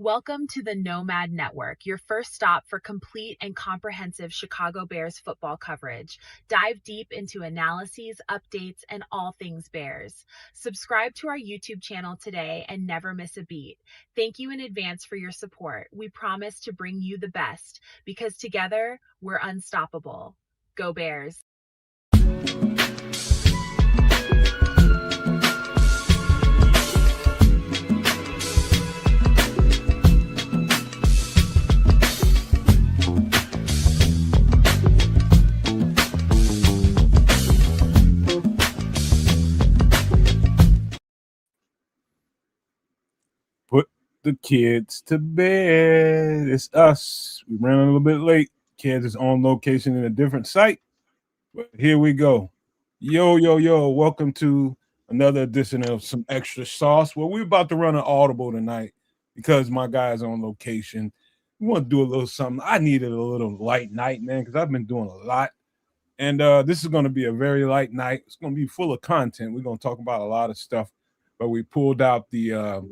Welcome to the Nomad Network, your first stop for complete and comprehensive Chicago Bears football coverage. Dive deep into analyses, updates, and all things Bears. Subscribe to our YouTube channel today and never miss a beat. Thank you in advance for your support. We promise to bring you the best because together we're unstoppable. Go Bears! Put the kids to bed. It's us. We ran a little bit late. Kids is on location in a different site. But here we go. Yo. Welcome to another edition of Some Extra Sauce. Well, we're about to run an audible tonight because my guy's on location. We want to do a little something. I needed a little light night, man, because I've been doing a lot. And this is going to be a very light night. It's going to be full of content. We're going to talk about a lot of stuff. But we pulled out the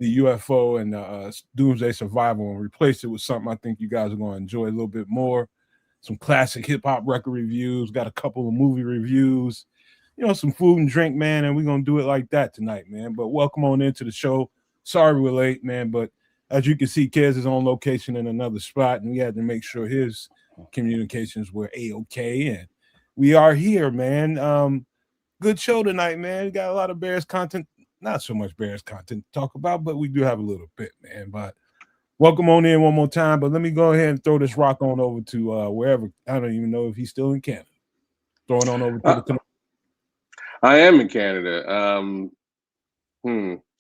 UFO and Doomsday Survival and replaced it with something I think you guys are going to enjoy a little bit more. Some classic hip-hop record reviews, got a couple of movie reviews, some food and drink, man, and we're going to do it like that tonight, man. But welcome on into the show. Sorry we're late, man, but as you can see, Kez is on location in another spot, and we had to make sure his communications were A-okay, and we are here, man. Good show tonight, man. We got a lot of Bears content. Not so much Bears content to talk about, but we do have a little bit, man. But welcome on in one more time. But let me go ahead and throw this rock on over to wherever. I don't even know if he's still in Canada. Throwing on over to the. I am in Canada.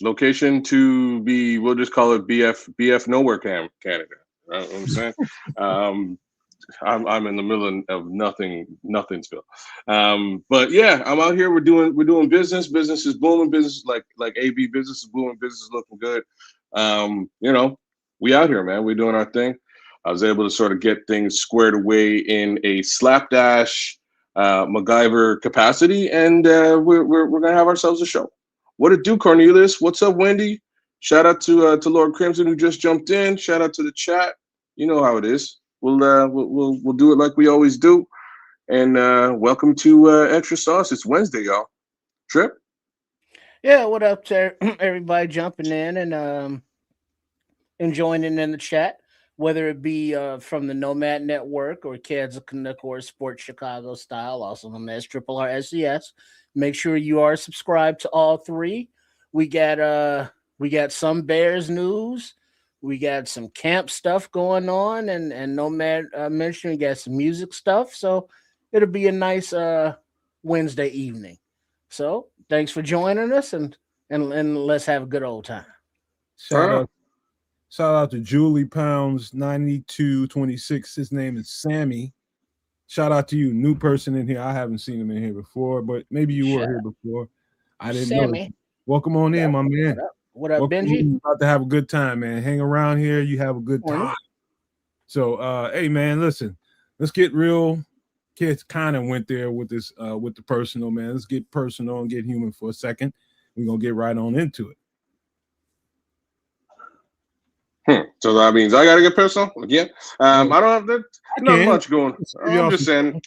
Location to be, we'll just call it BF Nowhere Canada. You know what I'm saying? I'm in the middle of nothing'sville. But yeah, I'm out here. We're doing business. Business is booming. Business like AB business is booming. Business is looking good. We out here, man. We're doing our thing. I was able to sort of get things squared away in a slapdash MacGyver capacity, and we're gonna have ourselves a show. What it do, Cornelius? What's up, Wendy? Shout out to Lord Crimson who just jumped in. Shout out to the chat. You know how it is. We'll do it like we always do, and welcome to Extra Sauce. It's Wednesday, y'all. Trip. Yeah, what up to everybody jumping in and enjoying in the chat, whether it be from the Nomad Network or Kids of Canuck or Sports Chicago Style, also known as Triple R SES. Make sure you are subscribed to all three. We got some Bears news. We got some camp stuff going on, and Nomad mentioned we got some music stuff. So it'll be a nice Wednesday evening. So thanks for joining us, and let's have a good old time. Shout out to Julie Pounds 9226. His name is Sammy. Shout out to you, new person in here. I haven't seen him in here before, but maybe you were here before. I didn't know. Welcome on in, my man. What up, Benji? About to have a good time, man. Hang around here. You have a good time. So, hey, man, listen. Let's get real. Kids kind of went there with this, with the personal, man. Let's get personal and get human for a second. We're going to get right on into it. So that means I got to get personal again. I don't have that. Not much going. I'm just saying,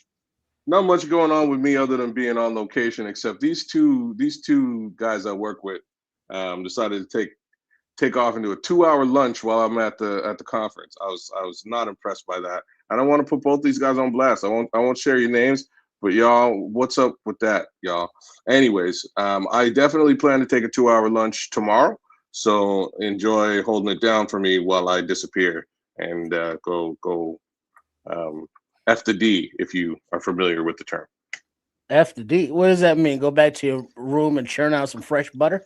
not much going on with me other than being on location. Except these two guys I work with decided to take off and do a 2-hour lunch while I'm at the conference. I was not impressed by that. I don't want to put both these guys on blast. I won't share your names, but y'all, what's up with that, y'all? Anyways, I definitely plan to take a 2-hour lunch tomorrow. So enjoy holding it down for me while I disappear and go F the D, if you are familiar with the term. F the D. What does that mean? Go back to your room and churn out some fresh butter?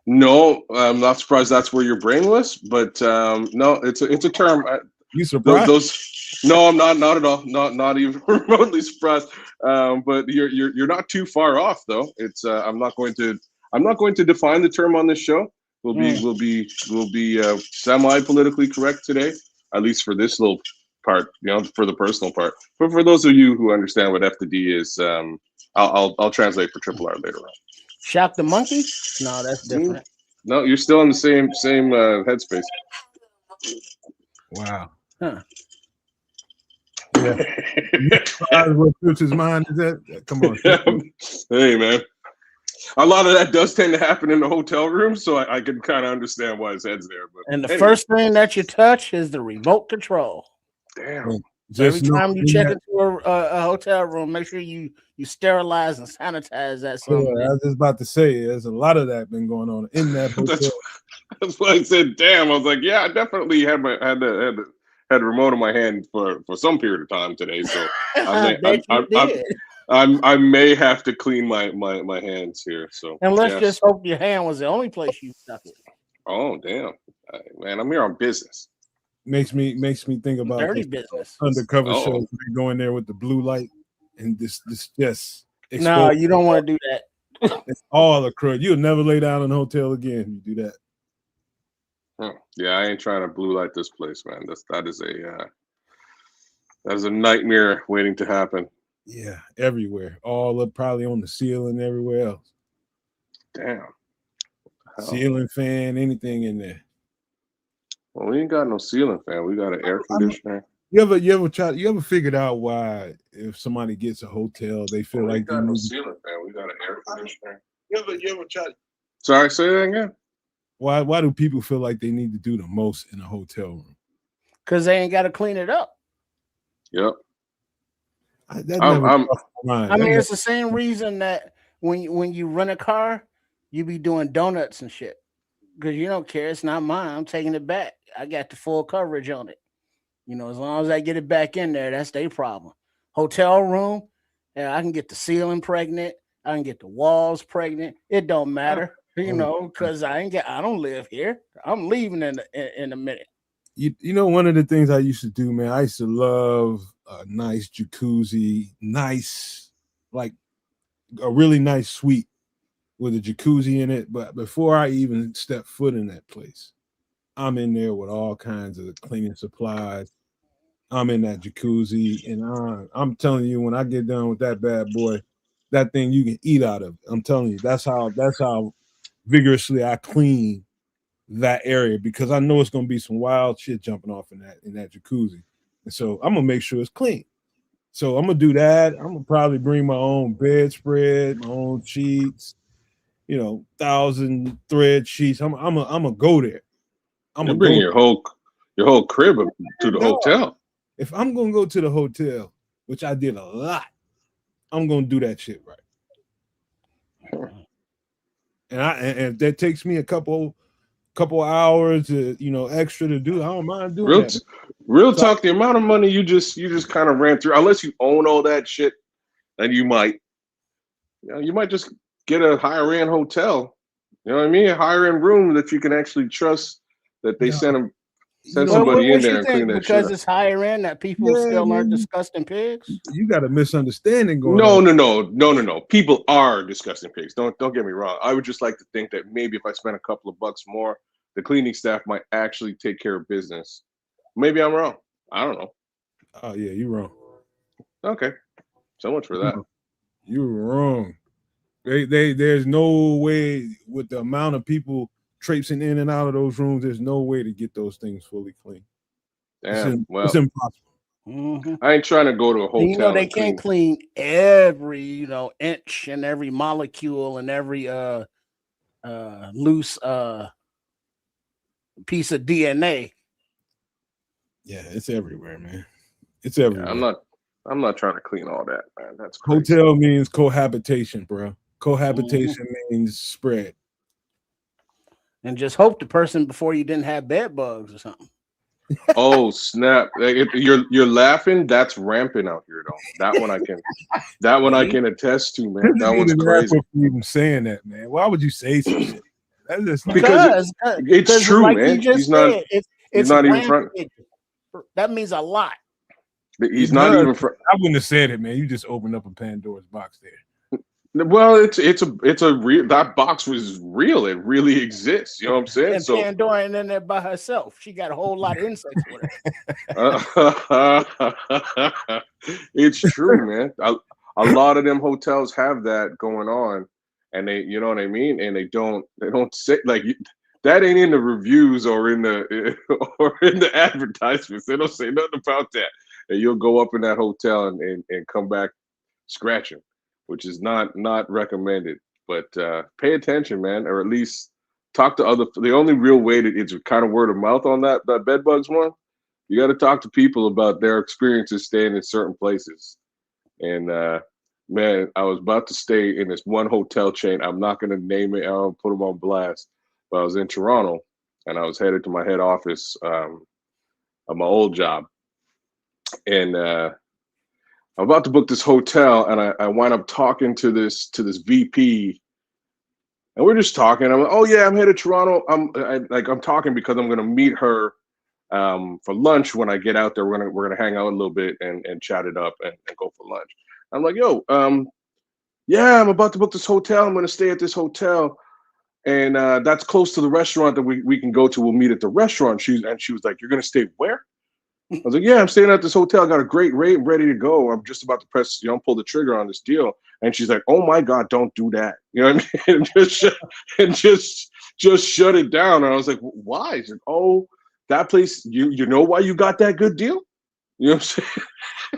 No, I'm not surprised that's where your brain was, but no, it's a term. You surprised? No, I'm not at all. Not even remotely surprised. But you're not too far off though. It's I'm not going to define the term on this show. We'll be semi-politically correct today, at least for this little part, for the personal part. But for those of you who understand what F the D is, I'll translate for Triple R later on. Shock the monkey? No, that's different. No, you're still in the same headspace. Wow. Huh. Yeah. What Twitch's mind is that? Come on. Hey, man. A lot of that does tend to happen in the hotel room, so I can kind of understand why his head's there. But and the first thing that you touch is the remote control. Damn. So every time you check into a hotel room, make sure you sterilize and sanitize that. Yeah, I was just about to say, there's a lot of that been going on in that hotel. That's why I said, "Damn!" I was like, "Yeah, I definitely had the remote in my hand for some period of time today." So I may have to clean my hands here. So and let's just hope your hand was the only place you stuck it. Oh damn, man! I'm here on business. Makes me think about dirty business undercover shows. They go in there with the blue light and this just. No, you don't want to do that. It's all a crud. You'll never lay down in a hotel again if you do that. Yeah, I ain't trying to blue light this place, man. That is a nightmare waiting to happen. Yeah, everywhere. All up, probably on the ceiling, everywhere else. Damn. Ceiling fan, anything in there. Well, we ain't got no ceiling fan. We got an air conditioner. You ever figured out why if somebody gets a hotel, they feel like we got no ceiling fan. We got an air conditioner. You ever tried? Sorry, say that again. Why do people feel like they need to do the most in a hotel room? Because they ain't got to clean it up. Yep. I mean, it's the same reason that when you rent a car, you be doing donuts and shit. Because you don't care. It's not mine. I'm taking it back. I got the full coverage on it. You know, as long as I get it back in there, that's their problem. Hotel room, I can get the ceiling pregnant. I can get the walls pregnant. It don't matter, you know, because I don't live here. I'm leaving in a minute. You know, one of the things I used to do, man, I used to love a nice jacuzzi, like a really nice suite with a jacuzzi in it. But before I even step foot in that place, I'm in there with all kinds of cleaning supplies. I'm in that jacuzzi, and I'm telling you, when I get done with that bad boy, that thing you can eat out of. I'm telling you, that's how vigorously I clean that area, because I know it's gonna be some wild shit jumping off in that jacuzzi, and so I'm gonna make sure it's clean. So I'm gonna do that. I'm gonna probably bring my own bedspread, my own sheets, 1,000 thread sheets. I'm gonna go there. I'm gonna bring your whole crib to the hotel. If I'm gonna go to the hotel, which I did a lot, I'm gonna do that shit right. And if that takes me a couple hours, extra to do, I don't mind doing that. Real talk, the amount of money you just kind of ran through, unless you own all that shit, then you might just get a higher end hotel. You know what I mean? A higher end room that you can actually trust that they send somebody in there and clean that shit up. Because it's higher end that people still aren't disgusting pigs. You got a misunderstanding going on. No. People are disgusting pigs. Don't get me wrong. I would just like to think that maybe if I spent a couple of bucks more, the cleaning staff might actually take care of business. Maybe I'm wrong. I don't know. Oh yeah, you're wrong. Okay. So much for that. You're wrong. There's no way, with the amount of people traipsing in and out of those rooms, there's no way to get those things fully clean. Damn, it's impossible. Mm-hmm. I ain't trying to go to a hotel. They can't clean every inch and every molecule and every loose piece of DNA. Yeah, it's everywhere, man. It's everywhere. Yeah, I'm not trying to clean all that, man. That's crazy. Hotel means cohabitation, bro. Cohabitation means spread. And just hope the person before you didn't have bed bugs or something. Oh snap! You're laughing. That's rampant out here, though. That one I can attest to, man. That one's crazy. Even saying that, man. Why would you say some shit? That's just because it's true, like man. He's not even front. That means a lot. He's not even front. I wouldn't have said it, man. You just opened up a Pandora's box there. Well, it's a real, that box was real. It really exists. You know what I'm saying? And Pandora ain't in there by herself. She got a whole lot of insects with her. It's true, man. A lot of them hotels have that going on, and they, you know what I mean. And they don't say, like, that ain't in the reviews or in the advertisements. They don't say nothing about that. And you'll go up in that hotel and come back scratching, which is not recommended. But pay attention, man, or at least talk to other. The only real way that it's kind of word of mouth on that bed bugs one. You got to talk to people about their experiences staying in certain places. And man, I was about to stay in this one hotel chain. I'm not going to name it. I don't put them on blast. But I was in Toronto, and I was headed to my head office of my old job. And I'm about to book this hotel, and I wind up talking to this VP. And we're just talking. I'm like, oh yeah, I'm headed to Toronto. I'm talking because I'm going to meet her for lunch when I get out there. We're gonna hang out a little bit and chat it up and go for lunch. I'm like, yo, yeah, I'm about to book this hotel. I'm gonna stay at this hotel, and that's close to the restaurant that we can go to. We'll meet at the restaurant. She was like, you're gonna stay where? I was like, yeah, I'm staying at this hotel. I got a great rate, I'm ready to go. I'm just about to pull the trigger on this deal. And she's like, oh my God, don't do that. You know what I mean? and just shut it down. And I was like, why? She's like, oh, that place, you know why you got that good deal? You know what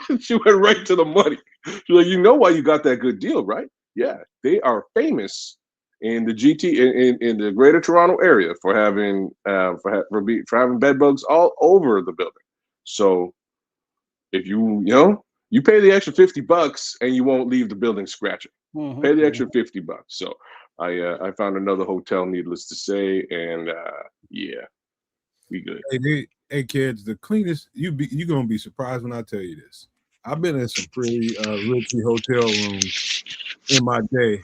I'm saying? She went right to the money. She's like, you know why you got that good deal, right? Yeah, they are famous in the in the Greater Toronto area for having having bed bugs all over the building. So if you pay the extra $50 and you won't leave the building scratching. Mm-hmm. Pay the extra $50. So I found another hotel, needless to say, and yeah. We good. Hey kids, the cleanest you're gonna be surprised when I tell you this. I've been in some pretty ritzy hotel rooms in my day,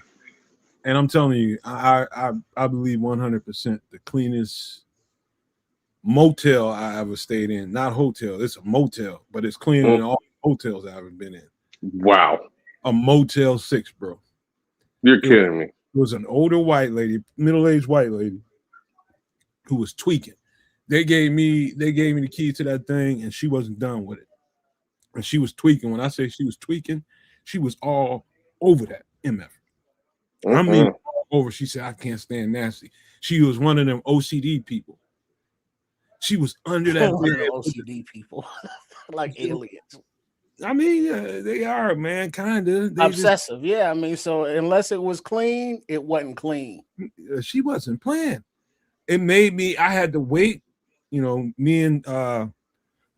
and I'm telling you, I believe 100% the cleanest motel I ever stayed in. Not hotel, it's a motel, but it's cleaner than all hotels I've ever been in. Wow, a Motel 6, bro. You're kidding me. It was an older white lady, middle-aged white lady, who was tweaking. They gave me the key to that thing, and she wasn't done with it. And she was tweaking. When I say she was tweaking, she was all over that MF. I mean, all over. She said, I can't stand nasty. She was one of them OCD people. She was under that OCD people, like aliens. I mean, they are, man, kind of obsessive. Yeah, I mean, so unless it was clean, it wasn't clean. She wasn't playing. It made me. I had to wait. You know, me and the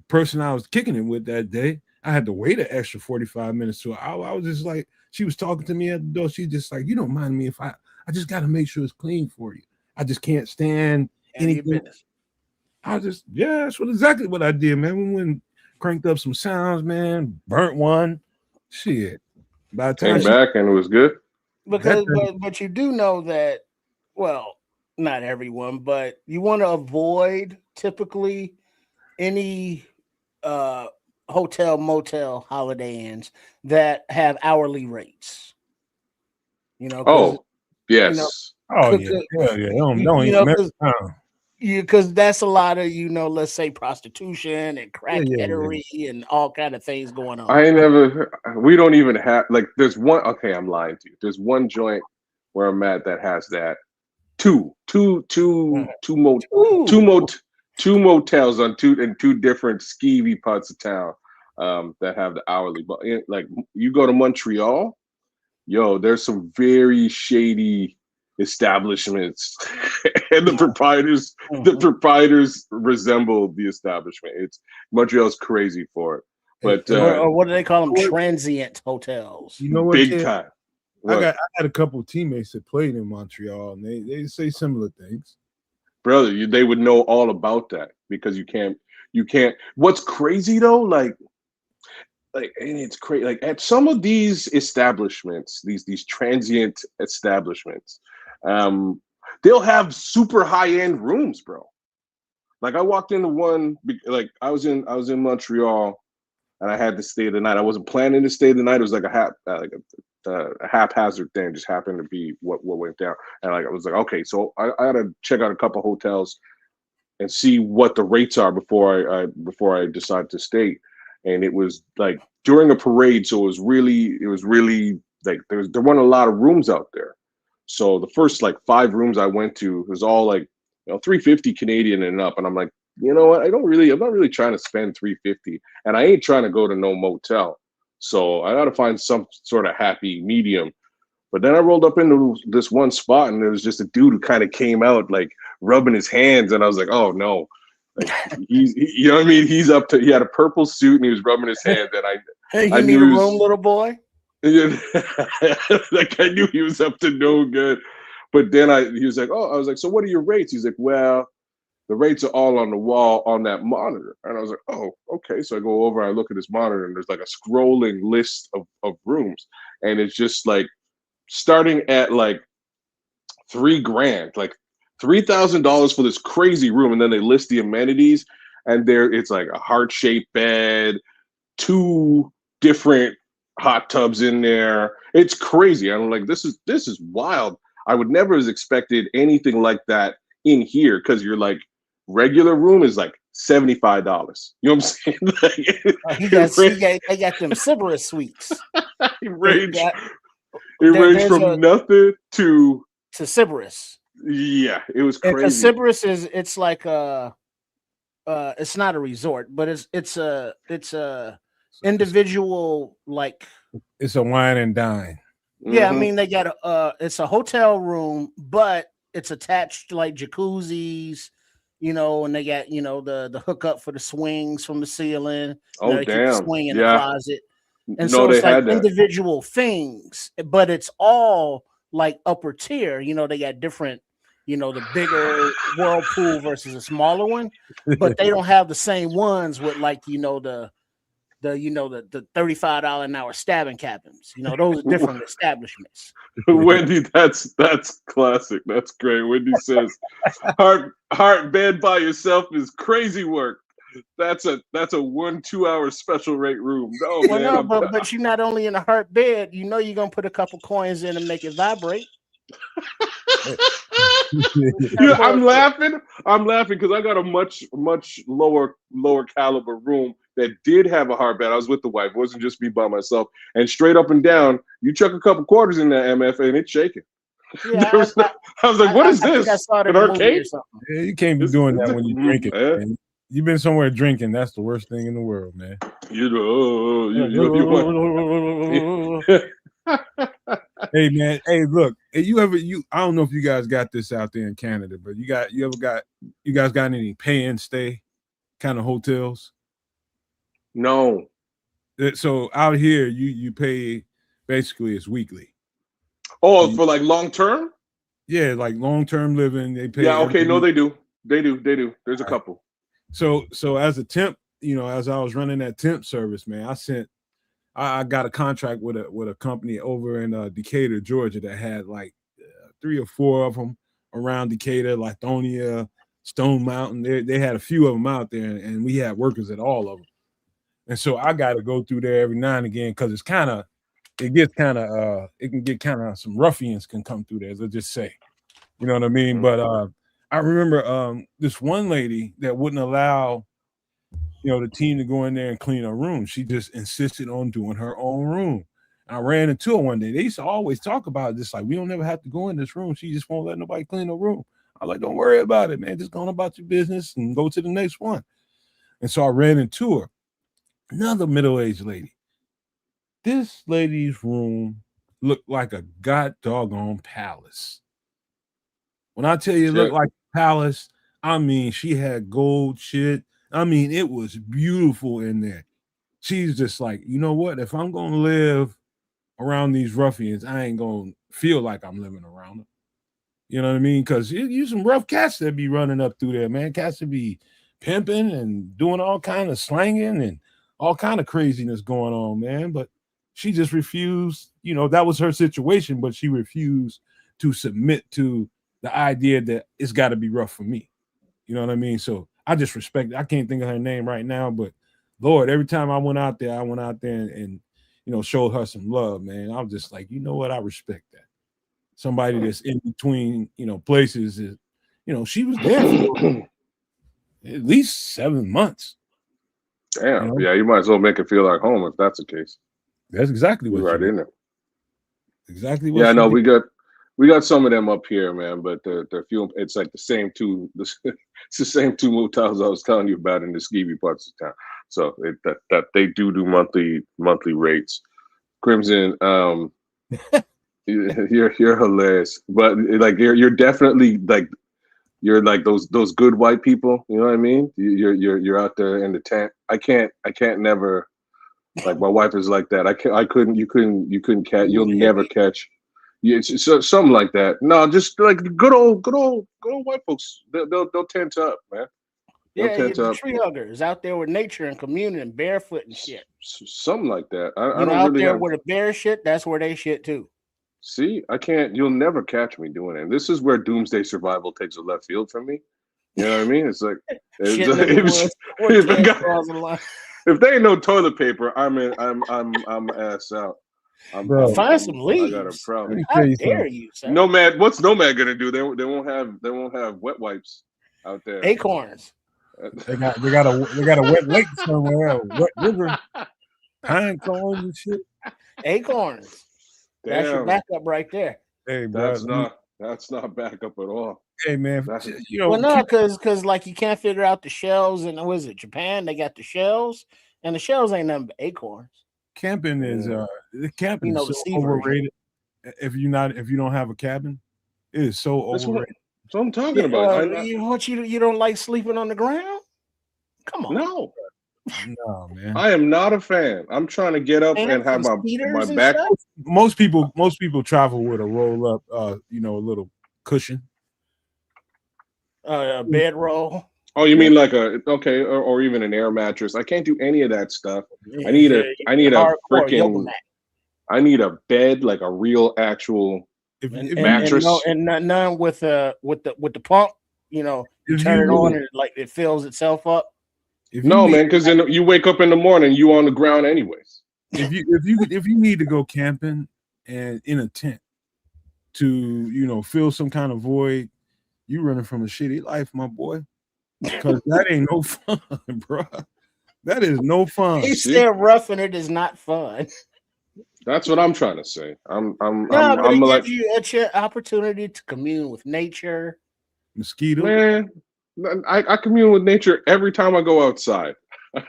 person I was kicking it with that day, I had to wait an extra 45 minutes to her. I was just like, she was talking to me at the door. She just like, you don't mind me if I just got to make sure it's clean for you. I just can't stand anything. That's exactly what I did, man. We went and cranked up some sounds, man. Burnt one. Shit. By the time came back and it was good. Because, but you do know that, well, not everyone, but you want to avoid typically any hotel, motel, Holiday Inns that have hourly rates. You know. Oh, yes. You know, because that's a lot of, you know, let's say prostitution and crackheadery and all kind of things going on. We don't even have, like, there's one, okay, I'm lying to you. There's one joint where I'm at that has that. Two motels in two different skeevy parts of town that have the hourly. But like, you go to Montreal, there's some very shady establishments, and the proprietors resemble the establishment. Montreal's crazy for it. But or what do they call them? Transient hotels. You know what? Big time. I had a couple of teammates that played in Montreal, and they say similar things. Brother, they would know all about that because you can't. What's crazy though, like, and it's crazy. Like at some of these establishments, these transient establishments, they'll have super high end rooms, bro. Like I walked into one, like I was in Montreal, and I had to stay the night. I wasn't planning to stay the night. It was like a haphazard thing, just happened to be what went down. And like I was like, okay, so I had to check out a couple hotels and see what the rates are before I decide to stay. And it was like during a parade, so it was really like there weren't a lot of rooms out there. So the first like 5 rooms I went to was all like $350 Canadian and up. And I'm like, you know what? I'm not really trying to spend $350, and I ain't trying to go to no motel. So I got to find some sort of happy medium. But then I rolled up into this one spot, and there was just a dude who kind of came out like rubbing his hands, and I was like, oh no, like you know what I mean? He had a purple suit and he was rubbing his hands, and I need a room, little boy. Like I knew he was up to no good. But then he was like, oh, I was like, so what are your rates? He's like, well, the rates are all on the wall on that monitor. And I was like, oh, okay. So I go over, I look at this monitor, and there's like a scrolling list of rooms. And it's just like starting at like $3,000, like $3,000 for this crazy room. And then they list the amenities, and it's like a heart-shaped bed, 2 different hot tubs in there. It's crazy. I'm like, this is wild. I would never have expected anything like that in here, because you're like, regular room is like $75. You know what I'm saying? Like, they got them Cerberus suites. It ranged from nothing to Cerberus. Yeah, it was crazy. Because Cerberus it's like it's not a resort, but it's a individual, like, it's a wine and dine. Yeah, I mean, they got it's a hotel room, but it's attached to like jacuzzis, and they got, the hookup for the swings from the ceiling. Oh, damn. Keep the swing in the closet. And so it's like individual things, but it's all like upper tier. They got different, the bigger whirlpool versus a smaller one, but they don't have the same ones with like, the $35 an hour stabbing cabins. Those are different establishments. Wendy, that's classic. That's great. Wendy says, heart bed by yourself is crazy work. That's a 1-2 hour special rate room. But you're not only in a heart bed, you're gonna put a couple coins in and make it vibrate. Yeah, I'm laughing because I got a much lower caliber room that did have a hard bed. I was with the wife. It wasn't just me by myself. And straight up and down, you chuck a couple quarters in that MF and it's shaking. Yeah, I was like, what is this? I saw it in an arcade? Yeah, you can't be doing that when you're drinking. Man. You've been somewhere drinking. That's the worst thing in the world, man. Hey, man. Hey, look. I don't know if you guys got this out there in Canada, but you guys got any pay and stay kind of hotels? No. So out here, you pay, basically it's weekly. Oh, for like long term? Yeah, like long term living. They pay. Yeah. Okay. No, they do. There's a couple. So as a temp, as I was running that temp service, man, I got a contract with a company over in Decatur, Georgia, that had like 3 or 4 of them around Decatur, Lithonia, Stone Mountain. They had a few of them out there, and we had workers at all of them. And so I got to go through there every now and again because it can get kind of some ruffians can come through there. Let's just say, you know what I mean? But I remember this one lady that wouldn't allow, the team to go in there and clean her room. She just insisted on doing her own room. I ran into her one day. They used to always talk about this, like, we don't ever have to go in this room. She just won't let nobody clean her room. I was like, don't worry about it, man. Just go on about your business and go to the next one. And so I ran into her. Another middle-aged lady. This lady's room looked like a god doggone palace. When I tell you it looked like a palace, I mean, she had gold shit. I mean, it was beautiful in there. She's just like, you know what? If I'm going to live around these ruffians, I ain't going to feel like I'm living around them. You know what I mean? Because you some rough cats that be running up through there, man. Cats that be pimping and doing all kind of slanging and all kind of craziness going on, man. But she just refused. That was her situation, but she refused to submit to the idea that it's got to be rough for me. You know what I mean? So I just respect it. I can't think of her name right now, but Lord, every time I went out there and showed her some love, man. I was just like, you know what? I respect that. Somebody that's in between, places is, she was there for at least 7 months. Damn. Yeah, you might as well make it feel like home if that's the case. That's exactly what you're right in there. Exactly what. Yeah, no, we got We got some of them up here, man, but they're few. It's like the same two. It's the same two motels I was telling you about in the skeevy parts of town. So that they do monthly rates. Crimson, you're hilarious, but like you're definitely like you're like those good white people. You know what I mean? You're out there in the tent. I can't never. Like my wife is like that. You couldn't catch. You'll never catch. Yeah, it's something like that. No, just like good old white folks. They'll tense up, man. Yeah, the tree huggers out there with nature and communion and barefoot and shit. Something like that. I don't out really there where the bear shit. That's where they shit too. See, I can't. You'll never catch me doing it. This is where doomsday survival takes a left field from me. You know what I mean? It's like if they ain't no toilet paper, I'm ass out. Find some leaves. I got a problem. How dare you, sir? Nomad, what's Nomad gonna do? They won't have wet wipes out there. Acorns. They got a wet lake somewhere, wet river, pine cones and shit. Acorns. Damn. That's your backup right there. Hey, bro, that's not backup at all. Hey man, well, no, because like you can't figure out the shells in what is it, Japan? They got the shells, and the shells ain't nothing but acorns. Camping is camping is so overrated. If you don't have a cabin, it is so overrated. That's what I'm talking about. You don't like sleeping on the ground? Come on. No, man. I am not a fan. I'm trying to get up and have my back. Most people travel with a roll up, a little cushion. Bedroll. Oh, you mean like or even an air mattress? I can't do any of that stuff. I need a bed, like a real actual mattress, and none with the pump. You turn it on and it fills itself up. Man, because then you wake up in the morning, you on the ground anyways. If you need to go camping and in a tent to fill some kind of void, you running from a shitty life, my boy. Because that ain't no fun, bro. That is no fun. He said roughing it is not fun. That's what I'm trying to say. I'm gives you an opportunity to commune with nature. Mosquitoes. Man, I commune with nature every time I go outside.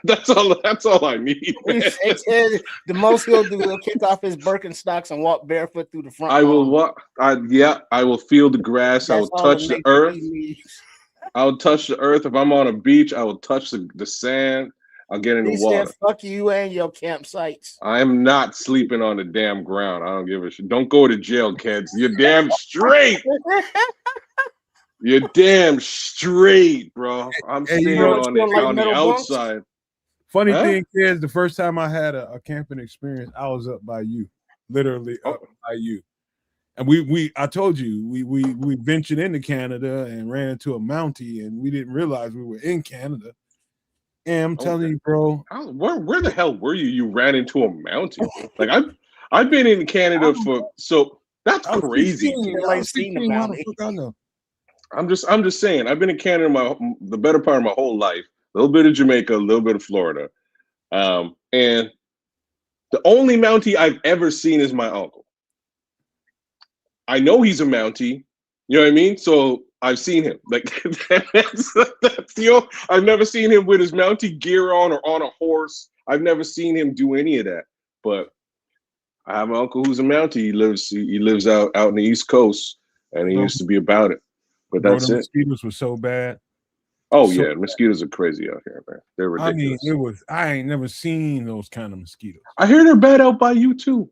That's all I need. The most he'll do, he'll kick off his Birkenstocks and walk barefoot through the front. I will walk. I will feel the grass. I will touch the earth. I'll touch the earth. If I'm on a beach, I will touch the sand. I'll get in the water. Fuck you and your campsites. I am not sleeping on the damn ground. I don't give a shit. Don't go to jail, kids. You're damn straight. You're damn straight, bro. I'm staying on the outside. Funny thing is, the first time I had a camping experience, I was up by you, literally up by you. And I told you, we ventured into Canada and ran into a Mountie, and we didn't realize we were in Canada. And I'm telling you, bro, where the hell were you? You ran into a Mountie. Like I've been in Canada that's crazy. I'm just saying. I've been in Canada the better part of my whole life. A little bit of Jamaica, a little bit of Florida, and the only Mountie I've ever seen is my uncle. I know he's a Mountie, you know what I mean? So I've seen him. Like I've never seen him with his Mountie gear on or on a horse. I've never seen him do any of that. But I have an uncle who's a Mountie. He lives out in the East Coast, and he used to be about it. But that's it. Mosquitoes were so bad. Oh yeah, mosquitoes are crazy out here, man. They're ridiculous. I mean, I ain't never seen those kind of mosquitoes. I hear they're bad out by you too.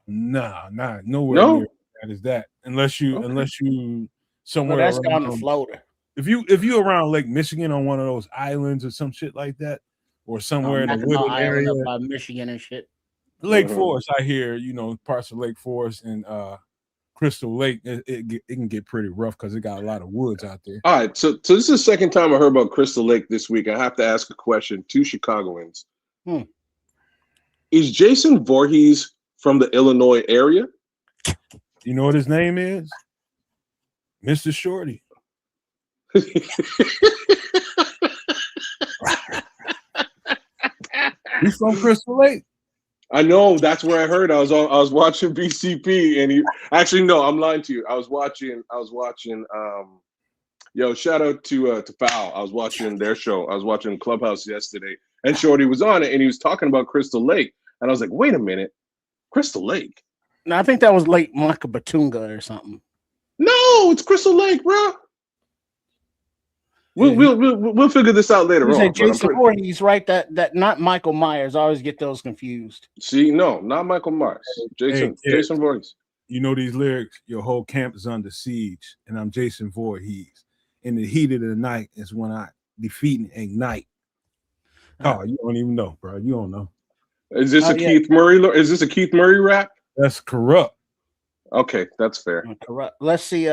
Nah, nowhere near that is that. Unless you somewhere. Well, that's down to Florida. If you around Lake Michigan on one of those islands or some shit like that, or somewhere in the wooded area by Michigan and shit. Lake Forest, I hear parts of Lake Forest and Crystal Lake, it can get pretty rough because it got a lot of woods out there. All right, so this is the second time I heard about Crystal Lake this week. I have to ask a question to Chicagoans. Is Jason Voorhees from the Illinois area? You know what his name is? Mr. Shorty. He's from Crystal Lake. I know, that's where I heard. I was watching BCP, and actually no, I'm lying to you. I was watching yo, shout out to Foul. I was watching their show. I was watching Clubhouse yesterday, and Shorty was on it, and he was talking about Crystal Lake, and I was like, wait a minute, Crystal Lake? No, I think that was Lake Makabatunga or something. No, it's Crystal Lake, bro. We'll figure this out later on. Jason Voorhees, right? That not Michael Myers. I always get those confused. See, no, not Michael Myers. Jason Voorhees. You know these lyrics. Your whole camp is under siege, and I'm Jason Voorhees. In the heat of the night is when I defeat and ignite. Oh, you don't even know, bro. You don't know. Is this Keith Murray? Is this a Keith Murray rap? That's Corrupt. Okay, that's fair. Corrupt. Let's see.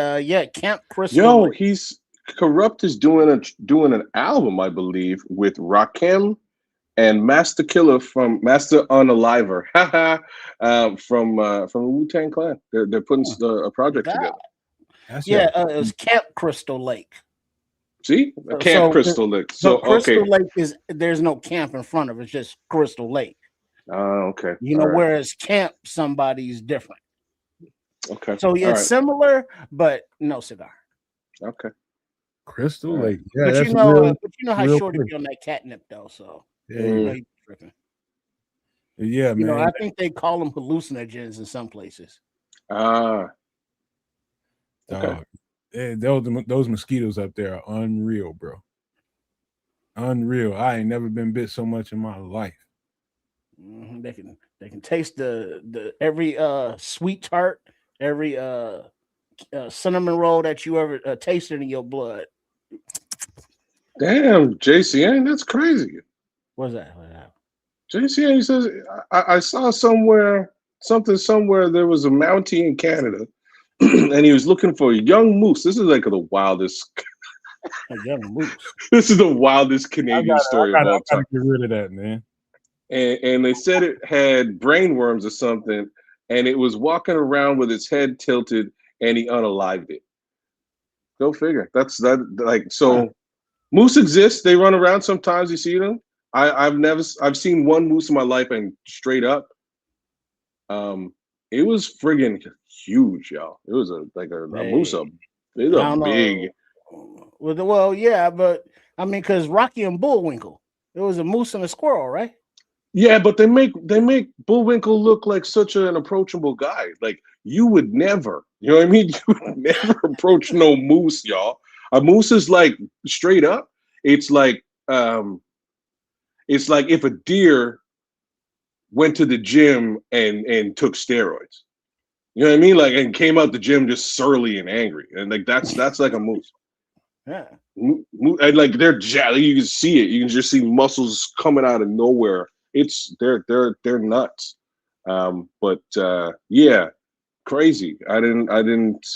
Camp Crystal. Yo, he's Corrupt is doing an album, I believe, with Rakim and Master Killer from Master Unaliver. From the Wu-Tang Clan. They're putting a project together. It was Camp Crystal Lake. See, Crystal Lake. So Crystal Lake there's no camp in front of it. It's just Crystal Lake. Okay. Whereas Camp somebody's different. Okay. So similar, but no cigar. Okay. Crystal Lake. Yeah, but you know how Shorty be on that catnip though. So yeah, man. I think they call them hallucinogens in some places. Okay. Those mosquitoes up there are unreal, bro. Unreal. I ain't never been bit so much in my life. Mm-hmm. They can taste the every sweet tart, every cinnamon roll that you ever tasted in your blood. Damn, JCN, that's crazy. What's that? JCN, he says, I saw somewhere there was a Mountie in Canada, and he was looking for a young moose. This is like the wildest. A young moose. This is the wildest Canadian story of all time. Get rid of that, man. And they said it had brainworms or something, and it was walking around with its head tilted, and he unalived it. Go figure. Moose exist. They run around sometimes. You see them. I've seen one moose in my life, and straight up, it was friggin' huge, y'all. It was a moose up. It's a big. Well, yeah, but I mean, because Rocky and Bullwinkle, it was a moose and a squirrel, right? Yeah, but they make Bullwinkle look like such an approachable guy. Like you would never, you know what I mean? You would never approach no moose, y'all. A moose is like straight up. It's like if a deer went to the gym and took steroids. You know what I mean? Like and came out the gym just surly and angry. And like that's like a moose. Yeah. And like they're you can see it. You can just see muscles coming out of nowhere. They're nuts. Yeah, crazy. I didn't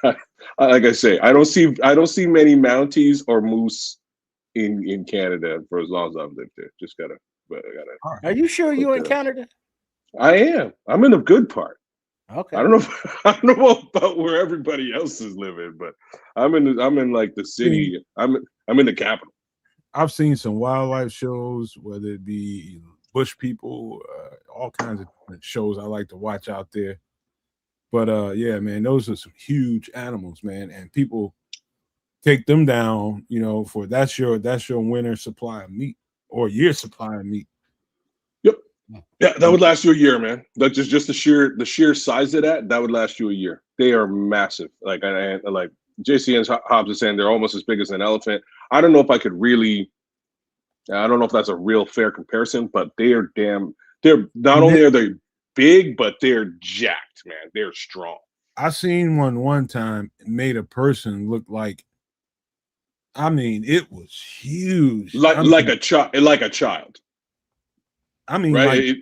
like I say, I don't see many Mounties or moose in Canada for as long as I've lived there. Are you sure you're in Canada? I am. I'm in the good part. Okay. I don't know about where everybody else is living, but I'm in like the city. I'm in the capital. I've seen some wildlife shows, whether it be bush people, all kinds of different shows I like to watch out there. But yeah, man, those are some huge animals, man, and people take them down, for that's your winter supply of meat or year supply of meat. Yep. Yeah, that would last you a year, man. That's just the sheer size of that would last you a year. They are massive. Like JCN's Hobbs is saying, they're almost as big as an elephant. I don't know if that's a real fair comparison, but they're not only are they big, but they're jacked, man. They're strong. I seen one time made a person look like, I mean, it was huge. Like a child. I mean, right? Like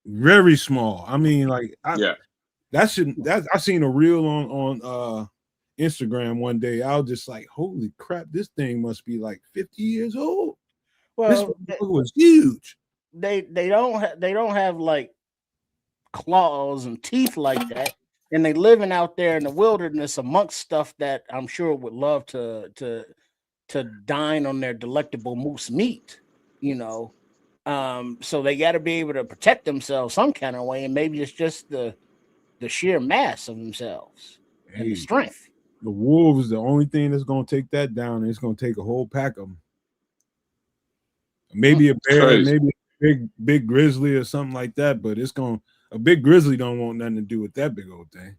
very small. I mean, like I seen a reel on Instagram one day. I was just like, holy crap, this thing must be like 50 years old. Well, this was huge. They don't have like claws and teeth like that, and they living out there in the wilderness amongst stuff that I'm sure would love to dine on their delectable moose meat, So they got to be able to protect themselves some kind of way, and maybe it's just the sheer mass of themselves and the strength. The wolves, the only thing that's going to take that down, and it's going to take a whole pack of them. Maybe a bear, maybe a big grizzly or something like that, but a big grizzly don't want nothing to do with that big old thing.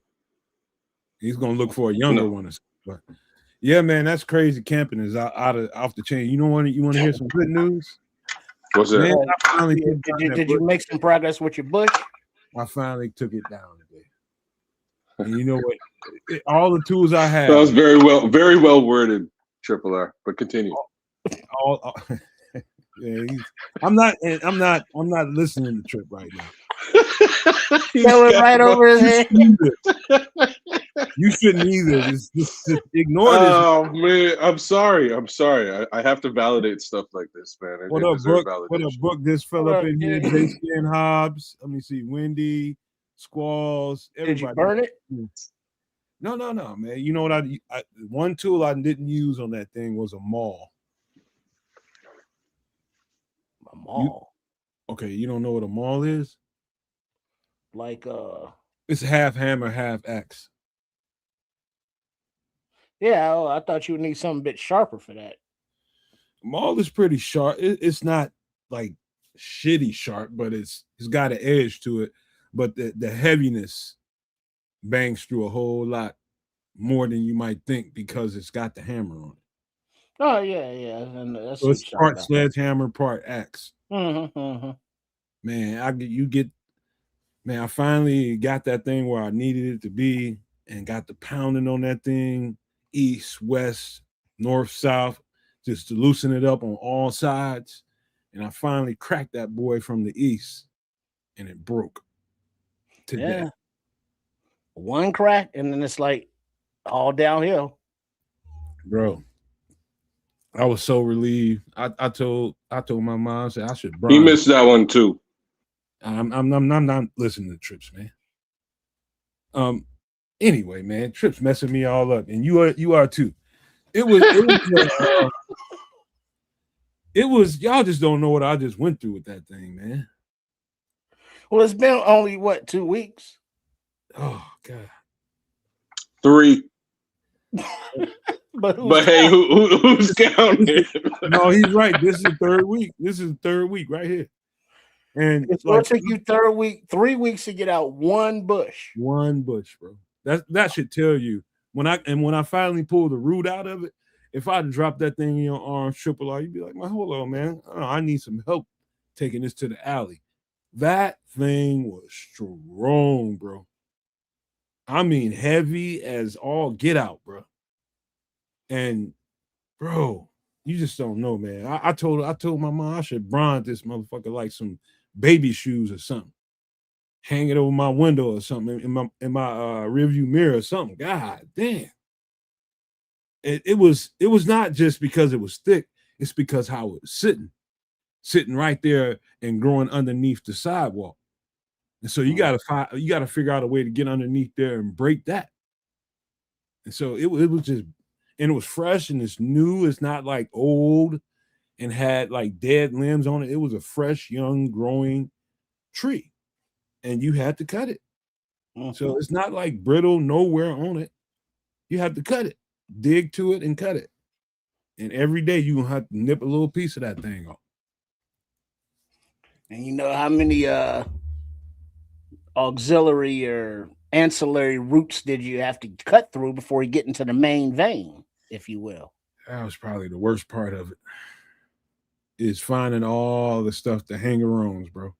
He's going to look for a younger one or something. But yeah, man, that's crazy. Camping is off the chain. You want to hear some good news? What's that? Man, did you make some progress with your bush? I finally took it down today. And you know what? All the tools I had. That was very well worded, Triple R. But continue. Yeah, I'm not listening to Trip right now. Tell it right over his head. You shouldn't either. Just ignore this. Oh man, I'm sorry. I have to validate stuff like this, man. What up, Book? This fell up in here. J-Scan Hobbs. Let me see. Wendy, Squalls. Everybody. Did you burn it? No, man. You know what? I one tool I didn't use on that thing was a maul. A maul. Okay, you don't know what a maul is? Like it's half hammer, half axe. Yeah, I thought you would need something a bit sharper for that. Maul is pretty sharp. It's not like shitty sharp, but it's got an edge to it. But the heaviness bangs through a whole lot more than you might think because it's got the hammer on it. Oh yeah, and that's so it's part sledgehammer, part axe. Mm-hmm. Man, I finally got that thing where I needed it to be and got the pounding on that thing, east, west, north, south, just to loosen it up on all sides. And I finally cracked that boy from the east and it broke today. Yeah. One crack and then it's like all downhill. Bro, I was so relieved. I told my mom, I said I should He missed that one too. I'm not listening to Trips, man. Anyway, man, Trips messing me all up, and you are too. It was y'all just don't know what I just went through with that thing, man. Well, it's been only 2 weeks. Oh God, 3. But hey, who's counting? No, he's right. This is the third week. This is the third week right here. And it's going to take you 3 weeks to get out one bush. One bush, bro. That should tell you when I finally pull the root out of it. If I drop that thing in your arm, Triple R, you'd be like, "Man, hold on, man. I need some help taking this to the alley." That thing was strong, bro. I mean, heavy as all get out, bro. And bro, you just don't know, man. I told my mom I should bronze this motherfucker like some baby shoes or something. Hang it over my window or something in my rearview mirror or something. God damn. It was not just because it was thick, it's because how it was sitting right there and growing underneath the sidewalk. And so you gotta figure out a way to get underneath there and break that. And so it was just, and it was fresh and it's new. It's not like old and had like dead limbs on it. It was a fresh, young, growing tree. And you had to cut it. Mm-hmm. So it's not like brittle, nowhere on it. You have to cut it, dig to it and cut it. And every day you're going to have to nip a little piece of that thing off. And you know how many auxiliary or ancillary roots did you have to cut through before you get into the main vein, if you will? That was probably the worst part of it, is finding all the stuff, the hanger-ons, bro.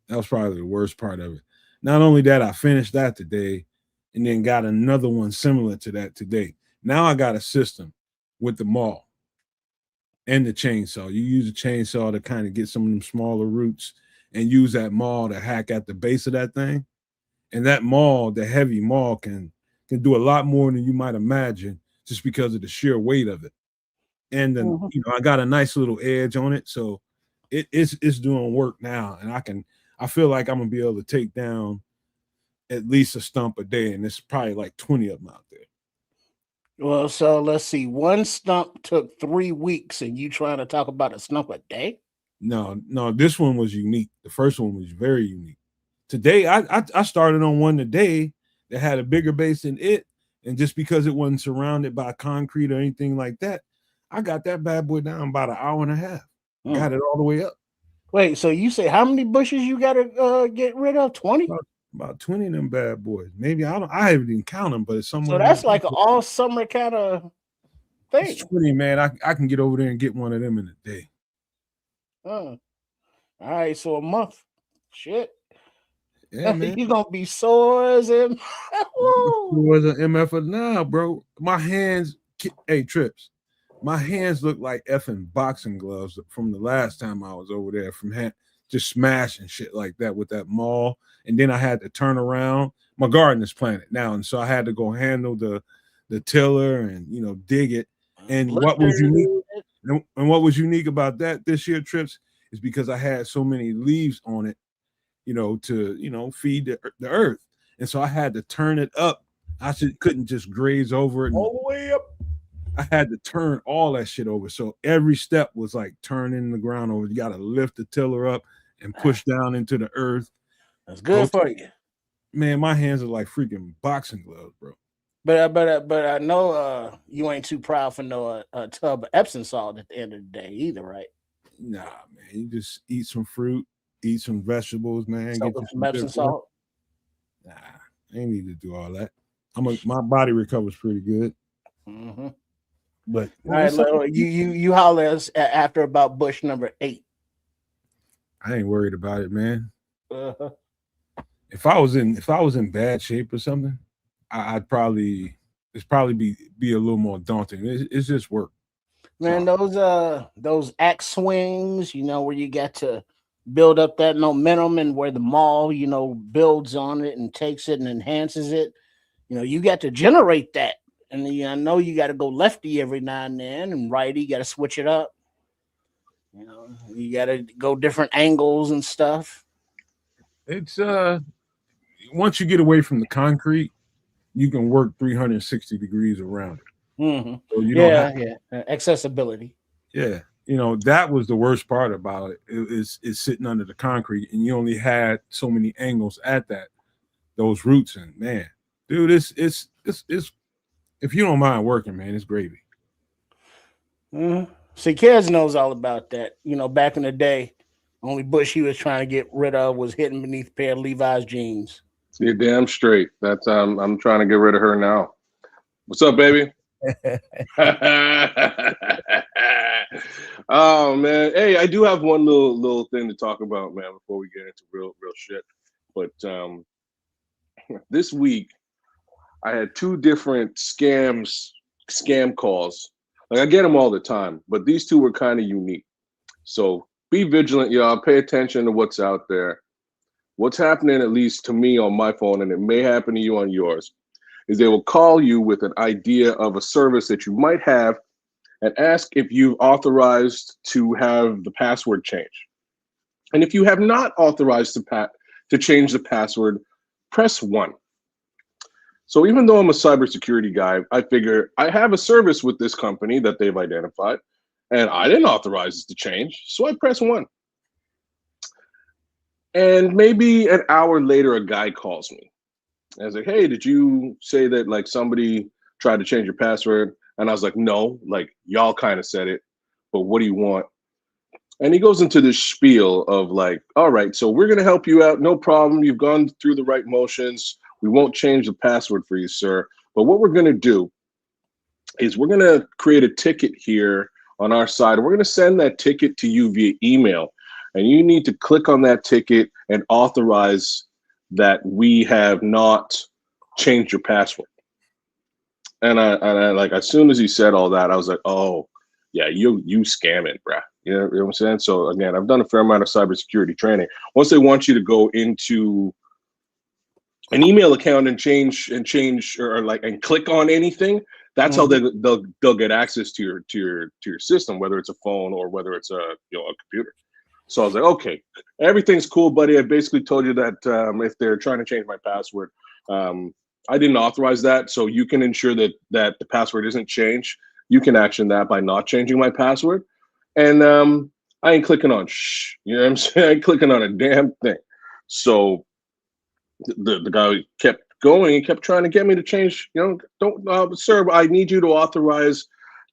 That was probably the worst part of it. Not only that, I finished that today and then got another one similar to that today. Now I got a system with the maul and the chainsaw. You use a chainsaw to kind of get some of them smaller roots and use that maul to hack at the base of that thing. And that maul, the heavy maul, can do a lot more than you might imagine just because of the sheer weight of it. And then, I got a nice little edge on it. So it's doing work now. And I feel like I'm going to be able to take down at least a stump a day. And it's probably like 20 of them out there. Well, so let's see. One stump took 3 weeks and you trying to talk about a stump a day? No, this one was unique. The first one was very unique. Today, I started on one today that had a bigger base than it, and just because it wasn't surrounded by concrete or anything like that, I got that bad boy down about an hour and a half. Got it all the way up. Wait, so you say how many bushes you got to get rid of? 20? About 20 of them bad boys. Maybe I haven't even count them, but it's somewhere. So that's like an all summer kind of thing. It's 20, man. I can get over there and get one of them in a day. All right, so a month. Shit. Yeah, man. You're gonna be sore as him. Was an MF now, bro. My hands, hey, Trips. My hands look like effing boxing gloves from the last time I was over there from just smashing shit like that with that maul. And then I had to turn around. My garden is planted now, and so I had to go handle the tiller and dig it. And what was unique about that this year, Trips, is because I had so many leaves on it, to feed the earth. And so I had to turn it up. I couldn't just graze over it all the way up. I had to turn all that shit over. So every step was like turning the ground over. You got to lift the tiller up and push down into the earth. That's good for you. Man, my hands are like freaking boxing gloves, bro. But I know you ain't too proud for no tub of Epsom salt at the end of the day either, right? Nah, man. You just eat some fruit, eat some vegetables, man. Get some Epsom salt. Nah, I ain't need to do all that. My body recovers pretty good. Mm-hmm. But all right, you holler us after about bush number 8. I ain't worried about it, man. Uh-huh. If I was in bad shape or something, I'd probably be a little more daunting. It's just work, man. So, those axe swings, where you got to build up that momentum, and where the maul, builds on it and takes it and enhances it. You got to generate that. And I know you got to go lefty every now and then, and righty, you got to switch it up. You got to go different angles and stuff. It's once you get away from the concrete, you can work 360 degrees around it. Mm-hmm. So you don't have accessibility. Yeah, that was the worst part about it. Is sitting under the concrete, and you only had so many angles at those roots. And man, dude, it's if you don't mind working, man, it's gravy. Mm-hmm. See, Kez knows all about that. Back in the day, only bush he was trying to get rid of was hidden beneath a pair of Levi's jeans. You're damn straight. That's I'm trying to get rid of her now. What's up, baby? Oh man, hey, I do have one little thing to talk about, man, before we get into real shit. But this week I had 2 different scam calls. Like I get them all the time, but these 2 were kind of unique. So be vigilant, y'all. Pay attention to what's out there. What's happening, at least to me on my phone, and it may happen to you on yours, is they will call you with an idea of a service that you might have and ask if you've authorized to have the password changed. And if you have not authorized to change the password, press 1. So even though I'm a cybersecurity guy, I figure I have a service with this company that they've identified, and I didn't authorize it to change, so I press 1. And maybe an hour later, a guy calls me. And I was like, hey, did you say that like somebody tried to change your password? And I was like, no, like y'all kind of said it, but what do you want? And he goes into this spiel of like, all right, so we're going to help you out. No problem. You've gone through the right motions. We won't change the password for you, sir. But what we're going to do is we're going to create a ticket here on our side. We're going to send that ticket to you via email. And you need to click on that ticket and authorize that we have not changed your password. And I like, as soon as he said all that, I was like, oh, yeah, you scamming, bruh. You know what I'm saying? So again, I've done a fair amount of cybersecurity training. Once they want you to go into an email account and change or like and click on anything, that's how they'll get access to your system, whether it's a phone or whether it's a computer. So I was like, okay, everything's cool, buddy. I basically told you that if they're trying to change my password, I didn't authorize that. So you can ensure that the password isn't changed. You can action that by not changing my password. And I ain't clicking on shh. You know what I'm saying? I ain't clicking on a damn thing. So the guy kept going. He kept trying to get me to change. Don't, sir, I need you to authorize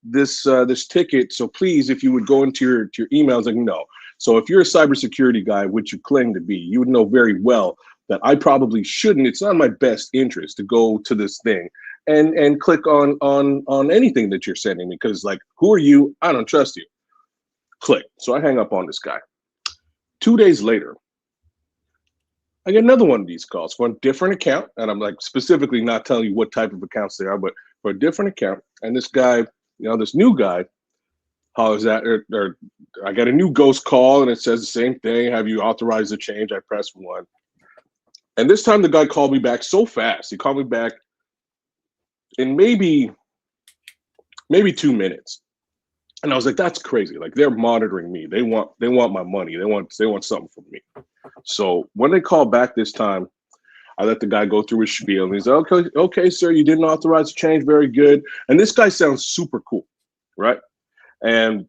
this ticket. So please, if you would go into your emails, like no. So if you're a cybersecurity guy, which you claim to be, you would know very well that I probably shouldn't. It's not my best interest to go to this thing and click on anything that you're sending me, because like, who are you? I don't trust you. Click. So I hang up on this guy. 2 days later, I get another one of these calls for a different account, and I'm like specifically not telling you what type of accounts they are, but for a different account. And this guy, this new guy, hollers at, or I got a new ghost call, and it says the same thing. Have you authorized the change? I press 1. And this time the guy called me back so fast. He called me back in maybe 2 minutes. And I was like, that's crazy. Like, they're monitoring me. They want my money. They want something from me. So when they called back this time, I let the guy go through his spiel, and he's like, okay, sir, you didn't authorize the change. Very good. And this guy sounds super cool, right? And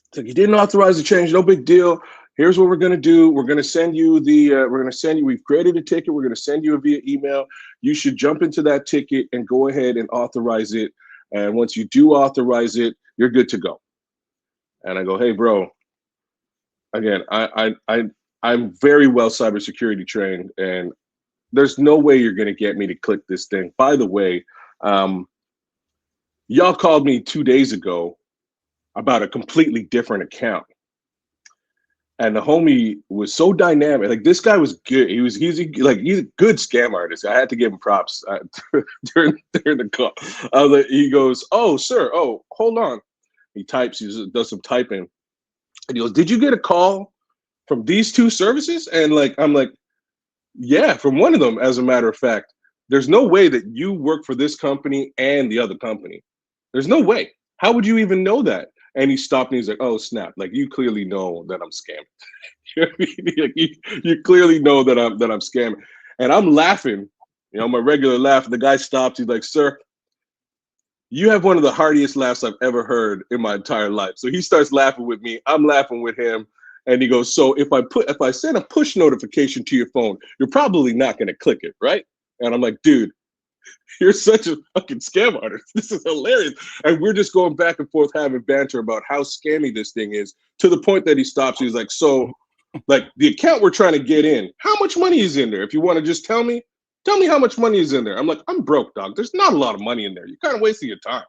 it's like, you didn't authorize the change. No big deal. Here's what we're going to do. We're going to send you we've created a ticket. We're going to send you via email. You should jump into that ticket and go ahead and authorize it. And once you do authorize it, you're good to go. And I go, hey, bro, again, I'm very well cybersecurity trained, and there's no way you're going to get me to click this thing. By the way, y'all called me 2 days ago about a completely different account. And the homie was so dynamic. Like, this guy was good. He's a good scam artist. I had to give him props during the call. He goes, oh, sir. Oh, hold on. He types. He does some typing. And he goes, did you get a call from these two services? And I'm like, yeah, from one of them, as a matter of fact. There's no way that you work for this company and the other company. There's no way. How would you even know that? And he stopped and he's like, oh, snap. Like, you clearly know that I'm scamming. You know what I mean? Like, you clearly know that I'm scamming. And I'm laughing, my regular laugh. The guy stopped. He's like, sir, you have one of the heartiest laughs I've ever heard in my entire life. So he starts laughing with me. I'm laughing with him. And he goes, so if I send a push notification to your phone, you're probably not going to click it, right? And I'm like, dude, you're such a fucking scam artist. This is hilarious. And we're just going back and forth having banter about how scammy this thing is, to the point that he stops. He's like, so, like, the account we're trying to get in, how much money is in there? If you want to just tell me how much money is in there. I'm like, I'm broke, dog. There's not a lot of money in there. You're kind of wasting your time.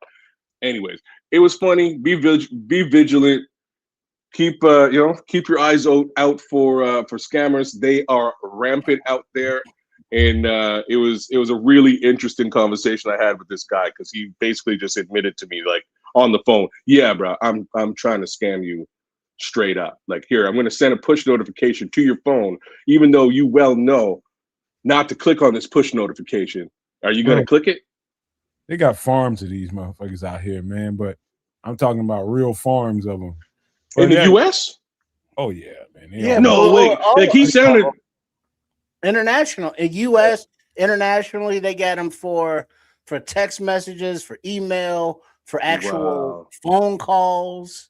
Anyways, it was funny. Be vigilant. Keep your eyes out for scammers. They are rampant out there. And it was a really interesting conversation I had with this guy, because he basically just admitted to me, like, on the phone, yeah, bro, I'm trying to scam you straight up. Like, here, I'm going to send a push notification to your phone, even though you well know not to click on this push notification. Are you going to click it? They got farms of these motherfuckers out here, man. But I'm talking about real farms of them. In the U.S.? Oh, yeah, man. Yeah, no, wait. Like, he sounded... International, in U.S. internationally, they got them for text messages, for email, for actual phone calls.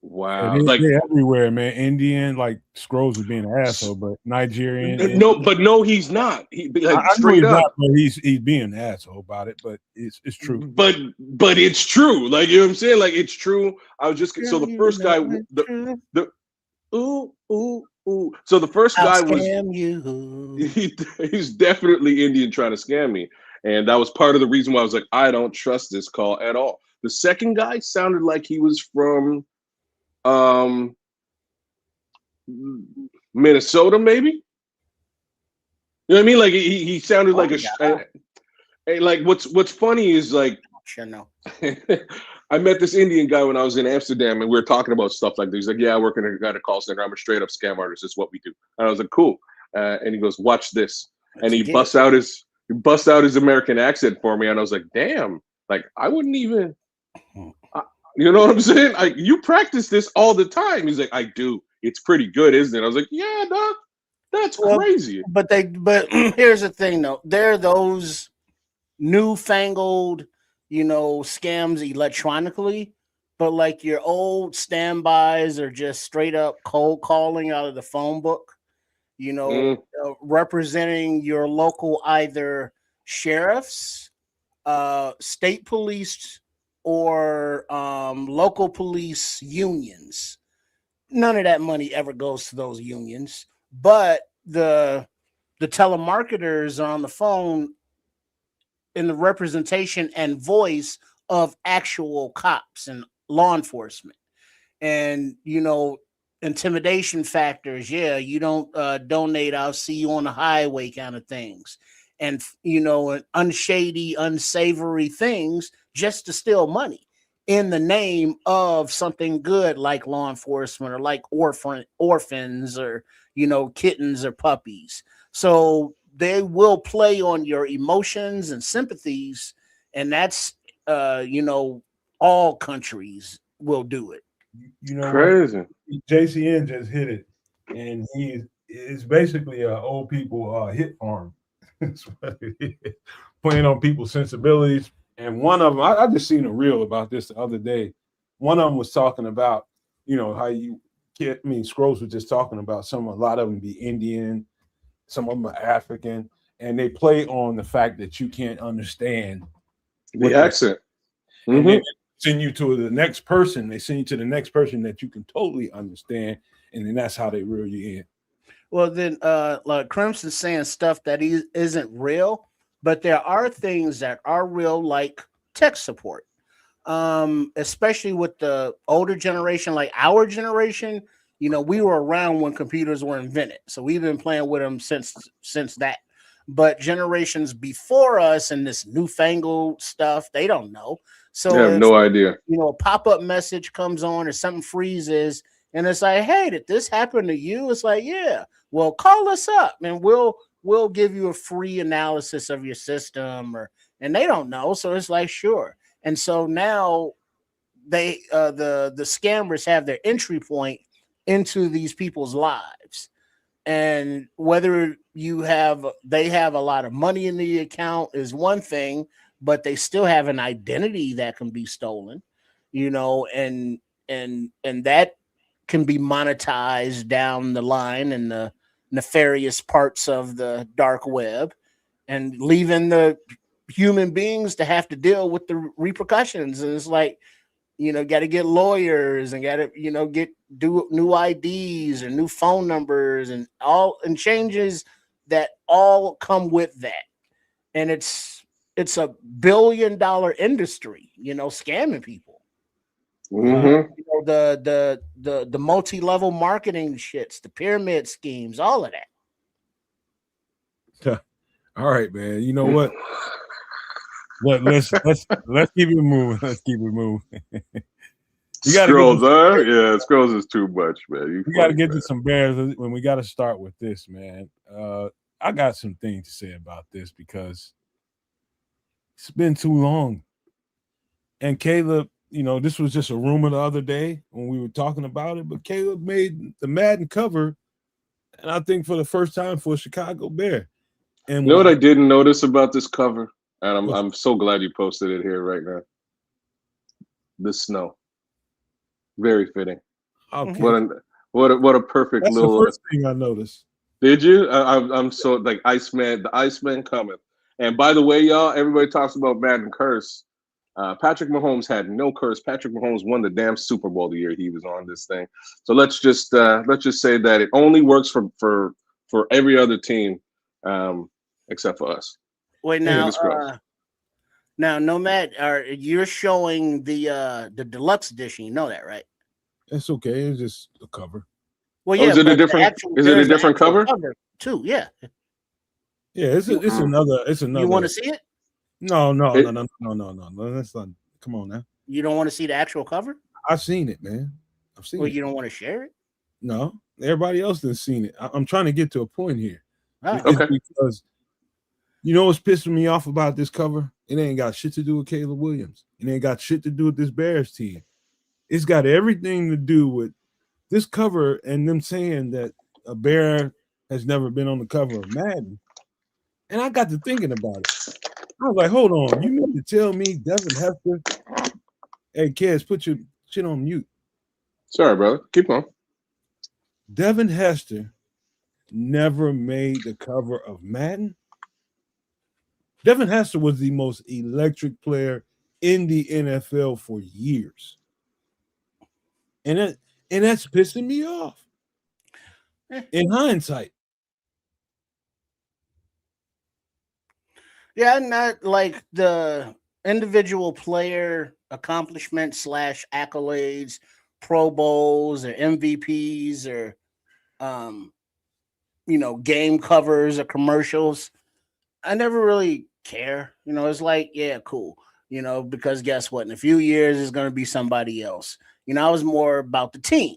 Wow, yeah, they're everywhere, man. Indian, like, Scrolls was being an asshole, but Nigerian. No, he's not. He straight up. Not, but he's being an asshole about it. But it's true. But it's true. Like, you know what I'm saying? Like, it's true. I was just so the first guy, So the first guy he's definitely Indian trying to scam me. And that was part of the reason why I was like, I don't trust this call at all. The second guy sounded like he was from Minnesota, maybe. You know what I mean? Like, he sounded like like, what's funny is, like, I met this Indian guy when I was in Amsterdam, and we were talking about stuff like this. He's like, yeah, I work at a call center. I'm a straight up scam artist. That's what we do. And I was like, cool. And he goes, watch this. And he busts out his American accent for me. And I was like, damn, like, I wouldn't even, you know what I'm saying? You practice this all the time. He's like, I do. It's pretty good, isn't it? I was like, yeah, dog, that's crazy. But here's the thing, though. They're those newfangled, scams electronically, but like your old standbys are just straight up cold calling out of the phone book, representing your local either sheriffs, state police, or local police unions. None of that money ever goes to those unions, but the telemarketers are on the phone in the representation and voice of actual cops and law enforcement. And intimidation factors, you don't donate, I'll see you on the highway kind of things, and unshady, unsavory things just to steal money in the name of something good like law enforcement or like orphans or kittens or puppies. So they will play on your emotions and sympathies, and that's all countries will do it. Crazy. JCN just hit it, and it's basically an old people hit farm. Playing on people's sensibilities. And one of them, I just seen a reel about this the other day. One of them was talking about, how you get. Scrolls was just talking about a lot of them be Indian, some of them are African, and they play on the fact that you can't understand the accent. And they send you to the next person. They send you to the next person that you can totally understand, and then that's how they reel you in. Well, then, like Crimson's saying stuff that isn't real, but there are things that are real, like tech support, especially with the older generation, like our generation. We were around when computers were invented, so we've been playing with them since that. But generations before us and this newfangled stuff, they don't know. So they have no idea. A pop-up message comes on or something freezes, and it's like, hey, did this happen to you? It's like, yeah. Well, call us up and we'll give you a free analysis of your system, and they don't know. So it's like, sure. And so now they the scammers have their entry point into these people's lives. And whether they have a lot of money in the account is one thing, but they still have an identity that can be stolen, and that can be monetized down the line in the nefarious parts of the dark web, and leaving the human beings to have to deal with the repercussions. And it's like, got to get lawyers and got to, do new IDs or new phone numbers and changes that all come with that. And it's a $1 billion industry, scamming people. The multi-level marketing shits, the pyramid schemes, all of that. All right, man. You know what? Let's keep it moving. Let's keep it moving. Scrolls, Scrolls is too much, man. We got to get to some Bears when we got to start with this, man. I got some things to say about this because it's been too long. And Caleb, this was just a rumor the other day when we were talking about it, but Caleb made the Madden cover, and I think for the first time for a Chicago Bear. And what I didn't notice about this cover, and I'm so glad you posted it here right now. The snow. Very fitting. Okay. What a perfect That's little. The first thing I noticed. Did you? I'm so like Iceman. The Iceman cometh. And by the way, y'all, everybody talks about Madden curse. Patrick Mahomes had no curse. Patrick Mahomes won the damn Super Bowl the year he was on this thing. So let's just say that it only works for every other team, except for us. Wait, now Nomad, you're showing the deluxe edition. You know that, right? It's okay. It's just a cover. Well, yeah. Is it a different cover too? Yeah. Yeah, it's another. It's another. You want to see it? No. That's not. Come on now. You don't want to see the actual cover? I've seen it, man. I've seen it. Well, you don't want to share it? No, everybody else has seen it. I'm trying to get to a point here. Right. Okay. Because what's pissing me off about this cover? It ain't got shit to do with Caleb Williams. It ain't got shit to do with this Bears team. It's got everything to do with this cover and them saying that a Bear has never been on the cover of Madden. And I got to thinking about it. I was like, hold on. You mean to tell me Devin Hester, hey, kids, put your Shit on mute. Sorry, brother. Keep on. Devin Hester never made the cover of Madden. Devin Hester was the most electric player in the NFL for years. And that's pissing me off. In hindsight. Yeah, not like the individual player accomplishment / accolades, Pro Bowls or MVPs or game covers or commercials. I never really care. It's like, yeah, cool. Because guess what? In a few years, it's going to be somebody else. I was more about the team.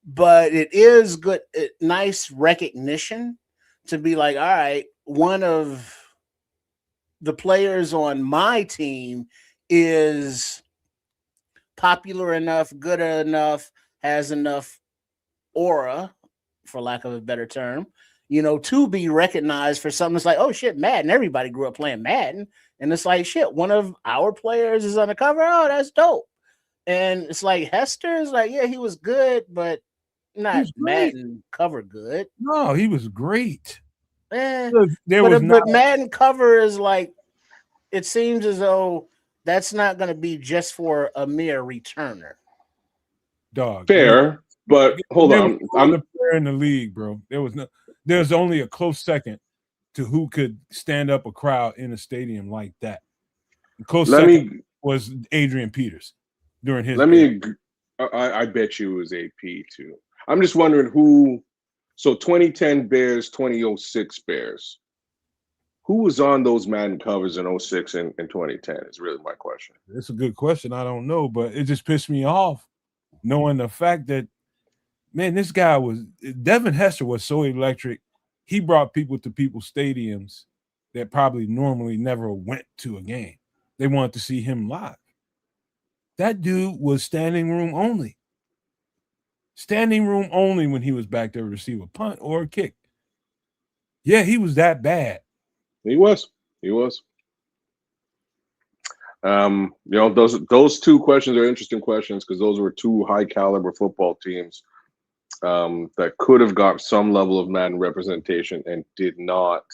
But it is good, nice recognition to be like, all right, one of the players on my team is popular enough, good enough, has enough aura, for lack of a better term, to be recognized for something that's like, oh shit, Madden. Everybody grew up playing Madden. And it's like, shit, one of our players is on the cover. Oh, that's dope. And it's like Hester is like, yeah, he was good, but not Madden cover good. No, he was great. But Madden cover is like, it seems as though that's not going to be just for a mere returner. Dog. Fair, but hold on. I'm the player in the league, bro. There's only a close second to who could stand up a crowd in a stadium like that. Second was Adrian Peters during his. I bet you it was AP too. I'm just wondering who. So 2010 Bears, 2006 Bears. Who was on those Madden covers in 06 and 2010 is really my question. It's a good question. I don't know, but it just pissed me off knowing the fact that, man, this guy Devin Hester was so electric. He brought people to people's stadiums that probably normally never went to a game. They wanted to see him live. That dude was standing room only. Standing room only when he was back there to receive a punt or a kick. Yeah, he was that bad. He was. Those two questions are interesting questions because those were two high caliber football teams that could have got some level of Madden representation and did not,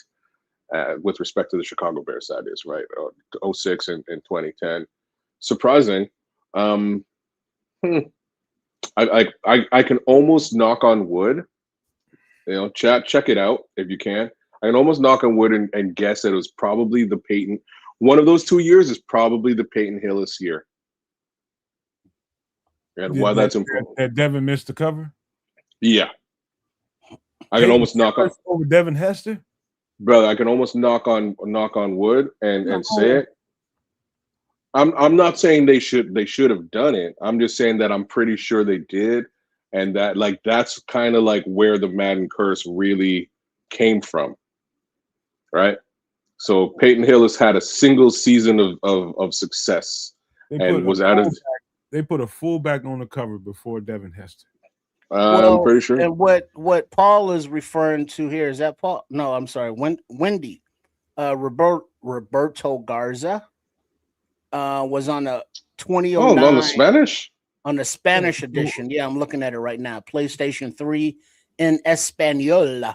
with respect to the Chicago Bears, that is, right? 06 and 2010. Surprising. I can almost knock on wood. Chat, check it out if you can. I can almost knock on wood and guess that it was probably the Peyton. One of those 2 years is probably the Peyton Hillis year. And why that's important. That Devin missed the cover? Yeah. I can almost knock on over Devin Hester? Brother, I can almost knock on wood and say it. I'm not saying they should have done it. I'm just saying that I'm pretty sure they did. And that that's kind of like where the Madden curse really came from. Right? So Peyton Hillis had a single season of success and was out of. They put a fullback on the cover before Devin Hester. I'm pretty sure. And what Paul is referring to here is that Paul? No, I'm sorry, Wendy. Roberto Garza was on a 2009. Oh, on the Spanish. On the Spanish edition. Yeah, I'm looking at it right now. PlayStation 3 in Español.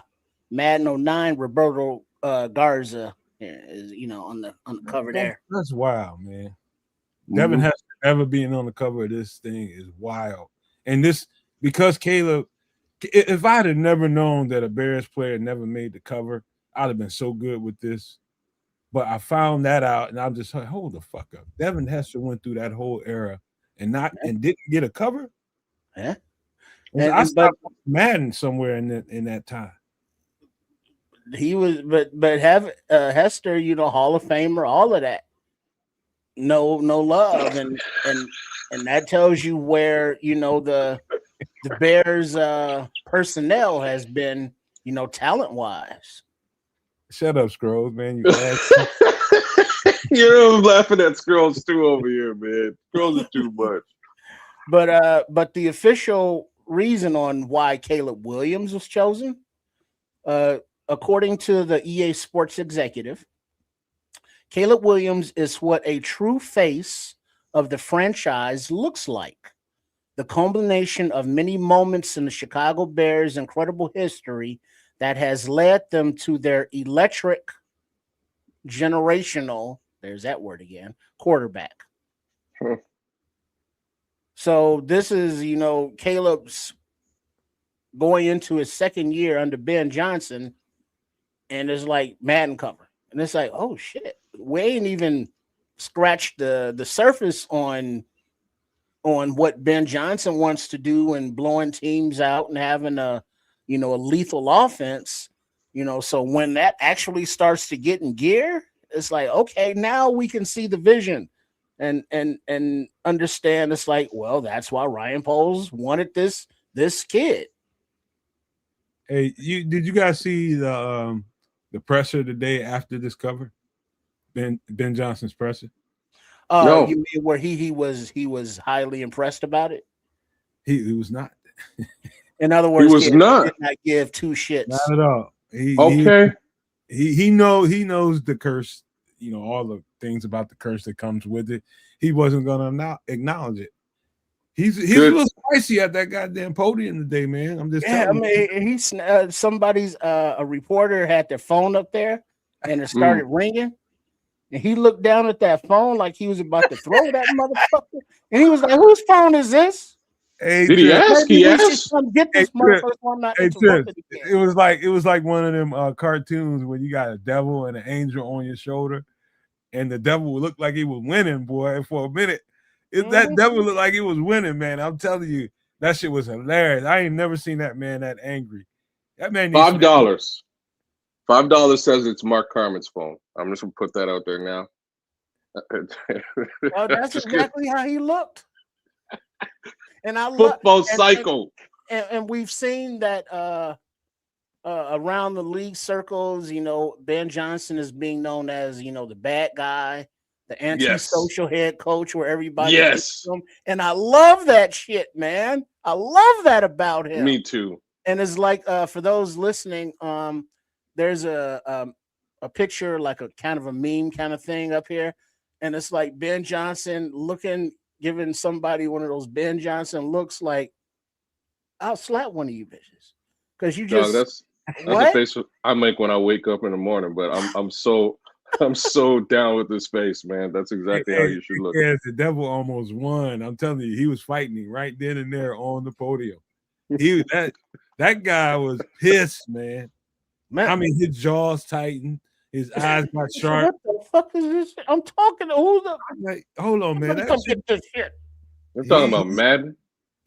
Madden 09. Roberto Garza is on the cover there. That's wild, man. Devin Hester ever being on the cover of this thing is wild. And this because Caleb, if I'd have never known that a Bears player never made the cover, I'd have been so good with this. But I found that out, and I'm just like, hold the fuck up. Devin Hester went through that whole era and didn't get a cover. Yeah, and I stopped Madden somewhere in that time. He was, but have Hester, Hall of Famer, all of that. No love, and that tells you where the Bears personnel has been, talent wise. Shut up, Scrolls, man. You You're laughing at Scrolls too over here, man. Scrolls are too much. But the official reason on why Caleb Williams was chosen, according to the EA Sports executive, Caleb Williams is what a true face of the franchise looks like. the culmination of many moments in the Chicago Bears' incredible history that has led them to their electric, generational, there's that word again, quarterback. So this is, Caleb's going into his second year under Ben Johnson, and it's like Madden cover. And it's like, oh shit, we ain't even scratched the surface on what Ben Johnson wants to do and blowing teams out and having a lethal offense. So when that actually starts to get in gear, it's like, okay, now we can see the vision and understand. It's like, well, that's why Ryan Poles wanted this kid. Hey, did you guys see the presser the day after this cover? Ben Johnson's presser? No. You mean where he was highly impressed about it? He was not. In other words, he was not. Did not give two shits. Not at all. He knows the curse, all the things about the curse that comes with it. He wasn't gonna acknowledge it. He's a little spicy at that goddamn podium today, man. I'm just telling you. He's somebody's a reporter had their phone up there and it started ringing. And he looked down at that phone like he was about to throw that motherfucker. And he was like, whose phone is this? Hey, did he ask? He asked? Get this motherfucker so I'm not interrupted again. It was like one of them cartoons when you got a devil and an angel on your shoulder, and the devil would look like he was winning, boy. And for a minute, that devil looked like he was winning, man. I'm telling you, that shit was hilarious. I ain't never seen that man that angry. That man needs $5. $5 says it's Mark Carmen's phone. I'm just gonna put that out there now. Well, that's exactly how he looked. And I football cycle. And we've seen that around the league circles, Ben Johnson is being known as, the bad guy, the anti-social head coach where everybody hates him. And I love that shit, man. I love that about him. Me too. And it's like for those listening, there's a picture, like a kind of a meme kind of thing up here, and it's like Ben Johnson giving somebody one of those Ben Johnson looks like, I'll slap one of you bitches because you just that's the face I make when I wake up in the morning. But I'm so down with this face, man. That's exactly how you should look. Yeah, the devil almost won. I'm telling you, he was fighting right then and there on the podium. That guy was pissed, man. I mean, his jaws tightened, his eyes got sharp. What the fuck is this? I'm talking to who the? Like, hold on, man. Get this shit. You're talking about Madden.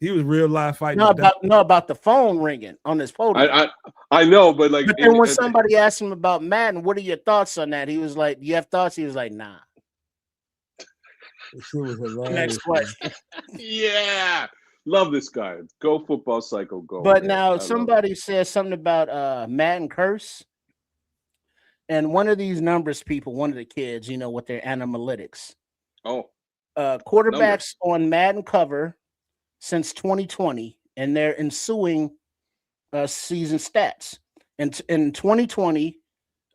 He was real live fighting. About the phone ringing on his podium. I know, but like. But then when somebody asked him about Madden, what are your thoughts on that? He was like, "Do you have thoughts?" He was like, "Nah." Next question. Yeah. Love this guy. Go football cycle. Go. But man, now somebody says something about Madden curse. And one of these numbers people, one of the kids, with their analytics. Oh. Quarterbacks on Madden cover since 2020 and their ensuing season stats. In 2020,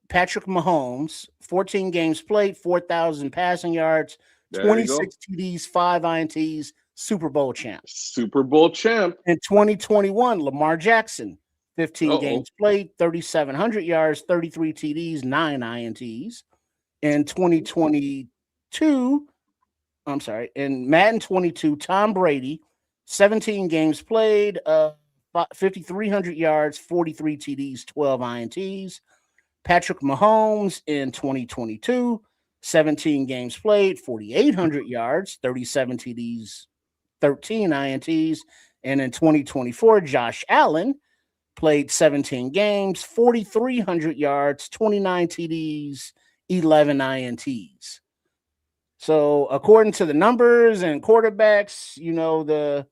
Patrick Mahomes, 14 games played, 4,000 passing yards, 26 TDs, 5 INTs, Super Bowl champ. Super Bowl champ. In 2021, Lamar Jackson, 15 games played, 3,700 yards, 33 TDs, 9 INTs. In 2022, in Madden 22, Tom Brady, 17 games played, 5,300 yards, 43 TDs, 12 INTs. Patrick Mahomes in 2022, 17 games played, 4,800 yards, 37 TDs, 13 INTs. And in 2024, Josh Allen played 17 games, 4,300 yards, 29 TDs, 11 INTs. So according to the numbers and quarterbacks, the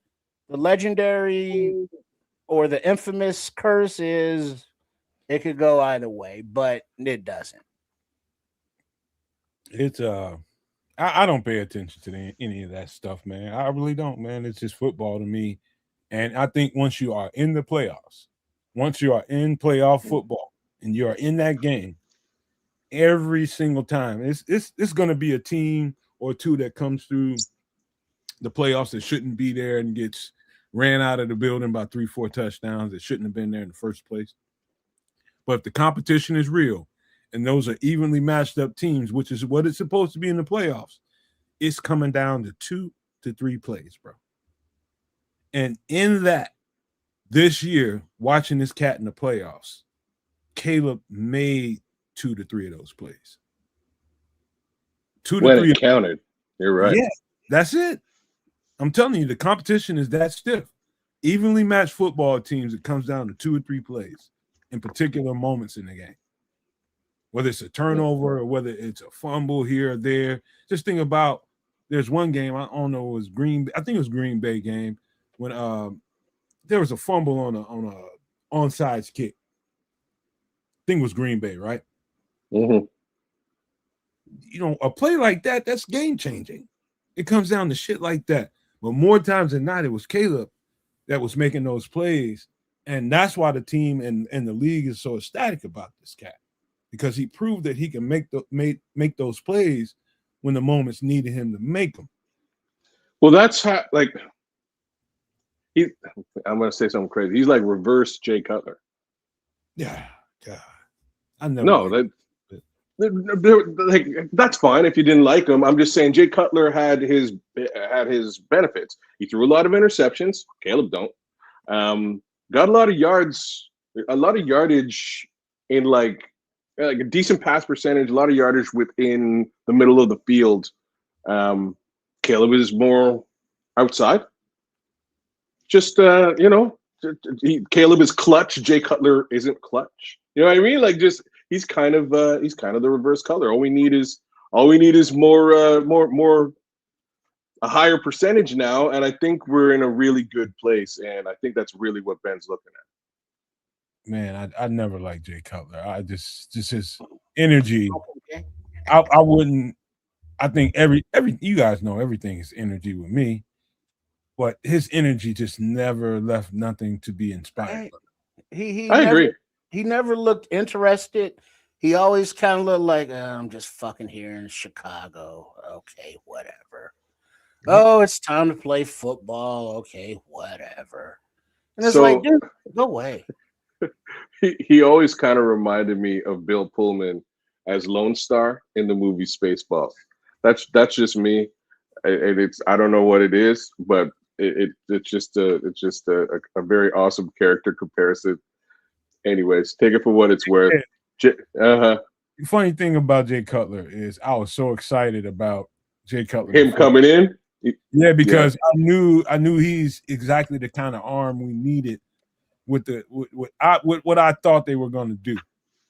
legendary or the infamous curse is it could go either way, but it doesn't. It's I don't pay attention to any of that stuff, man. I really don't, man. It's just football to me. And I think once you are in the playoffs, once you are in playoff football and you are in that game, every single time, it's going to be a team or two that comes through the playoffs that shouldn't be there and gets ran out of the building by 3-4 touchdowns that shouldn't have been there in the first place. But if the competition is real and those are evenly matched up teams, which is what it's supposed to be in the playoffs, it's coming down to 2 to 3 plays, bro. And in that, this year, watching this cat in the playoffs, Caleb made 2 to 3 of those plays. 2 to 3 it counted. You're right. Yeah, that's it. I'm telling you, the competition is that stiff. Evenly matched football teams, it comes down to 2 or 3 plays in particular moments in the game. Whether it's a turnover or whether it's a fumble here or there. Just think about, there's one game, I don't know, it was I think it was Green Bay game when there was a fumble on a onside kick. I think it was Green Bay, right? Mm-hmm. You know, a play like that, that's game changing. It comes down to shit like that. But more times than not, it was Caleb that was making those plays. And that's why the team and the league is so ecstatic about this cat, because he proved that he can make those plays when the moments needed him to make them. Well, that's how, like, I'm going to say something crazy. He's like reverse Jay Cutler. Yeah, God. I never. No, like, that's fine if you didn't like him. I'm just saying Jay Cutler had his benefits. He threw a lot of interceptions. Caleb don't. Got a lot of yards, a lot of yardage in like a decent pass percentage, a lot of yardage within the middle of the field. Caleb is more outside. Just Caleb is clutch. Jay Cutler isn't clutch. You know what I mean? Like, just he's kind of the reverse color. All we need is more a higher percentage now, and I think we're in a really good place. And I think that's really what Ben's looking at. Man, I never liked Jay Cutler. I just his energy. I wouldn't. I think every you guys know everything is energy with me, but his energy just never left nothing to be inspired. I agree. He never looked interested. He always kind of looked like, I'm just fucking here in Chicago. Okay, whatever. Oh, it's time to play football. Okay, whatever. And it's like, dude, go away. He always kind of reminded me of Bill Pullman as Lone Star in the movie Spaceballs. That's just me. It's I don't know what it is, but it's just a very awesome character comparison. Anyways, take it for what it's worth. The funny thing about Jay Cutler is I was so excited about Jay Cutler. Him coming in? Yeah, because I knew he's exactly the kind of arm we needed with what I thought they were going to do.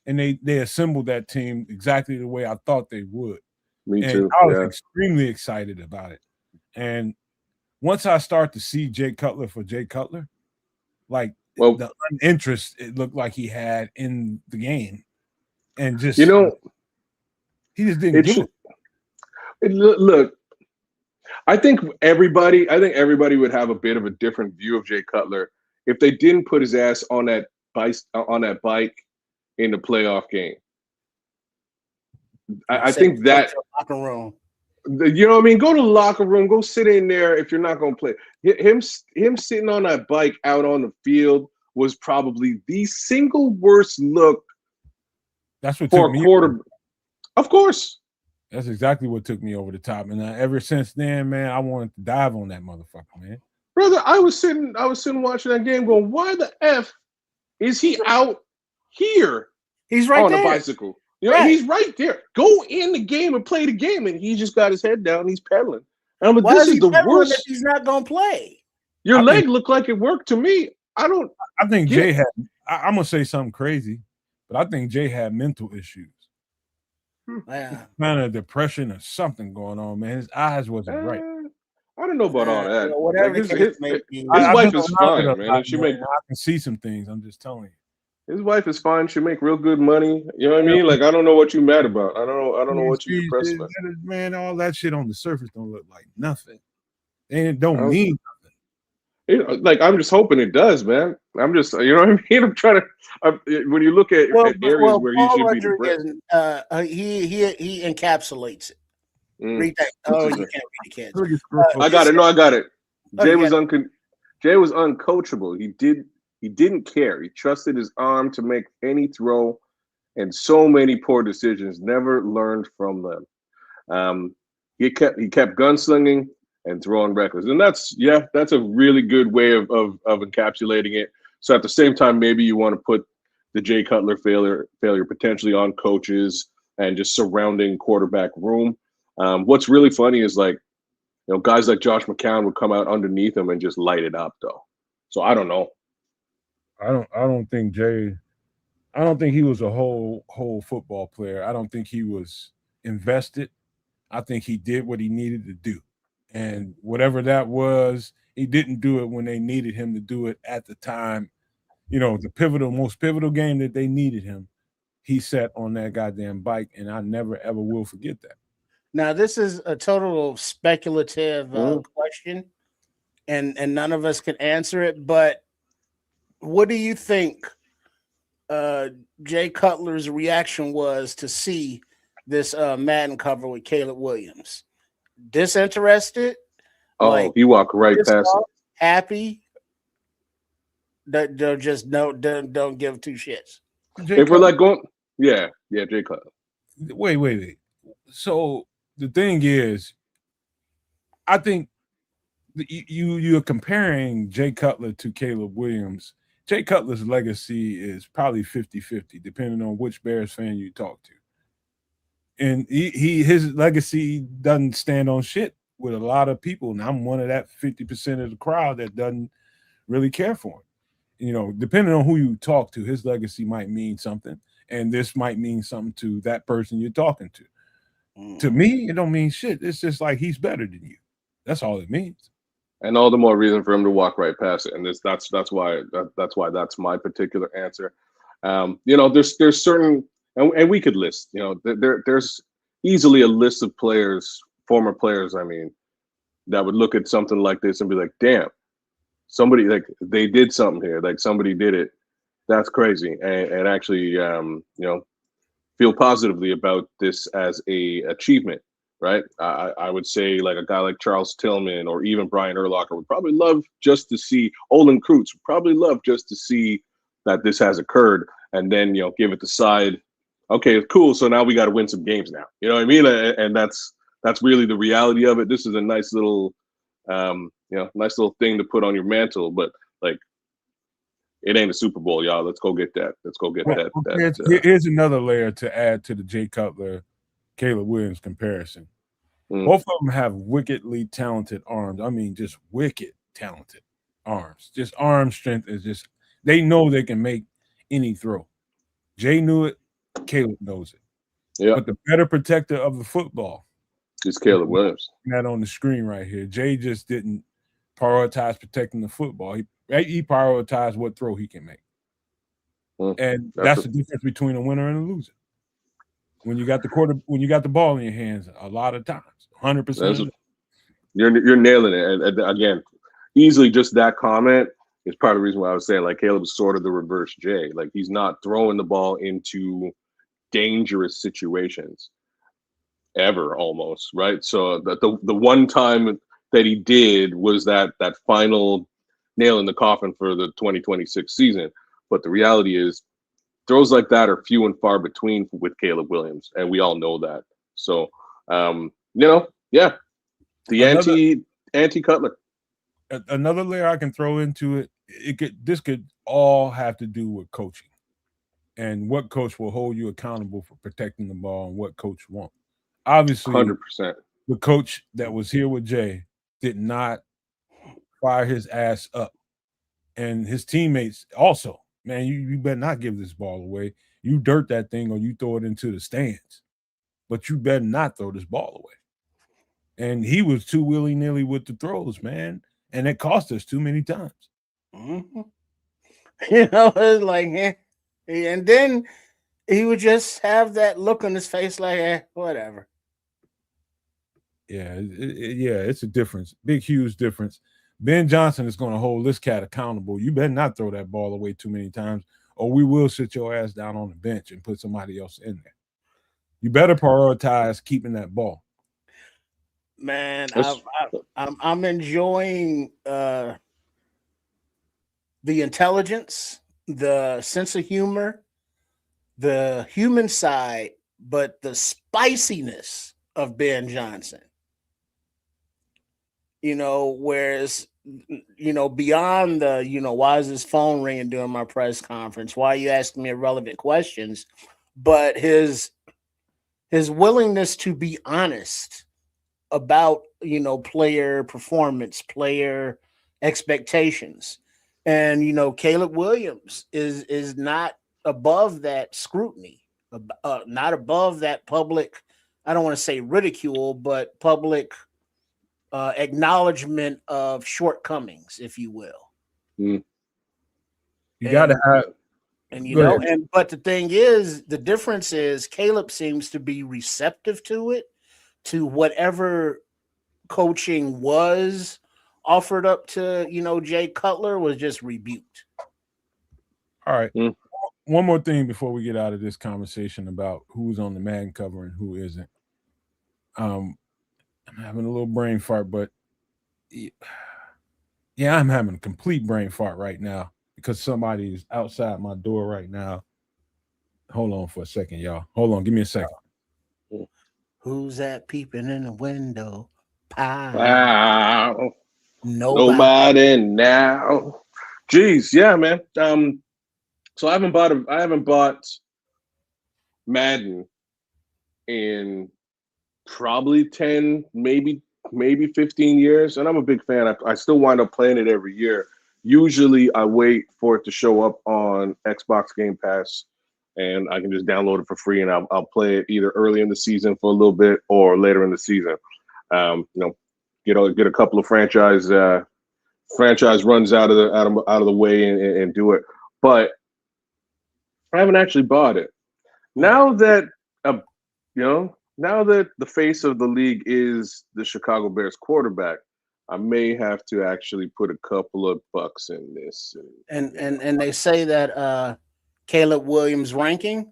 And they assembled that team exactly the way I thought they would. Me and too. I was extremely excited about it. And once I start to see Jay Cutler for Jay Cutler, like the uninterest it looked like he had in the game, and just he just didn't do it. Look, I think everybody would have a bit of a different view of Jay Cutler if they didn't put his ass on that bike in the playoff game. I think that locker room. You know what I mean? Go to the locker room, go sit in there if you're not going to play. Him sitting on that bike out on the field was probably the single worst look. That's what for a quarter. Of course. That's exactly what took me over the top. And ever since then, man, I wanted to dive on that motherfucker, man. Brother, I was sitting watching that game going, why the F is he out here? He's right on there. a bicycle. You know, he's right there. Go in the game and play the game, and he just got his head down. And he's pedaling. And I'm like, this is the worst. If he's not gonna play. Your leg looked like it worked to me. I think Jay had. I'm gonna say something crazy, but I think Jay had mental issues. Yeah. Kind of depression or something going on, man. His eyes wasn't right. I don't know about all that. Whatever his I wife is fine, man. I can see some things. I'm just telling you. His wife is fine. She make real good money. You know what I mean? Like, I don't know what you mad about. I don't know what you depressed about. Man, all that shit on the surface don't look like nothing. And it don't mean nothing. Like, I'm just hoping it does, man. I'm just, you know what I mean? I'm trying to, when you look at areas where you should be depressed. He encapsulates it. Read that. Oh, you can't read the kids. I got it. No, I got it. Jay was uncoachable. He didn't care. He trusted his arm to make any throw, and so many poor decisions. Never learned from them. He kept gunslinging and throwing reckless, and that's a really good way of encapsulating it. So at the same time, maybe you want to put the Jay Cutler failure potentially on coaches and just surrounding quarterback room. What's really funny is guys like Josh McCown would come out underneath him and just light it up though. So I don't know. I don't think Jay. I don't think he was a whole football player. I don't think he was invested. I think he did what he needed to do, and whatever that was, he didn't do it when they needed him to do it at the time. The most pivotal game that they needed him, he sat on that goddamn bike, and I never ever will forget that. Now, this is a total speculative question, and none of us can answer it. But what do you think Jay Cutler's reaction was to see this Madden cover with Caleb Williams? Disinterested? Oh, he walked right past it. Happy? They'll just don't give two shits. If we're going, Jay Cutler. Wait. So the thing is, I think you're comparing Jay Cutler to Caleb Williams. Jay Cutler's legacy is probably 50-50, depending on which Bears fan you talk to. And his legacy doesn't stand on shit with a lot of people, and I'm one of that 50% of the crowd that doesn't really care for him. Depending on who you talk to, his legacy might mean something, and this might mean something to that person you're talking to. To me, it don't mean shit. It's just like he's better than you. That's all it means. And all the more reason for him to walk right past it. And that's why that's my particular answer. There's certain, and we could list. There's easily a list of players, former players. I mean, that would look at something like this and be like, "Damn, somebody they did something here. Somebody did it. That's crazy." And actually, feel positively about this as a achievement, right? I would say a guy like Charles Tillman or even Brian Urlacher would probably love just to see, Olin Kreutz would probably love just to see that this has occurred, and then give it the side. Okay, cool. So now we got to win some games now. You know what I mean? And that's really the reality of it. This is a nice little, nice little thing to put on your mantle, but it ain't a Super Bowl, y'all. Let's go get that. Let's go get that. Here's another layer to add to the Jay Cutler, Caleb Williams comparison. Both of them have wickedly talented arms. I mean, just wicked talented arms. Just arm strength is just, they know they can make any throw. Jay knew it. Caleb knows it. Yeah. But the better protector of the football is Caleb Williams. That on the screen right here. Jay just didn't prioritize protecting the football. He prioritized what throw he can make. And that's the difference between a winner and a loser. When you got the ball in your hands, a lot of times, 100%. You're nailing it. And again, easily just that comment is part of the reason why I was saying Caleb is sort of the reverse Jay. He's not throwing the ball into dangerous situations ever, almost, right? So the one time that he did was that final nail in the coffin for the 2026 season. But the reality is, throws like that are few and far between with Caleb Williams, and we all know that. So, the anti Cutler. Another layer I can throw into it. This could all have to do with coaching, and what coach will hold you accountable for protecting the ball, and what coach won't. Obviously, 100%. The coach that was here with Jay did not fire his ass up, and his teammates also. Man, you better not give this ball away. You dirt that thing or you throw it into the stands. But you better not throw this ball away. And he was too willy-nilly with the throws, man. And it cost us too many times. Mm-hmm. It's like, and then he would just have that look on his face like, whatever. Yeah, it's a difference. Big, huge difference. Ben Johnson is going to hold this cat accountable. You better not throw that ball away too many times, or we will sit your ass down on the bench and put somebody else in there. You better prioritize keeping that ball. Man, I'm enjoying the intelligence, the sense of humor, the human side, but the spiciness of Ben Johnson. Whereas, beyond the, why is his phone ringing during my press conference? Why are you asking me irrelevant questions? But his willingness to be honest about, player performance, player expectations. And, Caleb Williams is not above that scrutiny, not above that public, I don't want to say ridicule, but public acknowledgement of shortcomings, if you will. You got to have, but the thing is, the difference is Caleb seems to be receptive to it, to whatever coaching was offered up to, Jay Cutler was just rebuked. All right. One more thing before we get out of this conversation about who's on the Madden cover and who isn't. I'm having a little brain fart, but yeah, I'm having a complete brain fart right now because somebody is outside my door right now. Hold on for a second, y'all. Hold on. Give me a second. Who's that peeping in the window? Wow. Nobody now. Jeez, yeah, man. So I haven't bought Madden in probably 10, maybe 15 years, and I'm a big fan. I still wind up playing it every year. Usually I wait for it to show up on Xbox Game Pass, and I can just download it for free, and I'll play it either early in the season for a little bit or later in the season. Get a couple of franchise runs out of the way and do it. But I haven't actually bought it. Now that the face of the league is the Chicago Bears quarterback, I may have to actually put a couple of bucks in this. And they say that Caleb Williams ranking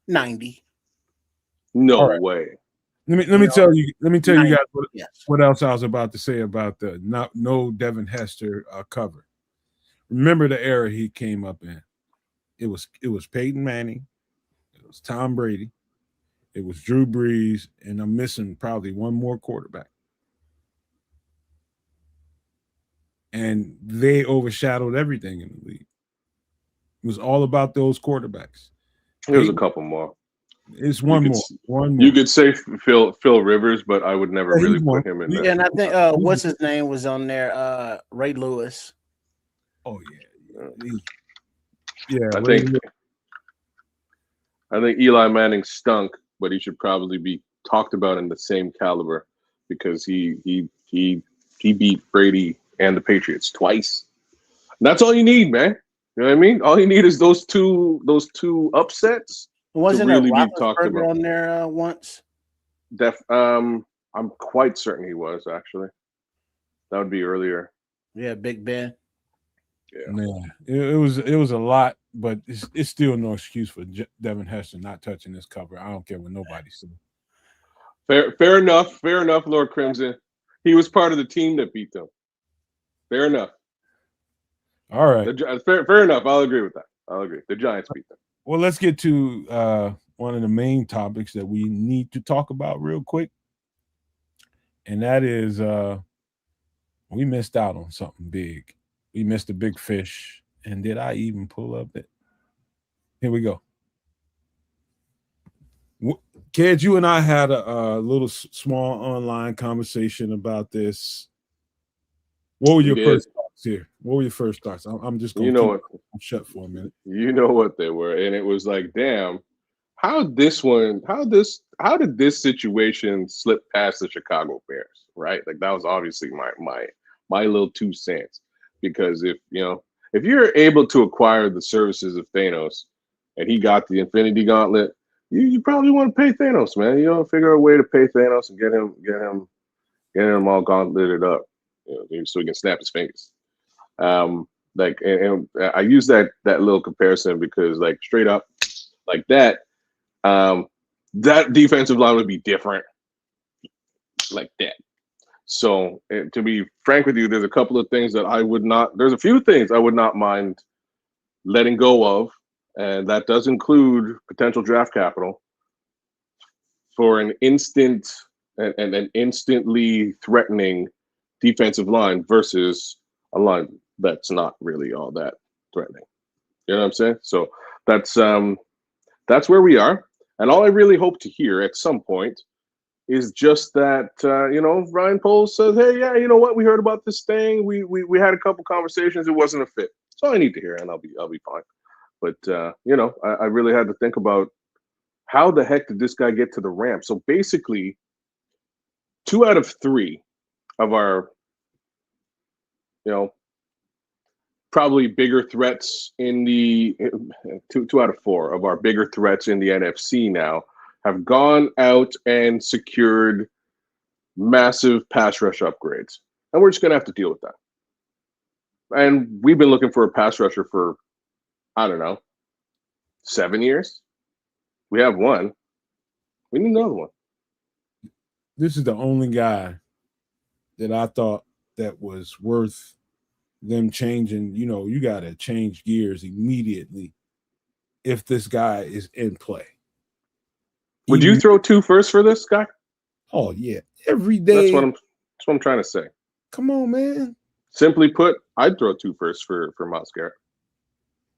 90. No way. Let me tell you guys what else I was about to say about the no Devin Hester cover. Remember the era he came up in. It was Peyton Manning, it was Tom Brady, it was Drew Brees, and I'm missing probably one more quarterback. And they overshadowed everything in the league. It was all about those quarterbacks. There's a couple more. It's one more. You could say Phil Rivers, but I would never really put him in there. Yeah, and I think what's his name was on there? Ray Lewis. Oh yeah. I think Eli Manning stunk, but he should probably be talked about in the same caliber because he beat Brady and the Patriots twice. And that's all you need, man. You know what I mean? All you need is those two upsets. Wasn't really be talked about on there once? I'm quite certain he was actually. That would be earlier. Yeah, Big Ben. Yeah, it was a lot, but it's still no excuse for Devin Hester not touching this cover. I don't care what nobody says. Fair enough, Lord Crimson. He was part of the team that beat them. Fair enough. All right. Fair enough. I'll agree with that. I'll agree. The Giants beat them. Well, let's get to one of the main topics that we need to talk about real quick, and that is we missed out on something big. We missed a big fish, and did I even pull up it? Here we go. Kids, you and I had a little small online conversation about this. What were your first thoughts here? What were your first thoughts? I'm just going to shut for a minute. You know what they were, and it was like, damn, how did this situation slip past the Chicago Bears, right? Like that was obviously my little 2 cents. Because if you're able to acquire the services of Thanos, and he got the Infinity Gauntlet, you probably want to pay Thanos, man. Figure a way to pay Thanos and get him all gauntleted up, so he can snap his fingers. And I use that little comparison because, like, straight up, like that defensive line would be different, like that. So to be frank with you, there's a couple of things that there's a few things I would not mind letting go of, and that does include potential draft capital for an instant and an instantly threatening defensive line versus a line that's not really all that threatening. You know what I'm saying? So that's where we are. And all I really hope to hear at some point is just that, Ryan Poles says, hey, yeah, you know what? We heard about this thing. We had a couple conversations. It wasn't a fit. That's all I need to hear, and I'll be fine. But, I really had to think about how the heck did this guy get to the ramp? So basically, 2 out of 3 of our, probably bigger threats in the 2 out of 4 of our bigger threats in the NFC now have gone out and secured massive pass rush upgrades. And we're just going to have to deal with that. And we've been looking for a pass rusher for, I don't know, 7 years. We have one. We need another one. This is the only guy that I thought that was worth them changing. You got to change gears immediately if this guy is in play. Would you throw 2 firsts for this guy? Oh, yeah. Every day. That's what I'm trying to say. Come on, man. Simply put, I'd throw 2 firsts for Myles Garrett.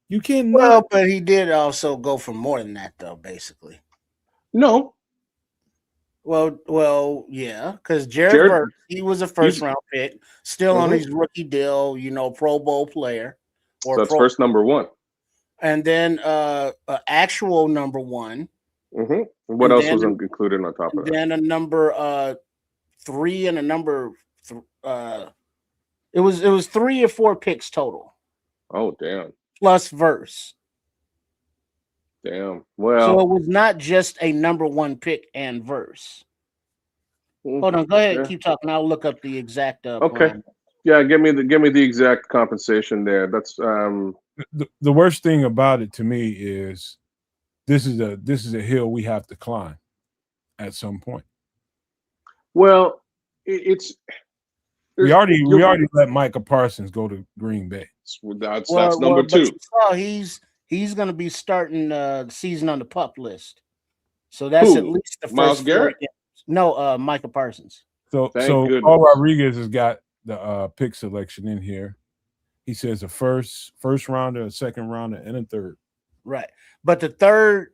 You can. Well, but he did also go for more than that, though, basically. No. Well, yeah, because Jared Verse, he was a first-round pick, still on his rookie deal, Pro Bowl player. So that's first number 1. And then actual number 1. Mm-hmm. What else was included on top of that? Then a number 3 and a number. It was 3 or 4 picks total. Oh, damn. Plus Verse. Damn. Well, so it was not just a number 1 pick and Verse. Hold on, go ahead, keep talking. I'll look up the exact. Okay. Plan. Yeah, give me the exact compensation there. That's the worst thing about it to me is this is a hill we have to climb at some point. Well, we already let Micah Parsons go to Green Bay. That's number 2. He's going to be starting the season on the PUP list. So that's at least the first. Myles Garrett? No, Micah Parsons. So Paul Rodriguez has got the pick selection in here. He says a first rounder, a second rounder, and a third. Right. But the third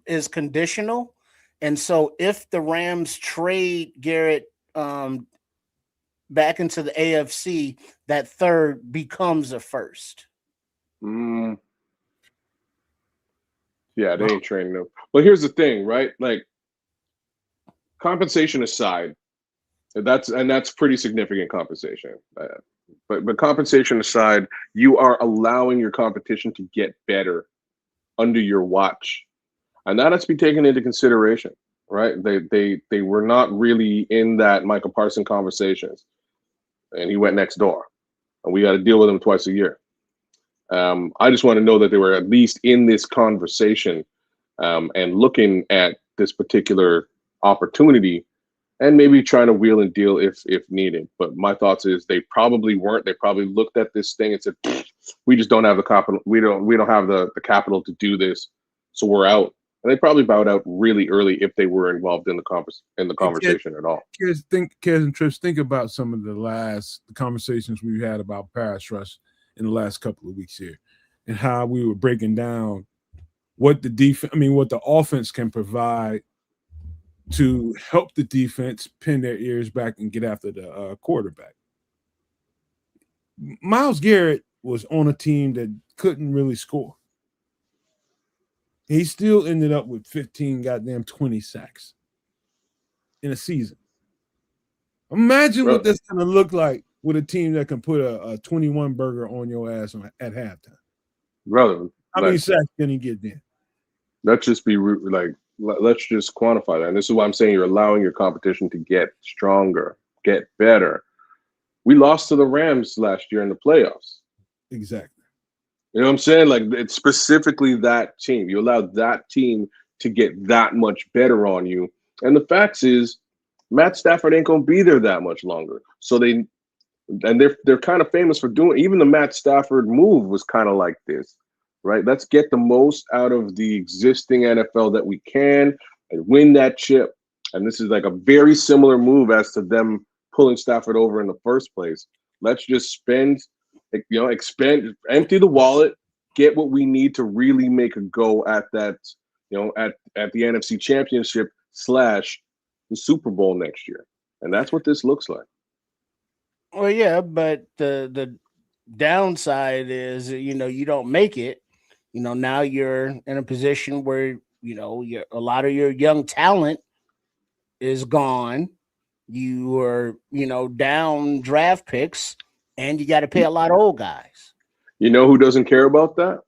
is conditional. And so if the Rams trade Garrett back into the AFC, that third becomes a first. Yeah, they ain't trading them. But here's the thing, right? Like, compensation aside, that's pretty significant compensation. But compensation aside, you are allowing your competition to get better under your watch, and that has to be taken into consideration, right? They were not really in that Michael Parsons conversations, and he went next door, and we got to deal with him twice a year. I just want to know that they were at least in this conversation and looking at this particular opportunity and maybe trying to wheel and deal if needed. But my thoughts is they probably weren't. They probably looked at this thing and said, we just don't have the capital. We don't have the capital to do this. So we're out. And they probably bowed out really early if they were involved in the conversation at all. Kids and Trish, think about some of the conversations we've had about pass rush in the last couple of weeks here, and how we were breaking down what the offense can provide to help the defense pin their ears back and get after the quarterback. Myles Garrett was on a team that couldn't really score. He still ended up with 20 sacks in a season. Imagine what that's going to look like with a team that can put a 21 burger on your ass at halftime. Brother, how many sacks can he get then? Let's just be like, let's just quantify that. And this is why I'm saying you're allowing your competition to get stronger, get better. We lost to the Rams last year in the playoffs. Exactly. You know what I'm saying? Like, it's specifically that team. You allowed that team to get that much better on you. And the facts is, Matt Stafford ain't gonna be there that much longer. So they're kind of famous for doing. Even the Matt Stafford move was kind of like this, right? Let's get the most out of the existing NFL that we can and win that chip. And this is like a very similar move as to them pulling Stafford over in the first place. Let's just expend, empty the wallet, get what we need to really make a go at that, at the NFC Championship / the Super Bowl next year. And that's what this looks like. Well, yeah, but the downside is, you don't make it. Now you're in a position where, a lot of your young talent is gone. You are, down draft picks, and you got to pay a lot of old guys. You know who doesn't care about that?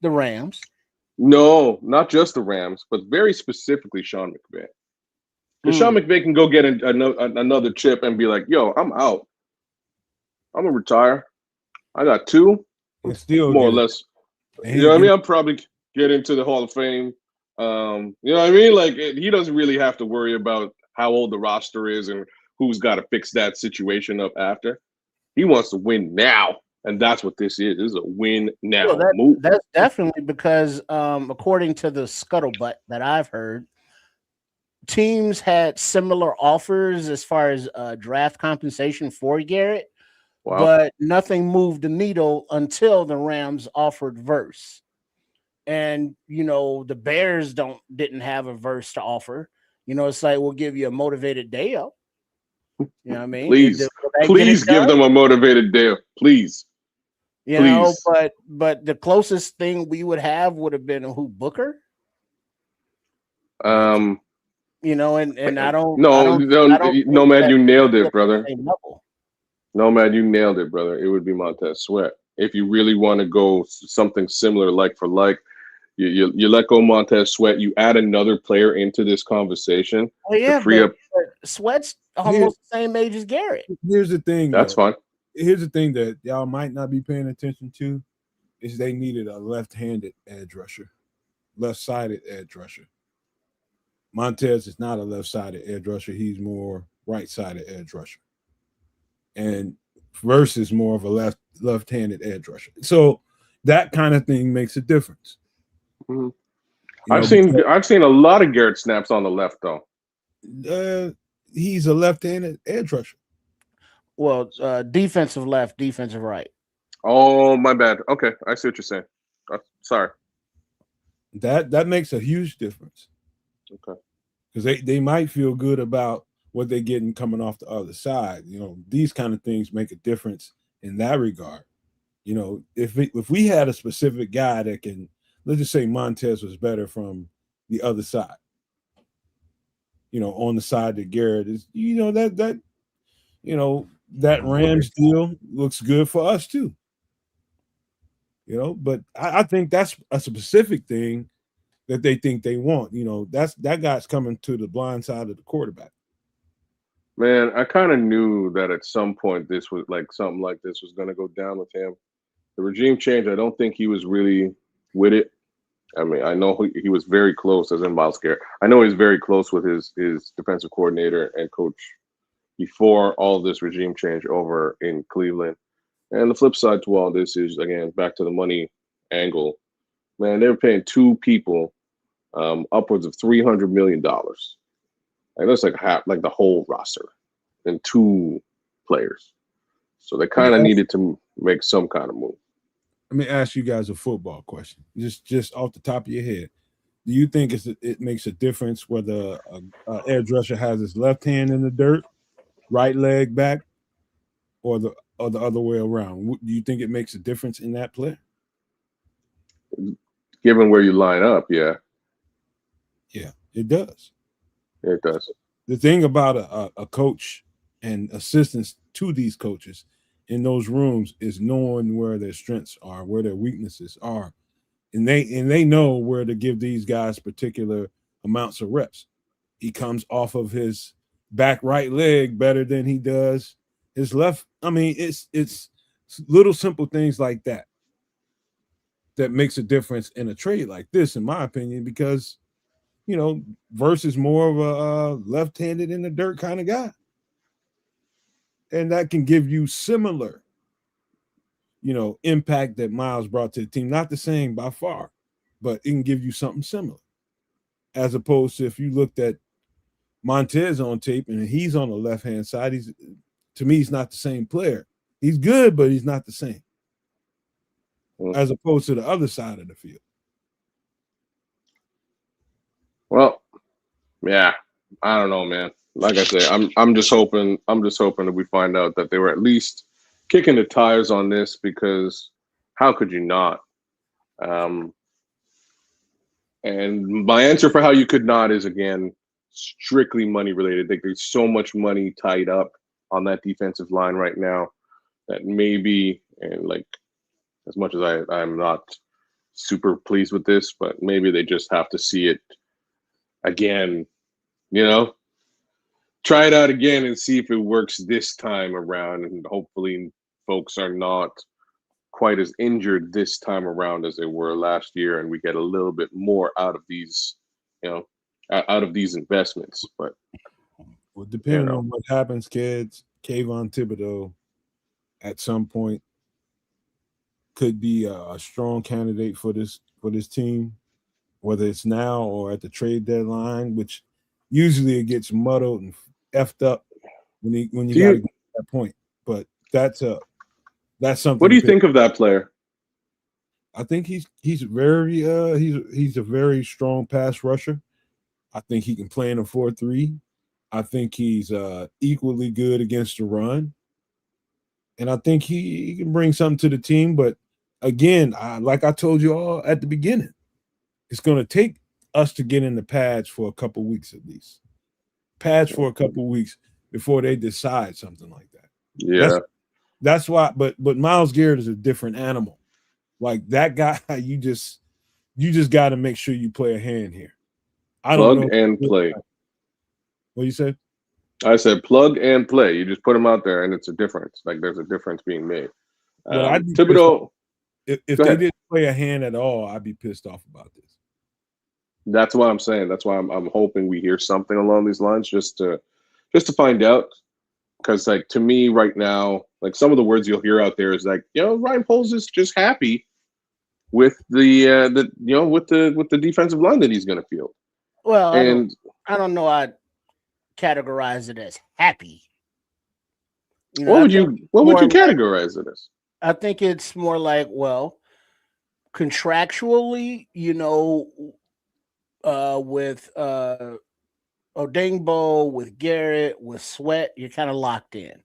The Rams. No, not just the Rams, but very specifically Sean McVay. Because Sean McVay can go get another chip and be like, yo, I'm out. I'm going to retire. I got two. Still more or less. You know what I mean? I'm probably get into the Hall of Fame. You know what I mean? Like, he doesn't really have to worry about how old the roster is and who's got to fix that situation up after. He wants to win now. And that's what this is. This is a win now move. That's definitely because, according to the scuttlebutt that I've heard, teams had similar offers as far as draft compensation for Garrett, but nothing moved the needle until the Rams offered Verse. And, the Bears didn't have a Verse to offer. It's like, we'll give you a motivated Dale. You know what I mean? Please give them a motivated Dale. Please. But the closest thing we would have would have been Booker. And I don't. Nomad, you nailed it, brother. Nomad, you nailed it, brother. It would be Montez Sweat. If you really want to go something similar, like for like, you let go Montez Sweat. You add another player into this conversation. Oh yeah, to free up. Sweat's almost the same age as Garrett. Here's the thing. That's fine. Here's the thing that y'all might not be paying attention to is they needed a left-handed edge rusher, left-sided edge rusher. Montez is not a left-sided edge rusher. He's more right-sided edge rusher. And Verse is more of a left-handed edge rusher. So that kind of thing makes a difference. Mm-hmm. I've seen a lot of Garrett snaps on the left though. He's a left-handed edge rusher. Well, defensive left, defensive right. Oh, my bad. Okay, I see what you're saying. Sorry. That makes a huge difference. Okay. Because they might feel good about what they're getting coming off the other side. These kind of things make a difference in that regard. If we had a specific guy that can, let's just say Montez was better from the other side. On the side that Garrett is, that Rams deal looks good for us too. But I think that's a specific thing that they think they want. That guy's coming to the blind side of the quarterback. Man, I kind of knew that at some point this was like something like this was going to go down with him. The regime change, I don't think he was really with it. I mean, I know he was very close, as in Myles Garrett. I know he's very close with his defensive coordinator and coach before all of this regime change over in Cleveland. And the flip side to all this is, again, back to the money angle. Man, they were paying two people upwards of $300 million. Like that's like the whole roster and two players. So they kind of needed to make some kind of move. Let me ask you guys a football question, just off the top of your head. Do you think it makes a difference whether an edge rusher has his left hand in the dirt, right leg back, or the other way around? Do you think it makes a difference in that play? Given where you line up, yeah. Yeah, it does. It does. The thing about a coach and assistants to these coaches in those rooms is knowing where their strengths are, where their weaknesses are, and they know where to give these guys particular amounts of reps. He comes off of his back right leg better than he does his left. I mean, it's little simple things like that that makes a difference in a trade like this, in my opinion, because versus more of a left-handed in the dirt kind of guy. And that can give you similar, impact that Myles brought to the team. Not the same by far, but it can give you something similar. As opposed to if you looked at Montez on tape and he's on the left-hand side, to me, he's not the same player. He's good, but he's not the same. As opposed to the other side of the field. Well, yeah, I don't know, man. Like I say, I'm just hoping that we find out that they were at least kicking the tires on this, because how could you not? And my answer for how you could not is, again, strictly money related. There's so much money tied up on that defensive line right now that maybe, and like, as much as I'm not super pleased with this, but maybe they just have to see it again, try it out again and see if it works this time around. And hopefully folks are not quite as injured this time around as they were last year, and we get a little bit more out of these, out of these investments. But depending on what happens, kids, Kayvon Thibodeau at some point could be a strong candidate for this team, whether it's now or at the trade deadline, which usually it gets muddled and effed up when you got to get to that point. But that's something. What do you think of that player? I think he's very he's a very strong pass rusher. I think he can play in a 4-3. I think he's equally good against the run, and I think he can bring something to the team. But again, like I told you all at the beginning, it's going to take us to get in the pads for a couple weeks at least. Pads for a couple weeks before they decide something like that. Yeah, that's why. But Myles Garrett is a different animal. Like that guy, you just got to make sure you play a hand here. Plug and play. What you said? I said plug and play. You just put them out there, and it's a difference. Like there's a difference being made. Thibodeau. If they didn't play a hand at all, I'd be pissed off about this. That's what I'm saying. That's why I'm hoping we hear something along these lines, just to find out. Because like to me right now, like some of the words you'll hear out there is like, Ryan Poles is just happy with the with the defensive line that he's going to field. Well, I don't know. I'd categorize it as happy. What would you categorize it as? I think it's more like, well, contractually, with Odengbo, with Garrett, with Sweat, you're kind of locked in.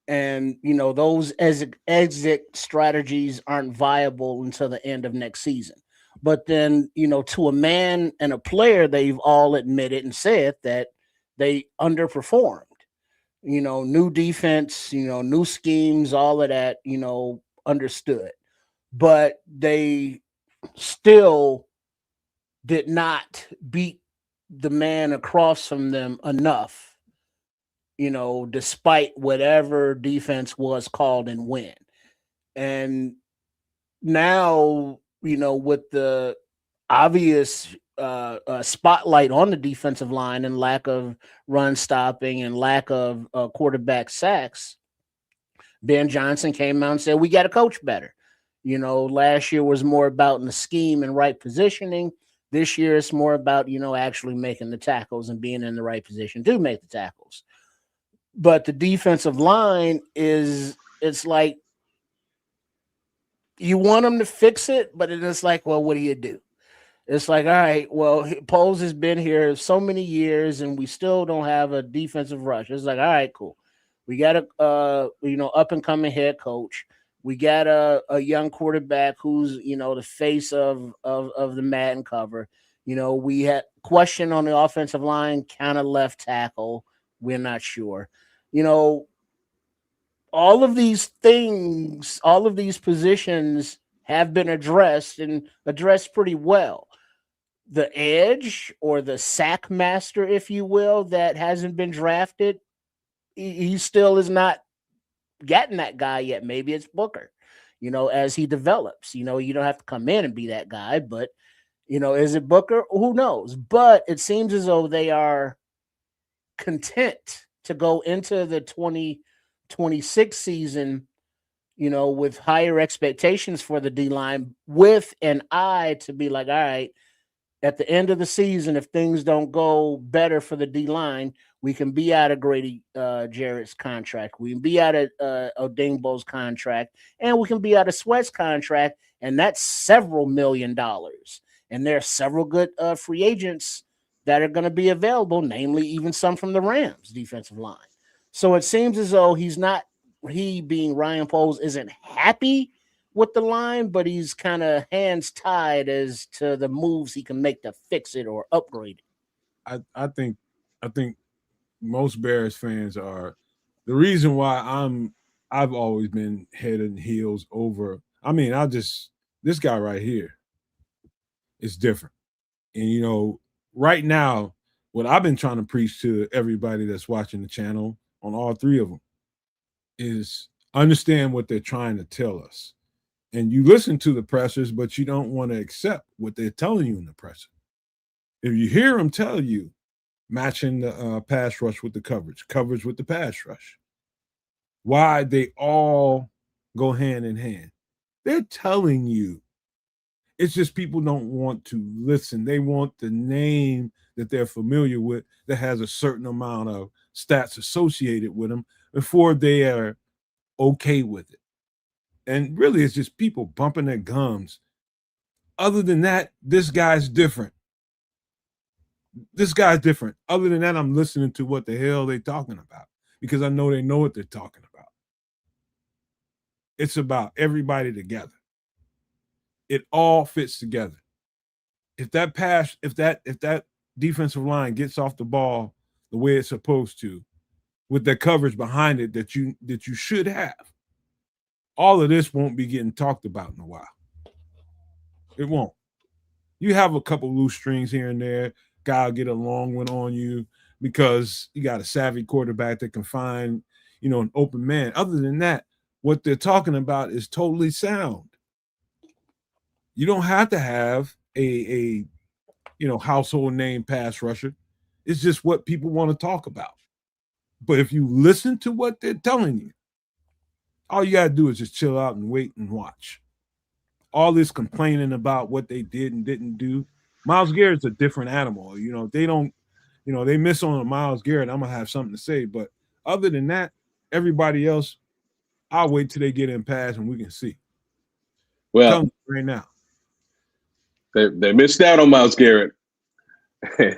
And, those exit strategies aren't viable until the end of next season. But then, to a man and a player, they've all admitted and said that they underperformed. New defense, new schemes, all of that, understood. But they still did not beat the man across from them enough, despite whatever defense was called and win. And now, with the obvious spotlight on the defensive line and lack of run stopping and lack of quarterback sacks, Ben Johnson came out and said, we got to coach better. Last year was more about in the scheme and right positioning. This year it's more about, actually making the tackles and being in the right position to make the tackles. But the defensive line it's like you want them to fix it, but it's like, well, what do you do? It's like, all right, well, Poles has been here so many years and we still don't have a defensive rush. It's like, all right, cool. We got a up and coming head coach. We got a young quarterback who's, the face of the Madden cover. We had question on the offensive line, kind of left tackle. We're not sure. All of these things, all of these positions have been addressed and addressed pretty well. The edge or the sack master, if you will, that hasn't been drafted, he still is not gotten that guy yet. Maybe it's Booker, as he develops. You don't have to come in and be that guy, but Is it Booker? Who knows? But it seems as though they are content to go into the 2026 season, with higher expectations for the D line, with an eye to be like, all right, at the end of the season, if things don't go better for the D line, we can be out of Grady Jarrett's contract. We can be out of Odingbo's contract, and we can be out of Sweat's contract, and that's several $1 million. And there are several good free agents that are going to be available, namely even some from the Rams defensive line. So it seems as though he being Ryan Poles isn't happy with the line, but he's kind of hands tied as to the moves he can make to fix it or upgrade it. I think most Bears fans are the reason why I've always been head and heels over. I mean, this guy right here is different. And right now, what I've been trying to preach to everybody that's watching the channel on all three of them is understand what they're trying to tell us. And you listen to the pressers, but you don't want to accept what they're telling you in the presser. If you hear them tell you, matching the pass rush with the coverage with the pass rush, why they all go hand in hand. They're telling you. It's just people don't want to listen. They want the name that they're familiar with that has a certain amount of stats associated with them before they are okay with it. And really, it's just people bumping their gums. Other than that, this guy's different. Other than that, I'm listening to what the hell they're talking about because I know they know what they're talking about. It's about everybody together. It all fits together. If that defensive line gets off the ball the way it's supposed to, with the coverage behind it that you should have, all of this won't be getting talked about in a while. It won't. You have a couple loose strings here and there. Guy will get a long one on you because you got a savvy quarterback that can find, an open man. Other than that, what they're talking about is totally sound. You don't have to have a household name pass rusher. It's just what people want to talk about. But if you listen to what they're telling you, all you got to do is just chill out and wait and watch. All this complaining about what they did and didn't do. Myles Garrett's a different animal. They don't, they miss on a Myles Garrett. I'm going to have something to say. But other than that, everybody else, I'll wait till they get in pass and we can see. Well, right now. They missed out on Myles Garrett.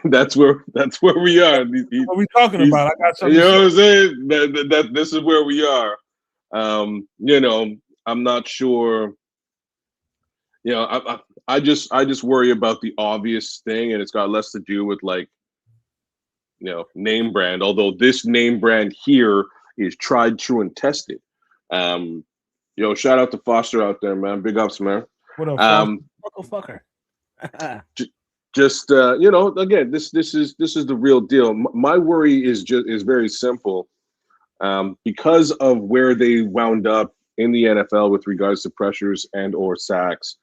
that's where we are. What are we talking about? I got something. You know what I'm saying? That this is where we are. I'm not sure. I just worry about the obvious thing, and it's got less to do with name brand. Although this name brand here is tried, true, and tested. Shout out to Foster out there, man. Big ups, man. What up, fucker? Just again, this is the real deal. My worry is very simple. Because of where they wound up in the NFL with regards to pressures and or sacks,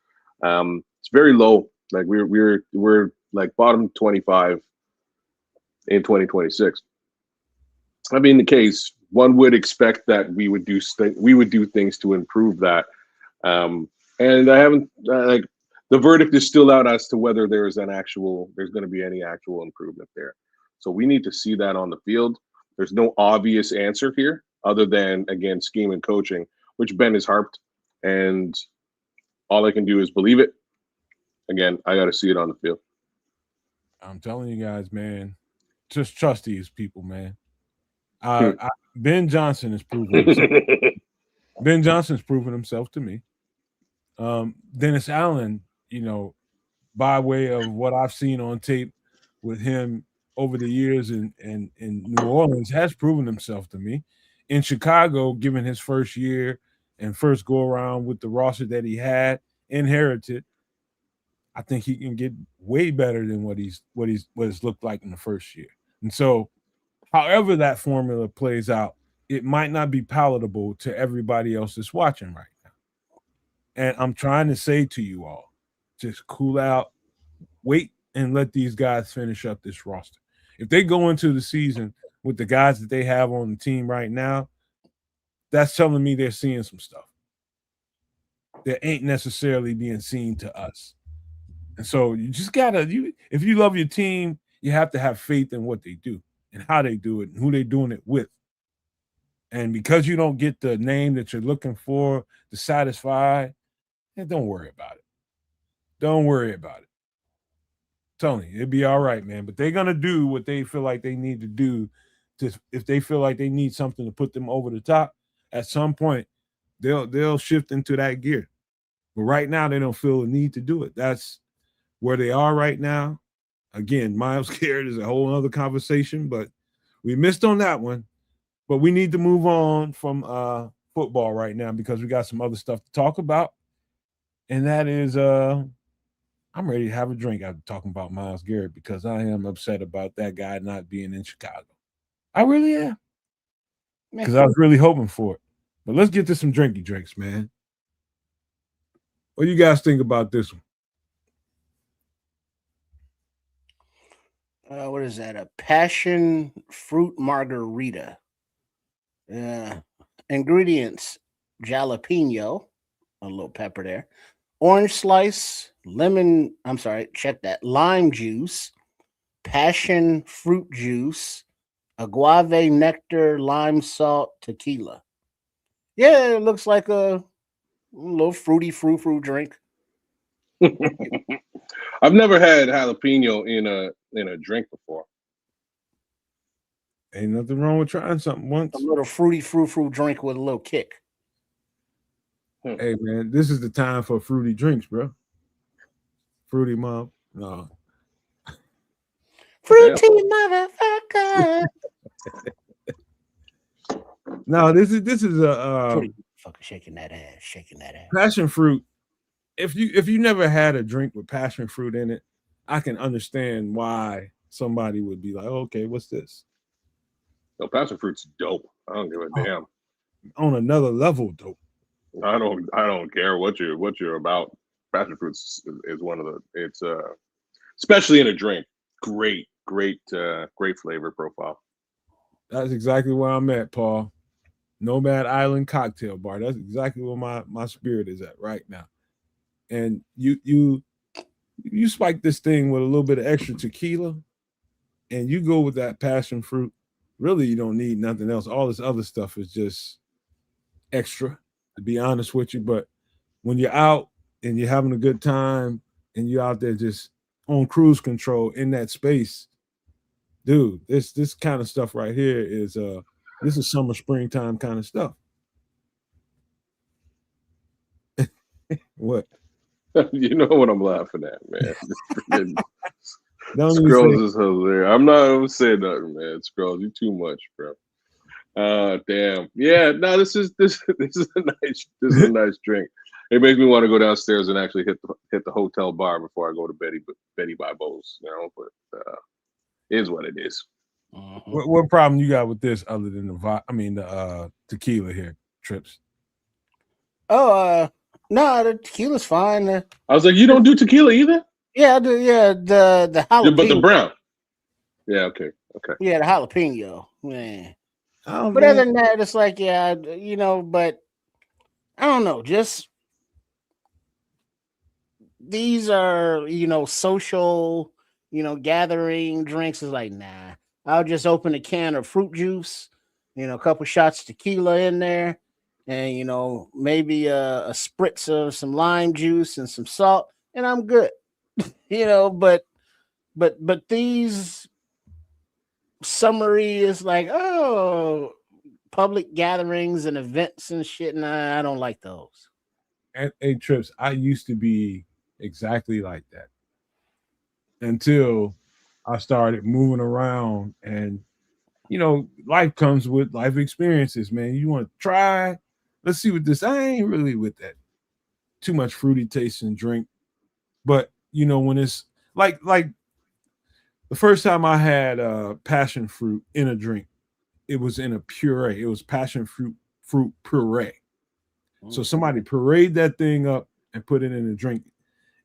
it's very low. Like we're like bottom 25 in 2026. I mean, the case one would expect that we would do things to improve that. And I haven't the verdict is still out as to whether there's going to be any actual improvement there. So we need to see that on the field. There's no obvious answer here other than, again, scheme and coaching, which Ben has harped. And all I can do is believe it. Again, I got to see it on the field. I'm telling you guys, man, just trust these people, man. Ben Johnson has proven himself. Ben Johnson's proven himself to me. Dennis Allen, by way of what I've seen on tape with him over the years in New Orleans, has proven himself to me. In Chicago, given his first year and first go around with the roster that he had inherited, I think he can get way better than what it's looked like in the first year. And so, however that formula plays out, it might not be palatable to everybody else that's watching right now. And I'm trying to say to you all, just cool out, wait and let these guys finish up this roster. If they go into the season with the guys that they have on the team right now, that's telling me they're seeing some stuff that ain't necessarily being seen to us. And so you just gotta, if you love your team, you have to have faith in what they do and how they do it and who they're doing it with. And because you don't get the name that you're looking for to satisfy, don't worry about it. Don't worry about it. Tony, it'll be all right, man. But they're gonna do what they feel like they need to do. If they feel like they need something to put them over the top, at some point they'll shift into that gear. But right now they don't feel the need to do it. That's where they are right now. Again, Myles Garrett is a whole other conversation, but we missed on that one. But we need to move on from football right now because we got some other stuff to talk about. And that is I'm ready to have a drink after talking about Myles Garrett because I am upset about that guy not being in Chicago. I really am. Because I was really hoping for it. But let's get to some drinky drinks, man. What do you guys think about this one? What is that? A passion fruit margarita. Ingredients: jalapeno, a little pepper there, orange slice, lime juice, passion fruit juice, agave nectar, lime salt, tequila. Yeah, it looks like a little fruity fruit drink. I've never had jalapeno in a drink before. Ain't nothing wrong with trying something once. A little fruity fruit drink with a little kick. Hey man, this is the time for fruity drinks, bro. Fruity mom, no. Fruity motherfucker. No, this is a fucking shaking that ass. Passion fruit. If you never had a drink with passion fruit in it, I can understand why somebody would be like, oh, okay, what's this? No, passion fruit's dope. I don't give a damn. On another level, dope. I don't care what you're about. Passion fruits is one of it's especially in a drink. Great flavor profile. That's exactly where I'm at, Paul. Nomad Island Cocktail Bar. That's exactly where my spirit is at right now. And you spike this thing with a little bit of extra tequila, and you go with that passion fruit. Really, you don't need nothing else. All this other stuff is just extra, to be honest with you. But when you're out and you're having a good time and you're out there just on cruise control in that space, dude, this kind of stuff right here is this is summer, springtime kind of stuff. What? You know what I'm laughing at, man. Scrolls is hilarious. I'm not gonna say nothing, man. Scrolls, you too much, bro. Damn. Yeah, no, this is a nice drink. It makes me want to go downstairs and actually hit the hotel bar before I go to Betty by Bowls, you know, but it is what it is. What problem you got with this other than the tequila here, Trips? Oh, no, the tequila's fine. I was like, you don't do tequila either? Yeah, I do. Yeah, the jalapeno. Yeah, but the brown. Yeah, okay. Yeah, the jalapeno. Man. Oh, but other than that, it's like, yeah, you know, but I don't know. Just these are, you know, social, you know, gathering drinks. Is like, nah. I'll just open a can of fruit juice, you know, a couple shots of tequila in there, and you know, maybe a spritz of some lime juice and some salt, and I'm good. You know, but these summary is like, oh, public gatherings and events and shit, and I don't like those. And hey, Trips, I used to be exactly like that until I started moving around, and you know, life comes with life experiences, man. You want to try? Let's see what this. I ain't really with that too much fruity tasting drink, but you know, when it's like the first time I had passion fruit in a drink, it was in a puree. It was passion fruit puree. So somebody pureed that thing up and put it in a drink,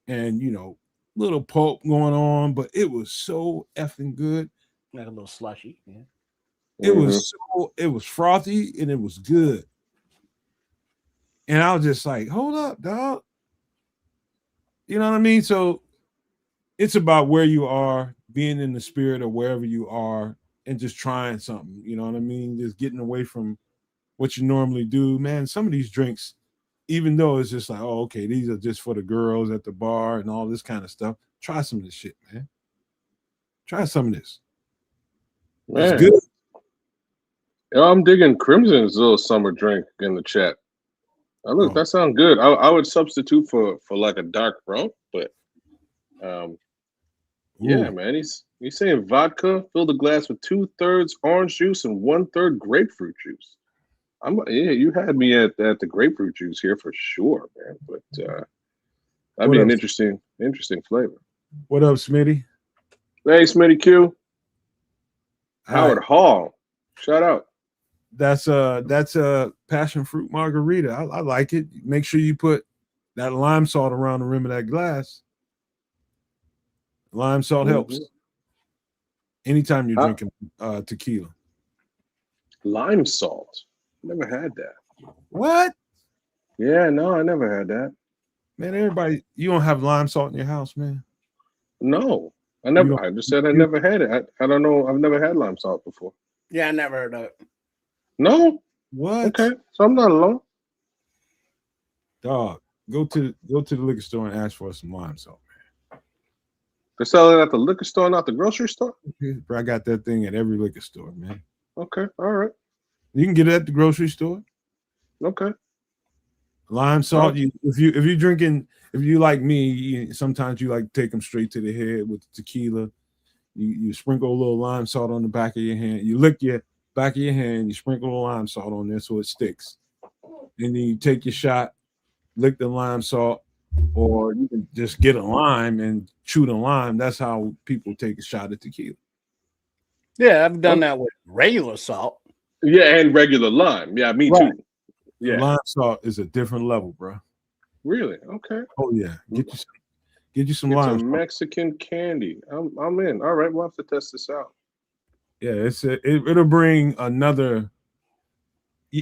and you know, little pulp going on, but it was so effing good. Like a little slushy. Yeah. It was frothy and it was good. And I was just like, hold up, dog. You know what I mean? So it's about where you are, being in the spirit of wherever you are, and just trying something. You know what I mean? Just getting away from what you normally do. Man, some of these drinks, even though it's just like, oh, okay, these are just for the girls at the bar and all this kind of stuff. Try some of this shit, man. Try some of this. Man. It's good. Yeah, I'm digging Crimson's little summer drink in the chat. Look, that sounds good. I would substitute for like a dark rum, but yeah, man. He's saying vodka, fill the glass with 2/3 orange juice and 1/3 grapefruit juice. You had me at the grapefruit juice here for sure, man. But that'd be an interesting flavor. What up, Smitty? Hey, Smitty Q. Howard Hall. Shout out. That's a passion fruit margarita. I like it. Make sure you put that lime salt around the rim of that glass. Lime salt helps. Anytime you're drinking tequila. Lime salt. Never had that. What? Yeah, no, I never had that. Man, everybody, you don't have lime salt in your house, man? No, I never. I just said I never had it. I don't know. I've never had lime salt before. Yeah, I never heard of it. No. What? Okay, so I'm not alone. Dog, go to the liquor store and ask for some lime salt, man. They're selling it at the liquor store, not the grocery store? I got that thing at every liquor store, man. Okay, all right. You can get it at the grocery store. Okay. Lime salt. If you like me, sometimes you like to take them straight to the head with the tequila. You sprinkle a little lime salt on the back of your hand. You lick your back of your hand. You sprinkle a lime salt on there so it sticks. And then you take your shot, lick the lime salt, or you can just get a lime and chew the lime. That's how people take a shot of tequila. Yeah, I've done that with regular salt. Yeah, and regular lime. Yeah, me too. Yeah, lime salt is a different level, bro. Really? Okay. Oh yeah, get you some lime. Some Mexican candy. I'm in. All right, we'll have to test this out. Yeah, it'll bring another.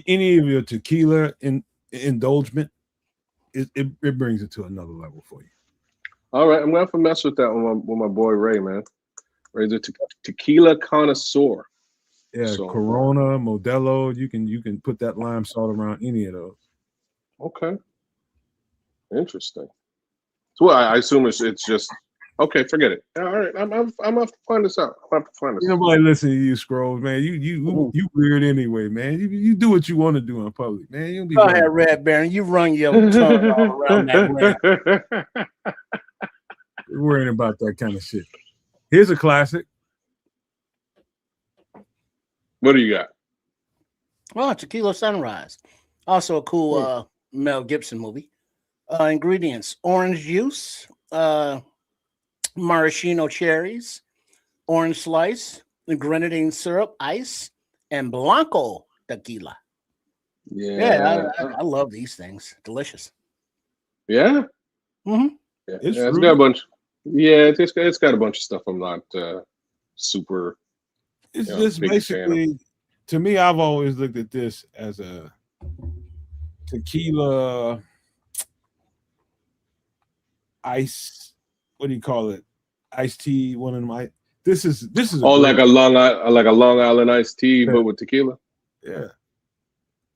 Any of your tequila indulgence, it brings it to another level for you. All right, I'm gonna have to mess with that with my boy Ray, man. Ray's a tequila connoisseur. Yeah, so, Corona, Modelo, you can put that lime salt around any of those. Okay. Interesting. So I assume it's just okay, forget it. All right, I'm gonna find this out. Nobody listen to you, Scrolls, man. You weird anyway, man. You do what you want to do in public, man. You go ahead, Red Baron. You run your tongue all around that rim. We're worrying about that kind of shit. Here's a classic. What do you got? Oh, Tequila Sunrise. Also a cool Mel Gibson movie. Ingredients: orange juice, maraschino cherries, orange slice, grenadine syrup, ice, and blanco tequila. Yeah, I love these things. Delicious. Yeah. Mm-hmm. Yeah, it's got a bunch. Yeah, it's got a bunch of stuff I'm not super. It's just basically, to me, I've always looked at this as a tequila ice. What do you call it? Iced tea. One of them. This is. Like a Long Island iced tea, but with tequila. Yeah.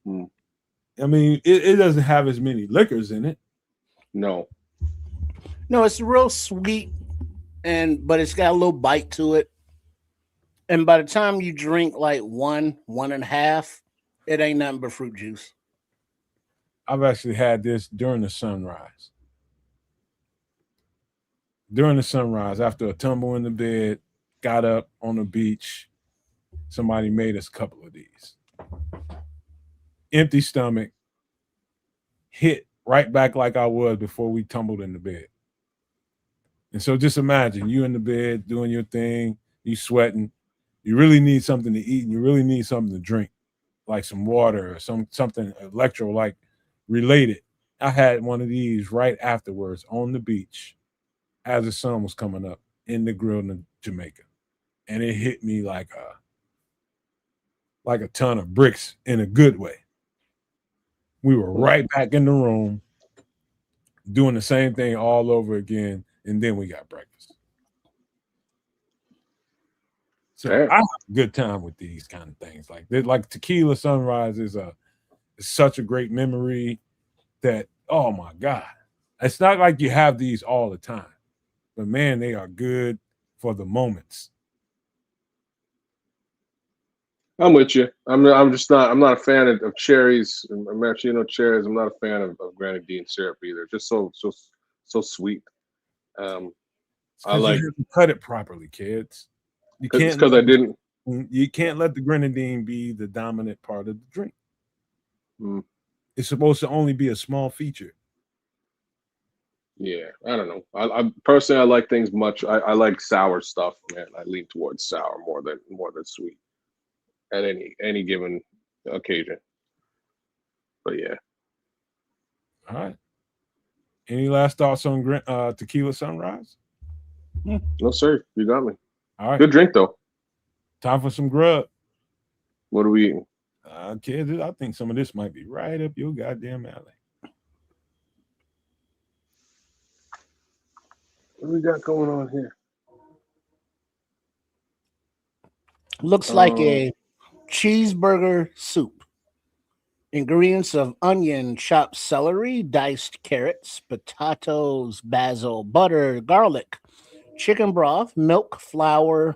I mean, it doesn't have as many liquors in it. No, it's real sweet, but it's got a little bite to it. And by the time you drink like one and a half, it ain't nothing but fruit juice. I've actually had this during the sunrise. During the sunrise, after a tumble in the bed, got up on the beach. Somebody made us a couple of these. Empty stomach, hit right back like I was before we tumbled in the bed. And so just imagine you in the bed doing your thing, you sweating. You really need something to eat and you really need something to drink, like some water or something electrolyte related. I had one of these right afterwards on the beach. as the sun was coming up in the grill in Jamaica, and it hit me like a ton of bricks in a good way. We were right back in the room doing the same thing all over again, and then we got breakfast. So I have a good time with these kind of things. Like tequila sunrise is such a great memory that, oh my God. It's not like you have these all the time, but man, they are good for the moments. I'm with you. I'm not a fan of cherries and maraschino cherries. I'm not a fan of grenadine syrup either. Just so sweet. I like you haven't cut it properly, kids. You can't. It's because I didn't. You can't let the grenadine be the dominant part of the drink. It's supposed to only be a small feature. Yeah, I don't know. I personally, I like things much. I like sour stuff, man. I lean towards sour more than sweet at any given occasion. But yeah. All right. Any last thoughts on tequila sunrise? No, sir. You got me. All right. Good drink though. Time for some grub. What are we eating? Kids, I think some of this might be right up your goddamn alley. What do we got going on here? Looks like a cheeseburger soup. Ingredients of onion, chopped celery, diced carrots, potatoes, basil, butter, garlic, chicken broth, milk, flour,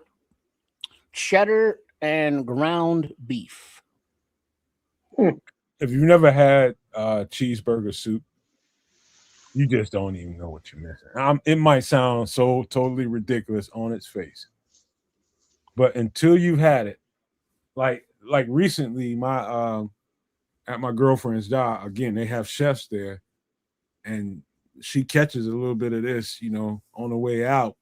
cheddar, and ground beef. If you've never had cheeseburger soup, you just don't even know what you're missing. It might sound so totally ridiculous on its face, but until you've had it, like recently, at my girlfriend's job, again, they have chefs there, and she catches a little bit of this, on the way out.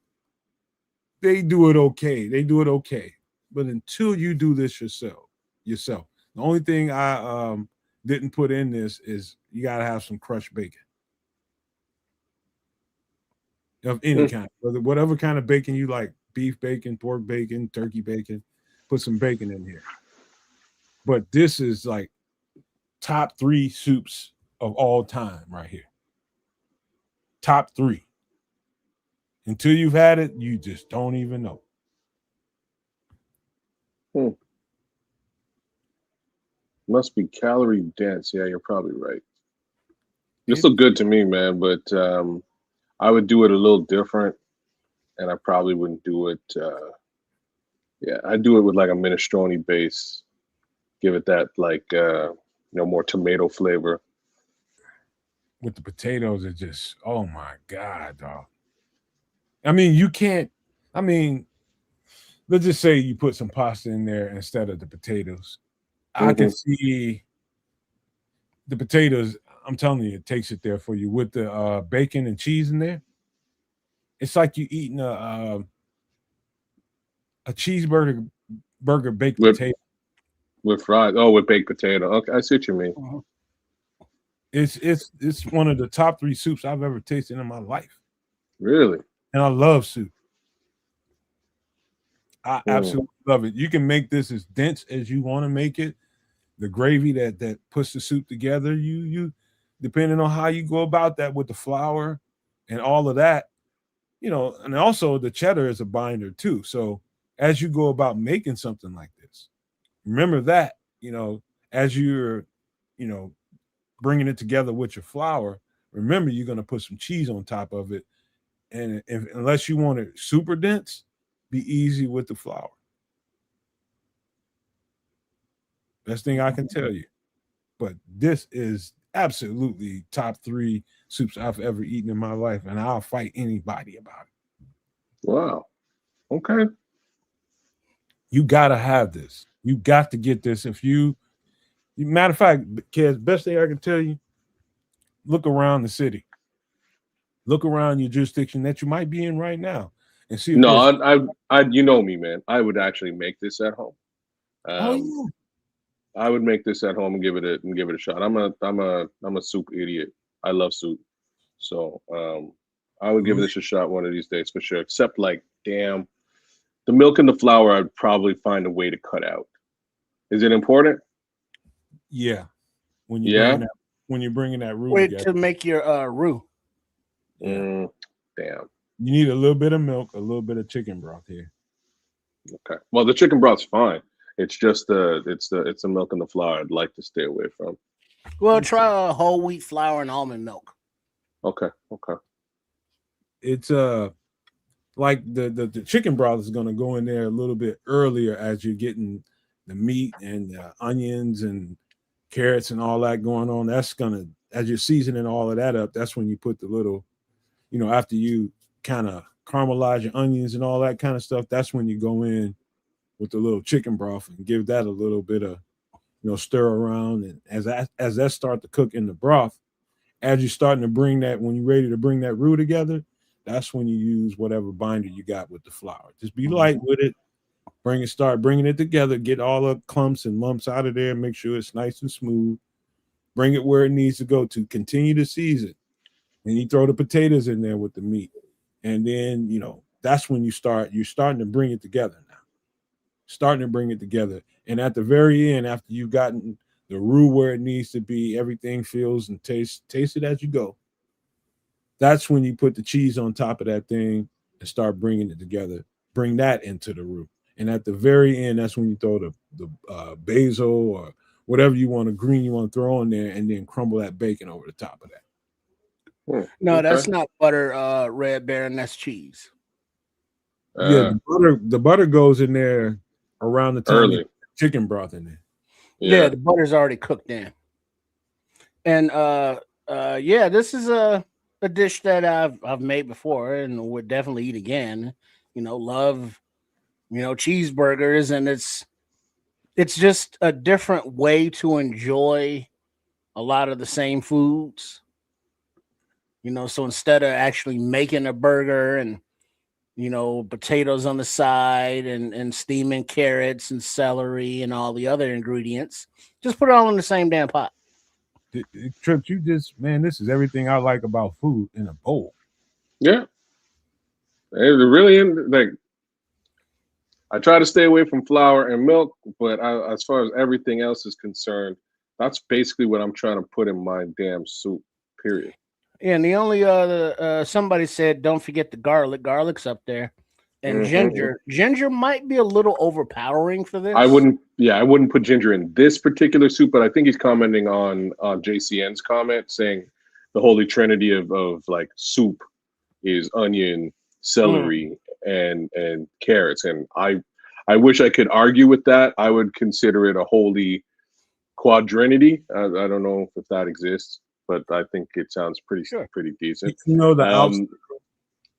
They do it okay. But until you do this yourself, the only thing I didn't put in this is you got to have some crushed bacon of any kind, whatever kind of bacon you like, beef bacon, pork bacon, turkey bacon, put some bacon in here. But this is like top 3 soups of all time right here. Top 3. Until you've had it, you just don't even know. Must be calorie dense. Yeah, you're probably right. This look good to me, man, but I would do it a little different, and I probably wouldn't do it. I'd do it with like a minestrone base. Give it that more tomato flavor. With the potatoes, it just, oh my God, dog. I mean, you can't. I mean, let's just say you put some pasta in there instead of the potatoes. I can see the potatoes. I'm telling you, it takes it there for you with the bacon and cheese in there. It's like you eating a cheeseburger baked potato with fries. Oh, with baked potato. Okay, I see what you mean. It's one of the top 3 soups I've ever tasted in my life. Really? And I love soup. I absolutely love it. You can make this as dense as you want to make it. The gravy that puts the soup together, you depending on how you go about that with the flour and all of that, and also the cheddar is a binder too. So as you go about making something like this, remember that, as you're, bringing it together with your flour, remember you're going to put some cheese on top of it. And unless you want it super dense, be easy with the flour. Best thing I can tell you. But this is absolutely top 3 soups I've ever eaten in my life, and I'll fight anybody about it. Wow. Okay. You got to have this. You got to get this. Matter of fact, kids, best thing I can tell you, look around the city. Look around your jurisdiction that you might be in right now and see. No, I you know me, man. I would actually make this at home. I would make this at home and give it a shot. I'm a soup idiot. I love soup. So I would give this a shot one of these days for sure. Except like, damn, the milk and the flour, I'd probably find a way to cut out. Is it important? Yeah. When you're bringing that roux Wait together. to make your roux. Yeah. Damn. You need a little bit of milk, a little bit of chicken broth here. Okay. Well, the chicken broth's fine. It's just the milk and the flour I'd like to stay away from. Well, try whole wheat flour and almond milk. Okay. It's like the chicken broth is gonna go in there a little bit earlier as you're getting the meat and the onions and carrots and all that going on. That's gonna, as you're seasoning all of that up, that's when you put the little, after you kind of caramelize your onions and all that kind of stuff, that's when you go in with the little chicken broth and give that a little bit of, stir around. And as that start to cook in the broth, as you're starting to bring that, when you're ready to bring that roux together, that's when you use whatever binder you got with the flour. Just be light with it. Start bringing it together. Get all the clumps and lumps out of there. Make sure it's nice and smooth. Bring it where it needs to go to. Continue to season. And you throw the potatoes in there with the meat. And then, that's when you're starting to bring it together now. Starting to bring it together. And at the very end, after you've gotten the roux where it needs to be, everything feels and taste it as you go. That's when you put the cheese on top of that thing and start bringing it together. Bring that into the roux. And at the very end, that's when you throw the basil or whatever you want, green you want to throw in there, and then crumble that bacon over the top of that. No, that's not butter, Red Baron. That's cheese. Yeah, the butter goes in there around the time you put chicken broth in there. Yeah, the butter's already cooked in. And this is a dish that I've made before and would definitely eat again. Love cheeseburgers, and it's just a different way to enjoy a lot of the same foods. So instead of actually making a burger and potatoes on the side and steaming carrots and celery and all the other ingredients, just put it all in the same damn pot. Trips, this is everything I like about food in a bowl. Yeah. It really, like, I try to stay away from flour and milk, but as far as everything else is concerned, that's basically what I'm trying to put in my damn soup, period. Yeah, and the only other, somebody said, don't forget the garlic. Garlic's up there. And ginger. Ginger might be a little overpowering for this. I wouldn't put ginger in this particular soup, but I think he's commenting on JCN's comment saying the holy trinity of like soup is onion, celery, and carrots. And I wish I could argue with that. I would consider it a holy quadrinity. I don't know if that exists, but I think it sounds pretty decent.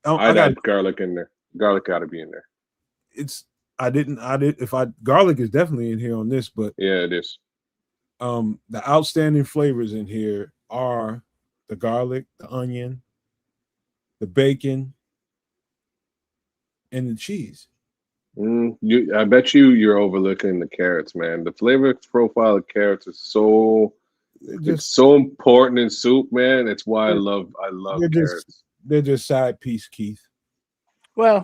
I'd add garlic in there. Garlic got to be in there. Garlic is definitely in here on this, but yeah, it is. The outstanding flavors in here are the garlic, the onion, the bacon, and the cheese. I bet you're overlooking the carrots, man. The flavor profile of carrots is so important in soup, man. It's why I love carrots. They're just side piece, Keith. Well,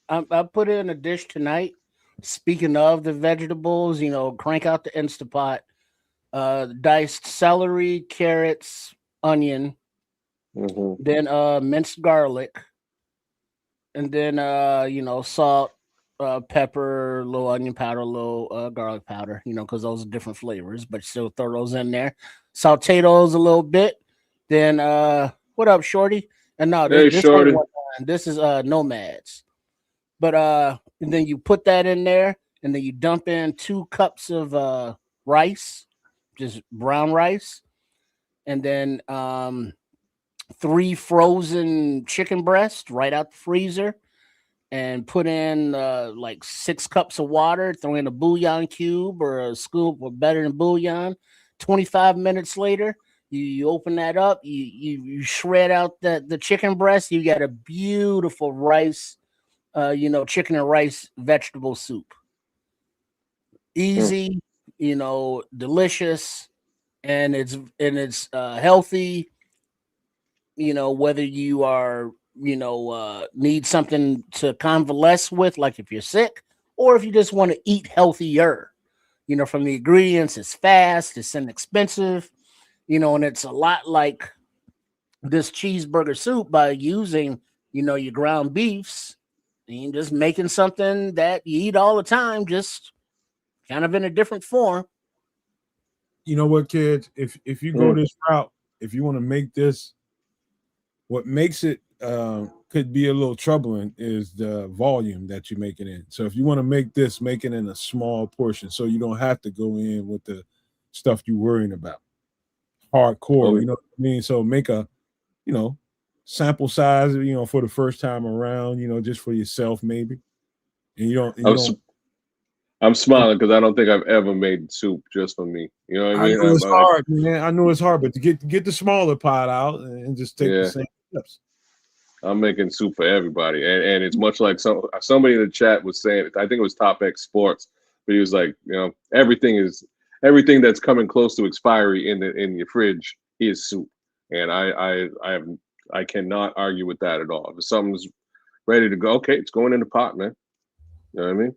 I put in a dish tonight. Speaking of the vegetables, crank out the Instapot, diced celery, carrots, onion, then minced garlic, and then salt, pepper, little onion powder, little garlic powder, because those are different flavors, but still throw those in there. Saute those a little bit. Then what up, Shorty? And no, this is Nomads. But and then you put that in there, and then you dump in 2 cups of rice, just brown rice, and then 3 frozen chicken breasts right out the freezer, and put in like 6 cups of water. Throw in a bouillon cube or a scoop or better than bouillon. 25 minutes later, you open that up, you shred out the chicken breast. You got a beautiful rice, chicken and rice vegetable soup. Easy, delicious, and it's healthy. whether you are, need something to convalesce with, like if you're sick, or if you just want to eat healthier, from the ingredients. It's fast, it's inexpensive, and it's a lot like this cheeseburger soup by using, your ground beefs and just making something that you eat all the time, just kind of in a different form. You know what, kids? If you go this route, if you want to make this, what makes it could be a little troubling is the volume that you make it in. So if you want to make this, make it in a small portion, so you don't have to go in with the stuff you're worrying about. Hardcore, you know what I mean? So make a, sample size, for the first time around, just for yourself maybe. And you don't. I'm smiling because I don't think I've ever made soup just for me. You know what I mean? I know it's hard, man. I know it's hard, but to get the smaller pot out and just take the same steps. I'm making soup for everybody, and it's much like somebody in the chat was saying. I think it was Top X Sports, but he was like, everything that's coming close to expiry in your fridge is soup, and I cannot argue with that at all. If something's ready to go, okay, it's going in the pot, man. You know what I mean?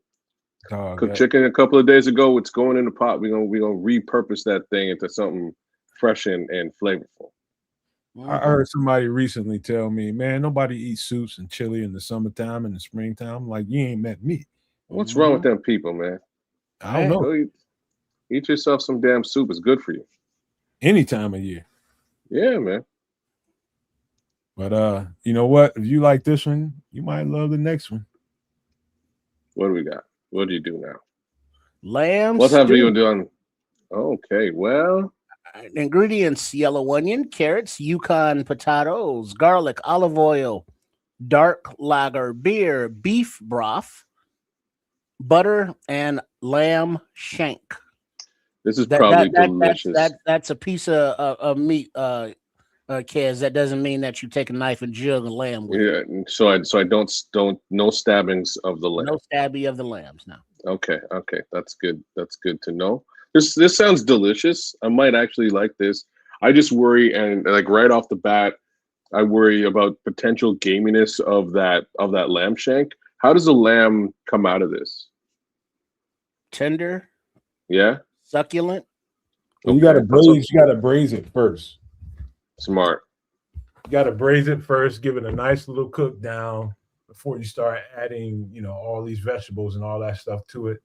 Cooked chicken a couple of days ago. It's going in the pot. We're gonna repurpose that thing into something fresh and flavorful. I heard somebody recently tell me, man, nobody eats soups and chili in the summertime and the springtime. Like, you ain't met me. What's wrong with them people, man? I don't know. Go eat yourself some damn soup. It's good for you. Any time of year. Yeah, man. But you know what? If you like this one, you might love the next one. What do we got? What do you do now? Lamb. What have you done? Okay, well. Ingredients: yellow onion, carrots, Yukon potatoes, garlic, olive oil, dark lager beer, beef broth, butter, and lamb shank. This is probably delicious. That's a piece of meat, Kez. That doesn't mean that you take a knife and jug a lamb with it. So I don't no stabbings of the lamb. No stabbing of the lambs, no. Okay, that's good. That's good to know. This sounds delicious. I might actually like this. I just worry, and like right off the bat, I worry about potential gaminess of that lamb shank. How does a lamb come out of this? Tender. Yeah. Succulent. Well, you gotta braise it first. Smart. You gotta braise it first, give it a nice little cook down before you start adding, all these vegetables and all that stuff to it.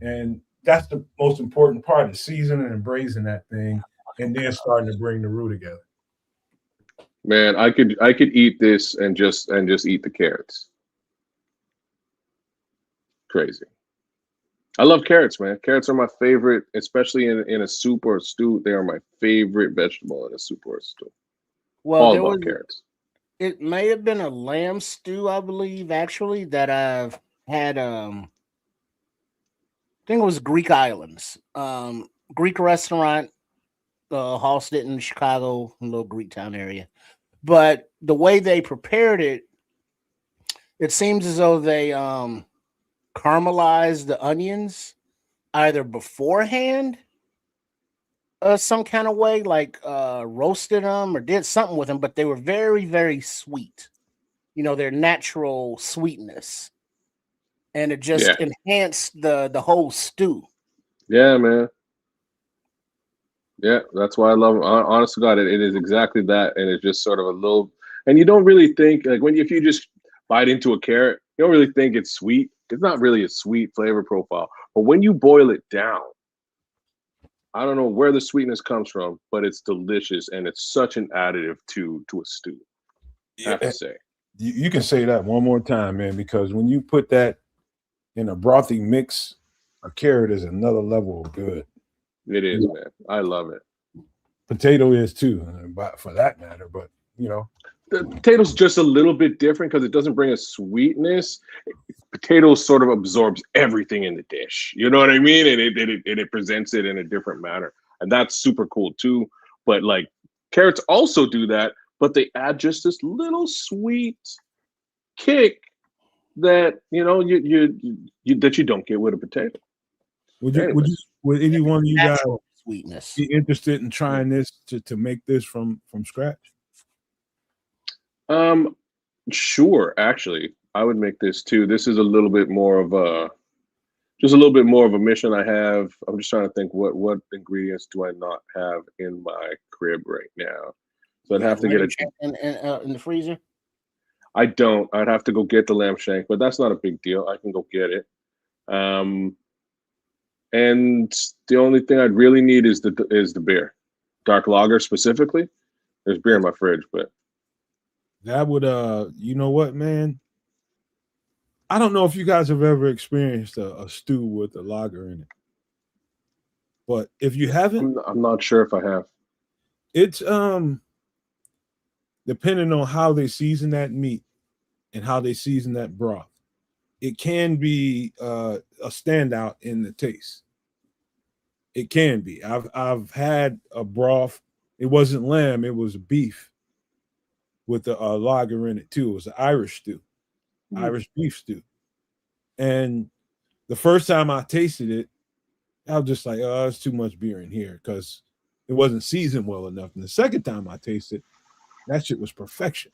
And that's the most important part, is seasoning and braising that thing, and then starting to bring the roux together. Man, I could eat this and just eat the carrots. Crazy. I love carrots, man. Carrots are my favorite, especially in a soup or a stew. They are my favorite vegetable in a soup or a stew. Well, all about carrots. It may have been a lamb stew, I believe, actually, that I've had. I think it was Greek Islands, Greek restaurant, hosted in Chicago, a little Greek town area. But the way they prepared it, it seems as though they caramelized the onions either beforehand, some kind of way, like roasted them or did something with them, but they were very, very sweet. Their natural sweetness. And it just enhanced the whole stew. Yeah, man. Yeah, that's why I love it. Honest to God, it is exactly that. And it's just sort of a little, and you don't really think, like if you just bite into a carrot, you don't really think it's sweet. It's not really a sweet flavor profile. But when you boil it down, I don't know where the sweetness comes from, but it's delicious. And it's such an additive to a stew. I have to say. You can say that one more time, man, because when you put that in a brothy mix, a carrot is another level of good. It is, man. I love it. Potato is too, for that matter. But the potato's just a little bit different because it doesn't bring a sweetness. Potato sort of absorbs everything in the dish. You know what I mean? And it presents it in a different manner, and that's super cool too. But like carrots also do that, but they add just this little sweet kick that that you don't get with a potato. Would any one of you guys sweetness be interested in trying this to make this from scratch? Sure. Actually, I would make this too. This is a little bit more of a mission I have. I'm just trying to think what ingredients do I not have in my crib right now. So I'd have to get lamb a. shank in the freezer. I don't. I'd have to go get the lamb shank, but that's not a big deal. I can go get it. And the only thing I'd really need is the beer, dark lager specifically. There's beer in my fridge, but that would you know what, man? I don't know if you guys have ever experienced a stew with a lager in it, but if you haven't, I'm not sure if I have. It's depending on how they season that meat and how they season that broth, it can be a standout in the taste. It can be. I've had a broth. It wasn't lamb. It was beef with a lager in it too. It was an Irish stew, Irish beef stew. And the first time I tasted it, I was just like, oh, it's too much beer in here because it wasn't seasoned well enough. And the second time I tasted, that shit was perfection.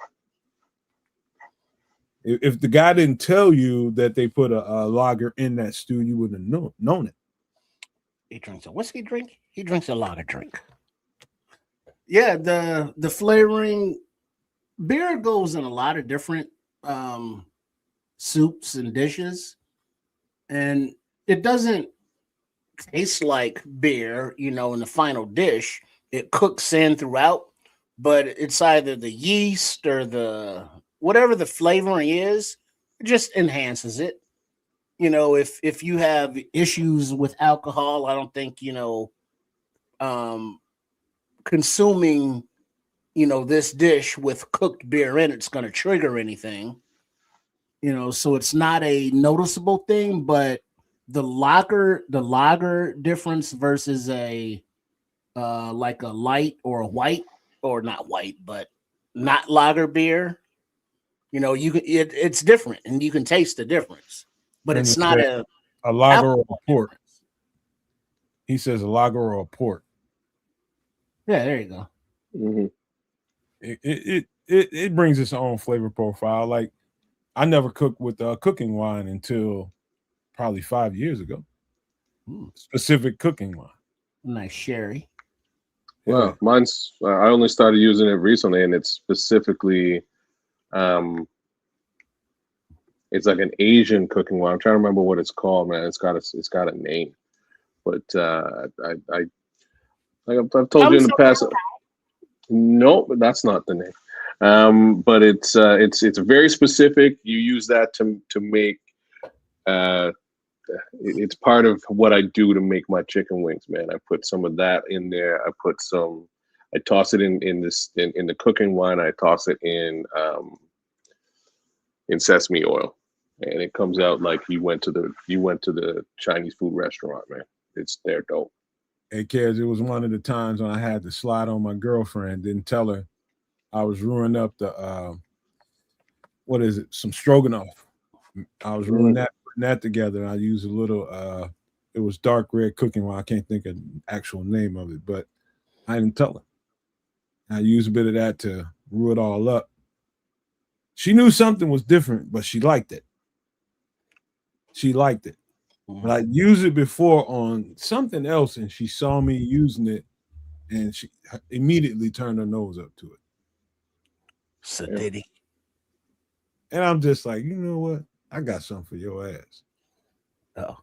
If the guy didn't tell you that they put a lager in that stew, you wouldn't have known it. He drinks a whiskey drink. He drinks a lager drink. Yeah, the flavoring, beer goes in a lot of different soups and dishes, and it doesn't taste like beer, in the final dish. It cooks in throughout, but it's either the yeast or the whatever the flavoring is, it just enhances it. If you have issues with alcohol, I don't think consuming this dish with cooked beer in it's going to trigger anything. So it's not a noticeable thing, but the lager difference versus a like a light or a white, or not white, but not lager beer, it's different and you can taste the difference, but And it's not a lager or a port. He says a lager or a port. Yeah, there you go. Mm-hmm. It brings its own flavor profile. Like, I never cooked with cooking wine until probably 5 years ago. Specific cooking wine. Nice sherry. Well, mine's I only started using it recently, and it's specifically it's like an Asian cooking wine. I'm trying to remember what it's called, man. It's got a name, but I've told you in the past. No, but that's not the name. But it's very specific. You use that to make. It's part of what I do to make my chicken wings, man. I put some of that in there. I toss it in the cooking wine. I toss it in sesame oil, and it comes out like you went to the Chinese food restaurant, man. They're dope. Hey, kids, it was one of the times when I had to slide on my girlfriend, didn't tell her I was ruining up the some stroganoff. I was ruining putting that together, and I used a little it was dark red cooking wine. I can't think of the actual name of it, but I didn't tell her. I used a bit of that to rule it all up. She knew something was different, but she liked it. But I used it before on something else, and she saw me using it, and she immediately turned her nose up to it. So did he? And I'm just like, you know what? I got something for your ass. Oh.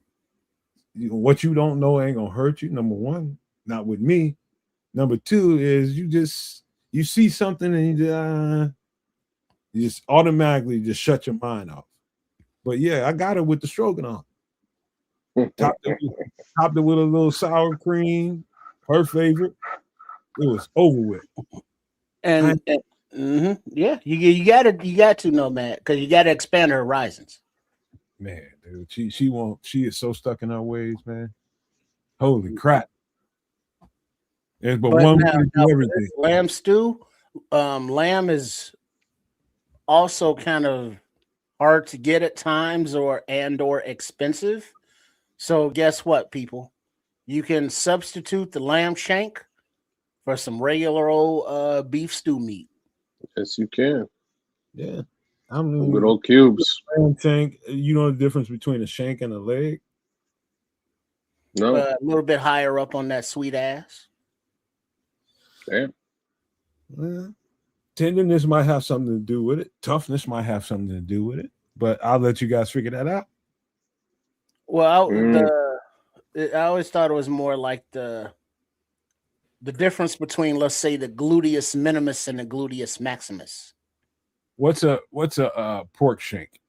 What you don't know ain't gonna hurt you. Number one, not with me. Number two is you see something and you just automatically just shut your mind off. But yeah, I got it with the stroganoff. Topped it with a little sour cream, her favorite. It was over with. And yeah, you got to Nomad, because you got to expand her horizons. Man, dude, she is so stuck in her ways, man. Holy crap! But one way to do everything. Lamb stew, lamb is also kind of hard to get at times, or expensive. So guess what, people? You can substitute the lamb shank for some regular old beef stew meat. Yes, you can. Yeah. Good old cubes. Shank. You know the difference between a shank and a leg? No. A little bit higher up on that sweet ass. Damn. Tenderness might have something to do with it. Toughness might have something to do with it. But I'll let you guys figure that out. Well, I always thought it was more like the difference between, let's say, the gluteus minimus and the gluteus maximus. What's a pork shank?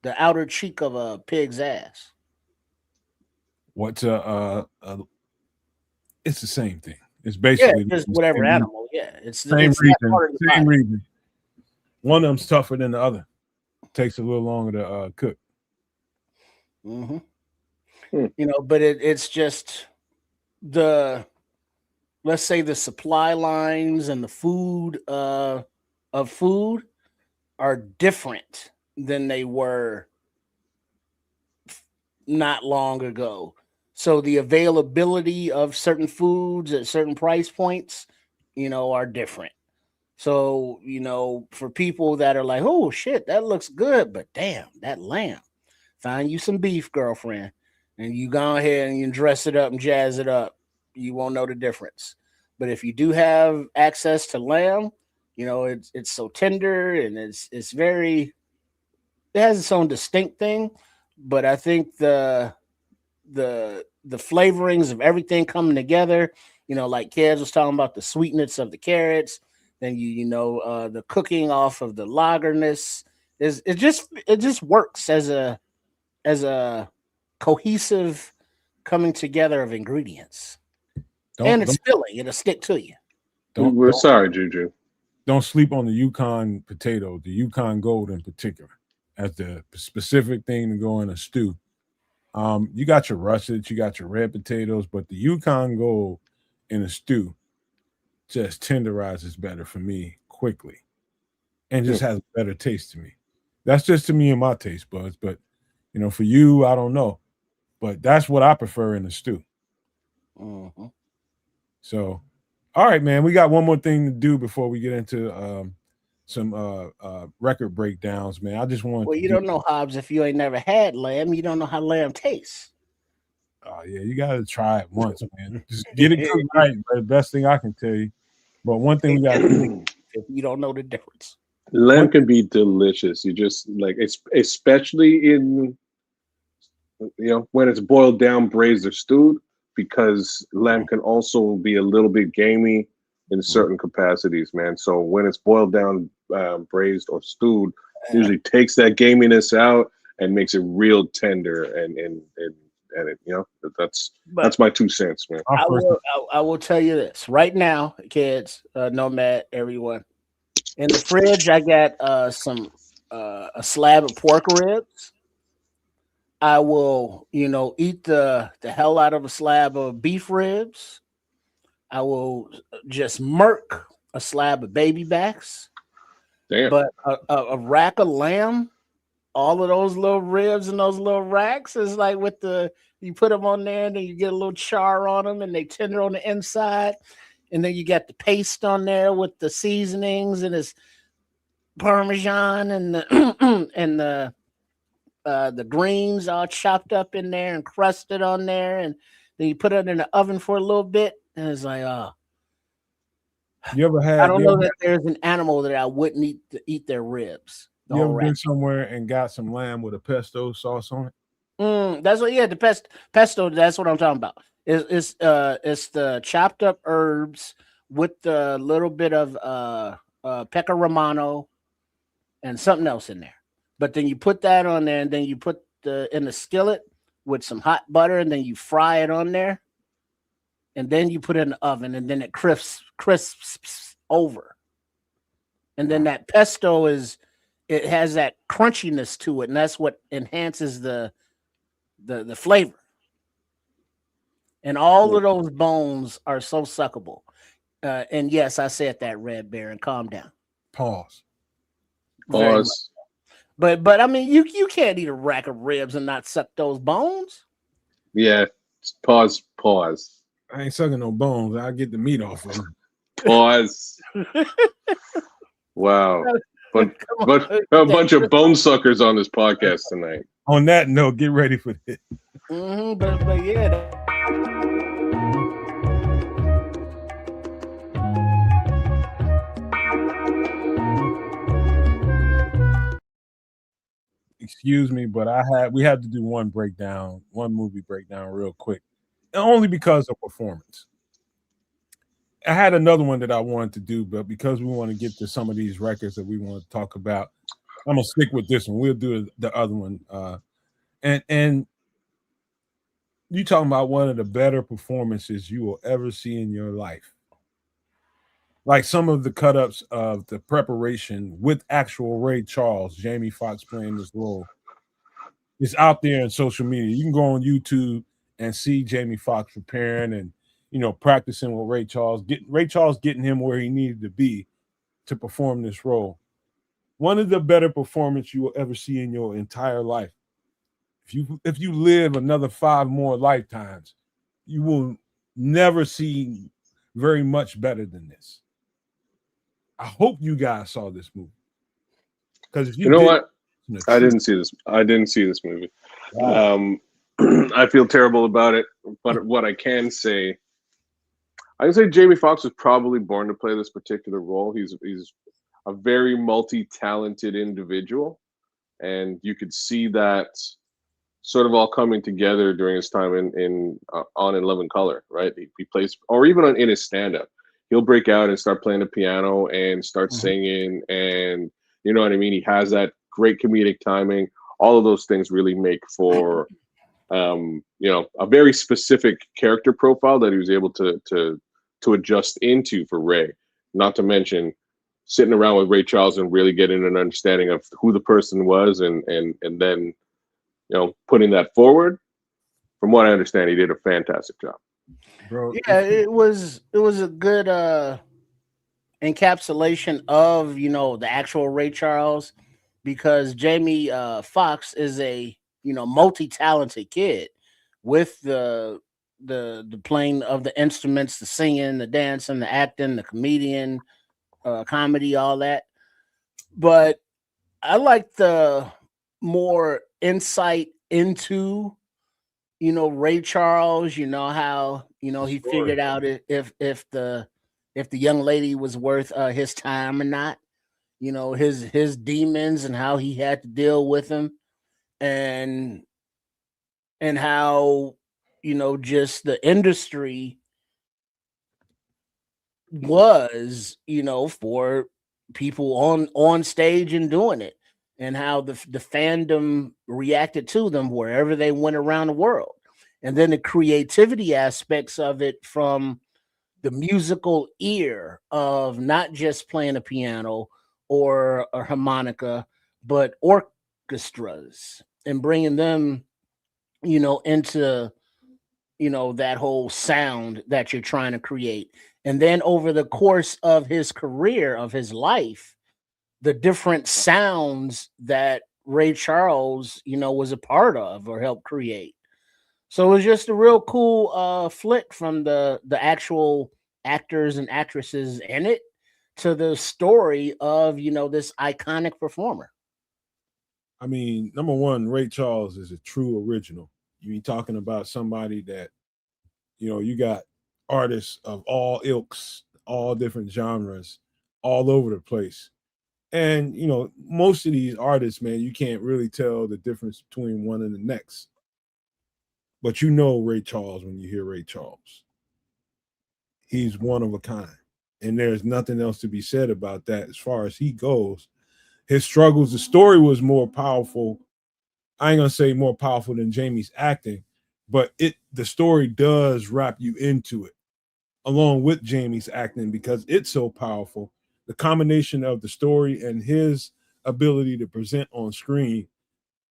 The outer cheek of a pig's ass. What's it's the same thing. It's basically just whatever animal. Yeah, it's same reason. Same reason. One of them's tougher than the other. Takes a little longer to cook. Mm-hmm. You know, but it's just let's say the supply lines and the food of food are different than they were not long ago. So the availability of certain foods at certain price points, you know, are different. So, you know, for people that are like, oh shit, that looks good, but damn, that lamb. Find you some beef, girlfriend, and you go ahead and you dress it up and jazz it up. You won't know the difference. But if you do have access to lamb, you know, it's so tender and it has its own distinct thing. But I think the flavorings of everything coming together, you know, like Kez was talking about the sweetness of the carrots, then the cooking off of the lagerness it just works as a cohesive coming together of ingredients. It's filling. It'll stick to you. We're sorry, Juju. Don't sleep on the Yukon potato, the Yukon Gold in particular, as the specific thing to go in a stew. You got your russets, you got your red potatoes, but the Yukon Gold in a stew just tenderizes better for me quickly and just has a better taste to me. That's just to me and my taste buds, but you know, for you, I don't know, but that's what I prefer in a stew. Mm-hmm. So, all right, man, we got one more thing to do before we get into some record breakdowns, man. I just want. Well, you don't know, Hobbs, if you ain't never had lamb, you don't know how lamb tastes. Oh yeah, you got to try it once, man. Just get it cooked right. The best thing I can tell you. But one thing we got to do, if you don't know the difference. Lamb can be delicious. You just like especially in when it's boiled down, braised, or stewed, because lamb can also be a little bit gamey in certain capacities, man. So when it's boiled down, braised, or stewed, usually takes that gaminess out and makes it real tender and that's my 2 cents, man. I will tell you this right now, kids, Nomad, everyone. In the fridge, I got a slab of pork ribs. I will, eat the hell out of a slab of beef ribs. I will just murk a slab of baby backs. Damn. But a rack of lamb, all of those little ribs and those little racks is like you put them on there and then you get a little char on them and they tender on the inside. And then you got the paste on there with the seasonings and it's Parmesan and the the greens all chopped up in there and crusted on there, and then you put it in the oven for a little bit, and it's like, you ever had? I don't know that there's an animal that I wouldn't eat their ribs. You ever been somewhere and got some lamb with a pesto sauce on it? That's what, the pesto. That's what I'm talking about. It's the chopped up herbs with a little bit of pecca romano and something else in there. But then you put that on there, and then you put in the skillet with some hot butter, and then you fry it on there, and then you put it in the oven, and then it crisps over. And then that pesto it has that crunchiness to it, and that's what enhances the flavor. And all of those bones are so suckable. And yes, I said that, Red Baron. Calm down. Pause. But I mean, you can't eat a rack of ribs and not suck those bones. Yeah. Pause. I ain't sucking no bones. I'll get the meat off of them. Pause. Wow. But a bunch of bone suckers on this podcast tonight. On that note, get ready for this. But yeah. Excuse me, but we had to do one movie breakdown real quick, only because of performance. I had another one that I wanted to do, but because we want to get to some of these records that we want to talk about, I'm gonna stick with this one. We'll do the other one. And you talking about one of the better performances you will ever see in your life. Like some of the cut-ups of the preparation with actual Ray Charles, Jamie Foxx playing this role, is out there in social media. You can go on YouTube and see Jamie Foxx preparing and practicing with Ray Charles, getting him where he needed to be to perform this role. One of the better performances you will ever see in your entire life. If you live another 5 more lifetimes, you will never see very much better than this. I hope you guys saw this movie. Because if you know what? I didn't see this. I didn't see this movie. Wow. I feel terrible about it. But what I can say Jamie Foxx was probably born to play this particular role. He's a very multi-talented individual, and you could see that sort of all coming together during his time on In Love and Color, right? He plays, or even in his stand-up, he'll break out and start playing the piano and start singing, and you know what I mean? He has that great comedic timing. All of those things really make for a very specific character profile that he was able to adjust into for Ray. Not to mention sitting around with Ray Charles and really getting an understanding of who the person was, and then putting that forward. From what I understand, he did a fantastic job. Bro, yeah, it was a good encapsulation of the actual Ray Charles, because Jamie Foxx is a multi-talented kid with the playing of the instruments, the singing, the dancing, the acting, the comedian, comedy, all that. But I like the more insight into Ray Charles, how he figured out if the young lady was worth his time or not, his demons and how he had to deal with them, and how just the industry was for people on stage and doing it, and how the fandom reacted to them wherever they went around the world. And then the creativity aspects of it, from the musical ear of not just playing a piano or a harmonica, but orchestras, and bringing them, into, that whole sound that you're trying to create. And then over the course of his career, of his life, the different sounds that Ray Charles, was a part of or helped create. So it was just a real cool flick from the actual actors and actresses in it to the story of, this iconic performer. I mean, number one, Ray Charles is a true original. You're talking about somebody that, you got artists of all ilks, all different genres, all over the place. And, most of these artists, man, you can't really tell the difference between one and the next. But Ray Charles when you hear Ray Charles. He's one of a kind. And there's nothing else to be said about that as far as he goes. His struggles, the story was more powerful. I ain't going to say more powerful than Jamie's acting, but the story does wrap you into it along with Jamie's acting, because it's so powerful. The combination of the story and his ability to present on screen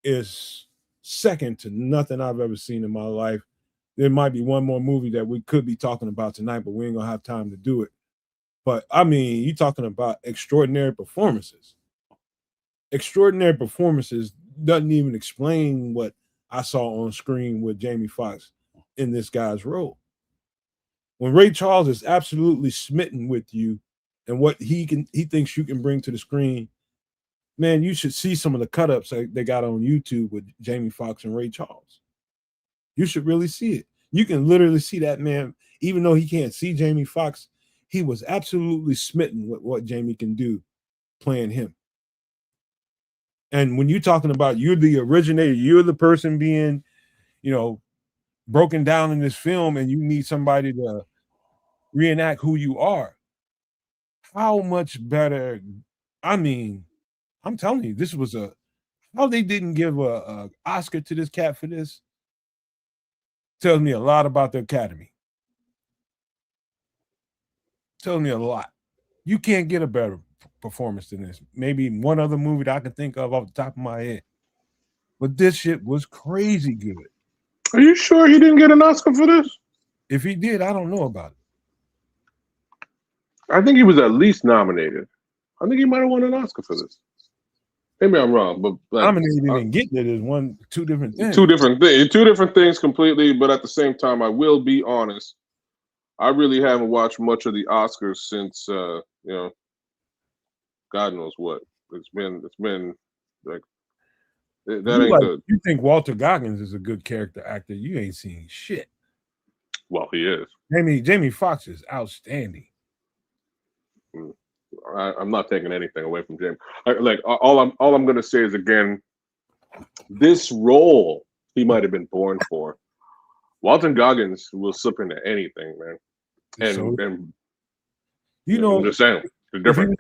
is second to nothing I've ever seen in my life. There might be one more movie that we could be talking about tonight, but we ain't gonna have time to do it. But I mean, you're talking about extraordinary performances. Extraordinary performances doesn't even explain what I saw on screen with Jamie Foxx in this guy's role. When Ray Charles is absolutely smitten with you and what he thinks you can bring to the screen, Man, you should see some of the cut-ups they got on YouTube with Jamie Foxx and Ray Charles. You should really see it. You can literally see that man, even though he can't see Jamie Foxx, he was absolutely smitten with what Jamie can do playing him. And when you're talking about you're the originator, you're the person being, broken down in this film, and you need somebody to reenact who you are. How much better? I mean, I'm telling you, this was how they didn't give a Oscar to this cat for this tells me a lot about the Academy. Tells me a lot. You can't get a better performance than this. Maybe one other movie that I can think of off the top of my head. But this shit was crazy good. Are you sure he didn't get an Oscar for this? If he did, I don't know about it. I think he was at least nominated. I think he might have won an Oscar for this. Maybe I'm wrong, but nominated and getting it is two different things. Two different things completely. But at the same time, I will be honest. I really haven't watched much of the Oscars since God knows what. It's been like that ain't good. You think Walter Goggins is a good character actor? You ain't seen shit. Well, he is. Jamie Foxx is outstanding. I'm not taking anything away from Jamie. All I'm gonna say is, again, this role he might have been born for. Walton Goggins will slip into anything, man. And I'm just saying, it's different.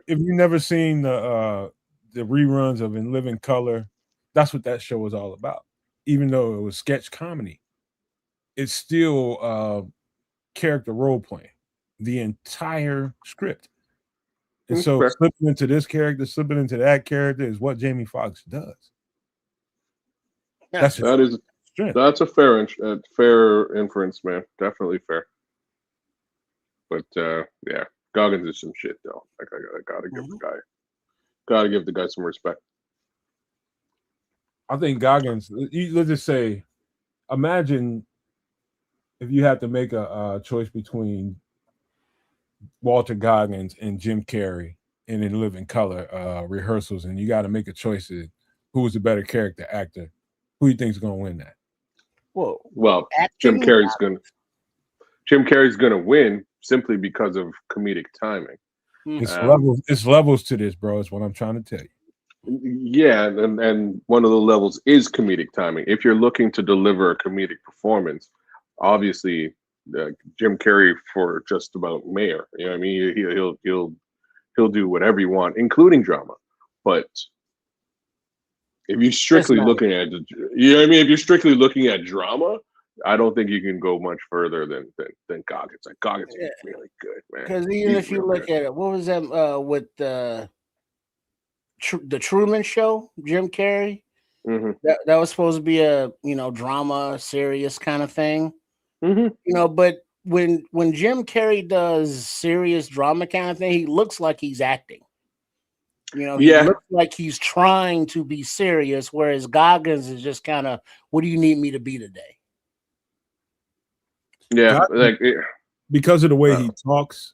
If you've never seen the reruns of In Living Color, that's what that show was all about. Even though it was sketch comedy, it's still character role playing. The entire script. And so slipping into this character, slipping into that character is what Jamie Foxx does. That's a fair inference, man. Definitely fair. But yeah, Goggins is some shit though. Like I gotta give the guy some respect. I think Goggins. Let's just say, imagine if you had to make a choice between Walter Goggins and Jim Carrey in Living Color rehearsals, and you got to make a choice of who is the better character actor. Who you think is going to win that? Well, Jim Carrey's gonna win simply because of comedic timing. It's levels to this, bro. Is what I'm trying to tell you. Yeah, and one of the levels is comedic timing. If you're looking to deliver a comedic performance, obviously Jim Carrey for just about mayor. You know what I mean? He'll do whatever you want, including drama. But if you're strictly looking at, if you're strictly looking at drama, I don't think you can go much further than Goggins. Like Goggins is really good, man. Because even if you look at it, what was that with the Truman Show? Jim Carrey. Mm-hmm. That was supposed to be a drama, serious kind of thing. Mm-hmm. But when Jim Carrey does serious drama kind of thing, he looks like he's acting. He looks like he's trying to be serious, whereas Goggins is just kind of, what do you need me to be today? Yeah, because of the way he talks,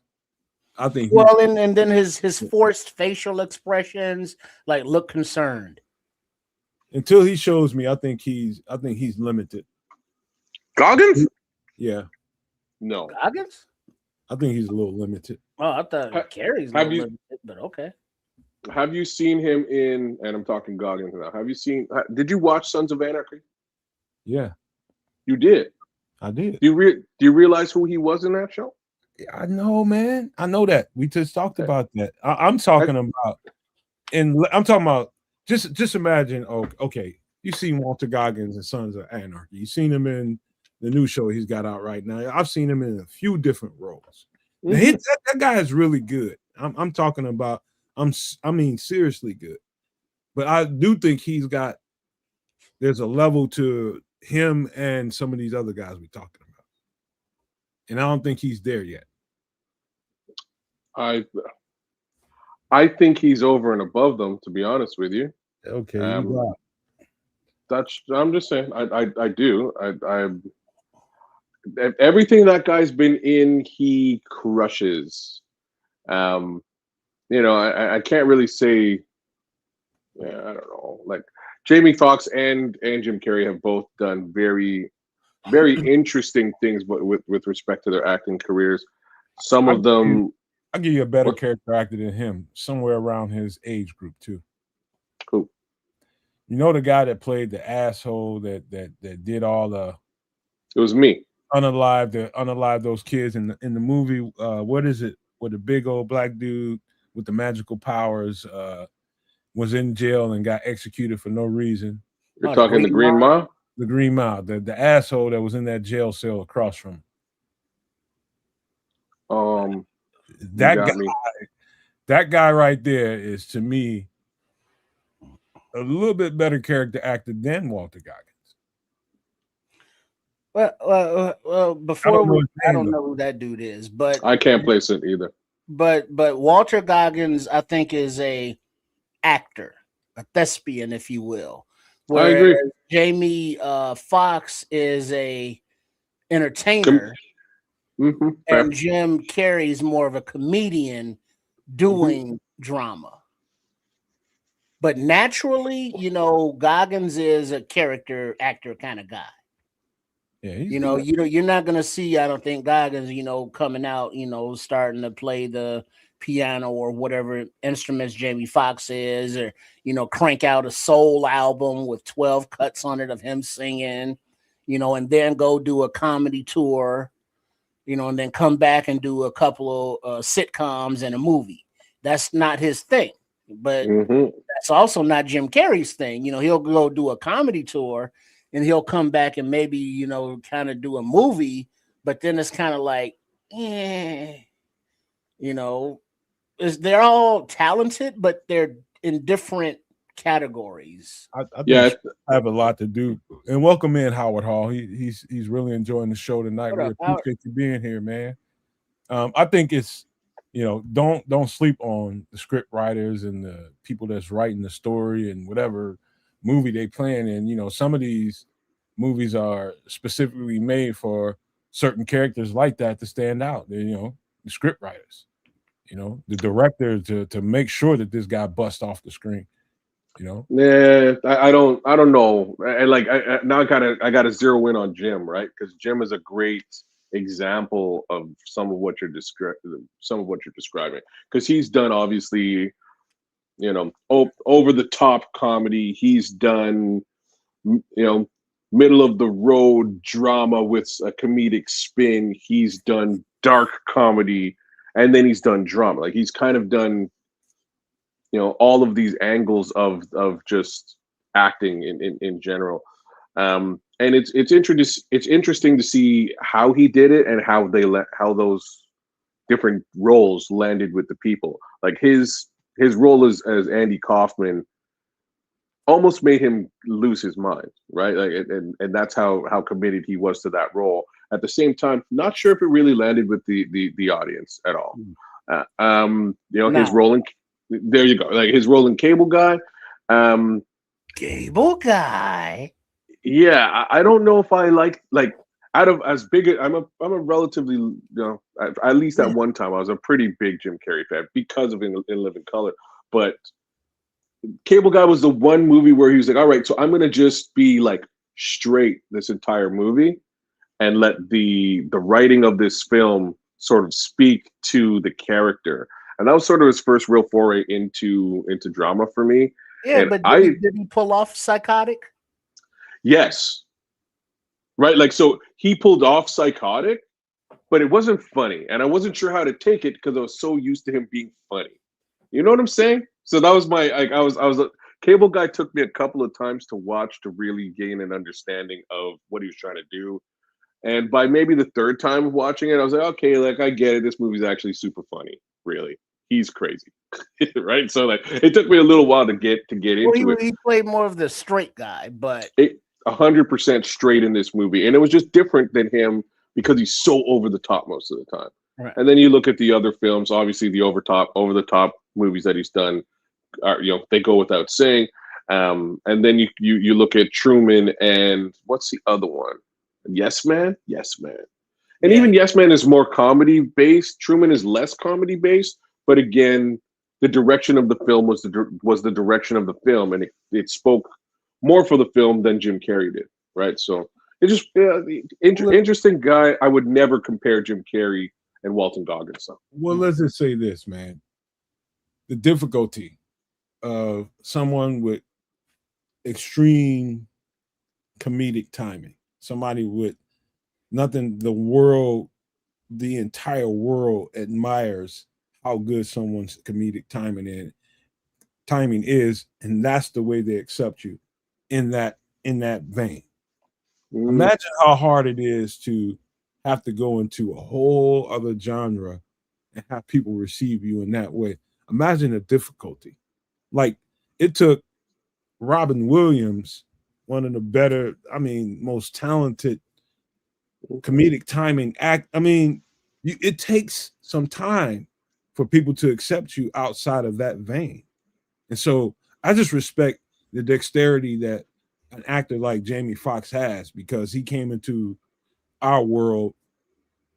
I think. And then his forced facial expressions, like look concerned. Until he shows me, I think he's limited. Goggins? Yeah. No. Goggins? I think he's a little limited. Oh, I thought Carrey's limited, but okay. Have you seen him in? And I'm talking Goggins now. Did you watch Sons of Anarchy? Yeah. You did. I did. Do you realize who he was in that show? I know, man. I know that. We just talked about that. I'm talking about just imagine. Oh, okay. You've seen Walter Goggins in Sons of Anarchy. You've seen him in the new show he's got out right now. I've seen him in a few different roles. Mm-hmm. That guy is really good. I'm talking about. I mean, seriously good. But I do think there's a level to him and some of these other guys we're talking about. And I don't think he's there yet. I think he's over and above them, to be honest with you. Okay. I'm just saying. I do. Everything that guy's been in, he crushes. I can't really say Yeah, I don't know. Like Jamie Foxx and Jim Carrey have both done very, very interesting things, but with respect to their acting careers. Some of them, I'll give you a better character actor than him, somewhere around his age group too. Who? You know the guy that played the asshole that did all the. It was me. Unalive those kids in the movie. What is it? Where the big old black dude with the magical powers was in jail and got executed for no reason. You're talking the Green Mile? The Green Mile. The asshole that was in that jail cell across from him. That guy right there is, to me, a little bit better character actor than Walter Goggins. Well, before I don't know who that dude is, but I can't place it either. But Walter Goggins, I think, is a actor, a thespian, if you will. Whereas I agree. Jamie Foxx is a entertainer, and Jim Carrey is more of a comedian doing drama. But naturally, Goggins is a character actor kind of guy. Yeah, you're not gonna see, I don't think, Goggins, coming out, starting to play the piano or whatever instruments Jamie Foxx is, or crank out a soul album with 12 cuts on it of him singing, and then go do a comedy tour, and then come back and do a couple of sitcoms and a movie. That's not his thing. But that's also not Jim Carrey's thing. He'll go do a comedy tour and he'll come back and maybe, kind of do a movie, but then it's kind of like, they're all talented, but they're in different categories. I think I have a lot to do. And welcome in Howard Hall. He's really enjoying the show tonight. We appreciate you being here, man. I think it's, don't sleep on the script writers and the people that's writing the story and whatever movie they playing in. Some of these movies are specifically made for certain characters like that to stand out. The script writers, the director to make sure that this guy busts off the screen. Yeah, I don't know. Now I gotta zero in on Jim, right? Because Jim is a great example of some of what you're describing, because he's done, obviously, over the top comedy. He's done, middle of the road drama with a comedic spin. He's done dark comedy, and then he's done drama. Like, he's kind of done, all of these angles of just acting in general. And it's interesting to see how he did it and how those different roles landed with the people. Like his role as Andy Kaufman almost made him lose his mind, right? Like, and that's how committed he was to that role. At the same time, not sure if it really landed with the audience at all. His role in, there you go, like his role in Cable Guy. Cable Guy. Yeah, I don't know if I like out of as big as I'm a relatively, at least at one time I was a pretty big Jim Carrey fan because of In Living Color. But Cable Guy was the one movie where he was like, all right, so I'm gonna just be like straight this entire movie and let the writing of this film sort of speak to the character. And that was sort of his first real foray into drama for me. Yeah, and but did he pull off Psychotic? Yes. Right, like, so he pulled off Psychotic, but it wasn't funny. And I wasn't sure how to take it because I was so used to him being funny. You know what I'm saying? So that was my, like, I was Cable Guy took me a couple of times to watch to really gain an understanding of what he was trying to do. And by maybe the third time watching it, I was like, okay, like, I get it. This movie's actually super funny, really. He's crazy, right? So like, it took me a little while to get into it. He played more of the straight guy, but 100% straight in this movie, and it was just different than him because he's so over the top most of the time. Right. And then you look at the other films, obviously the over the top movies that he's done are, they go without saying. And then you look at Truman and what's the other one? Yes Man. And even Yes Man is more comedy based. Truman is less comedy based. But again, the direction of the film was the direction of the film, and it spoke more for the film than Jim Carrey did, right? So it's just interesting guy. I would never compare Jim Carrey and Walton Goggins. So. Well, let's just say this, man. The difficulty of someone with extreme comedic timing, somebody with nothing, the entire world admires how good someone's comedic timing is, and that's the way they accept you in that vein. Imagine how hard it is to have to go into a whole other genre and have people receive you in that way. Imagine the difficulty. Like, it took Robin Williams, one of the better, most talented comedic timing act. It takes some time for people to accept you outside of that vein. And so I just respect the dexterity that an actor like Jamie Foxx has, because he came into our world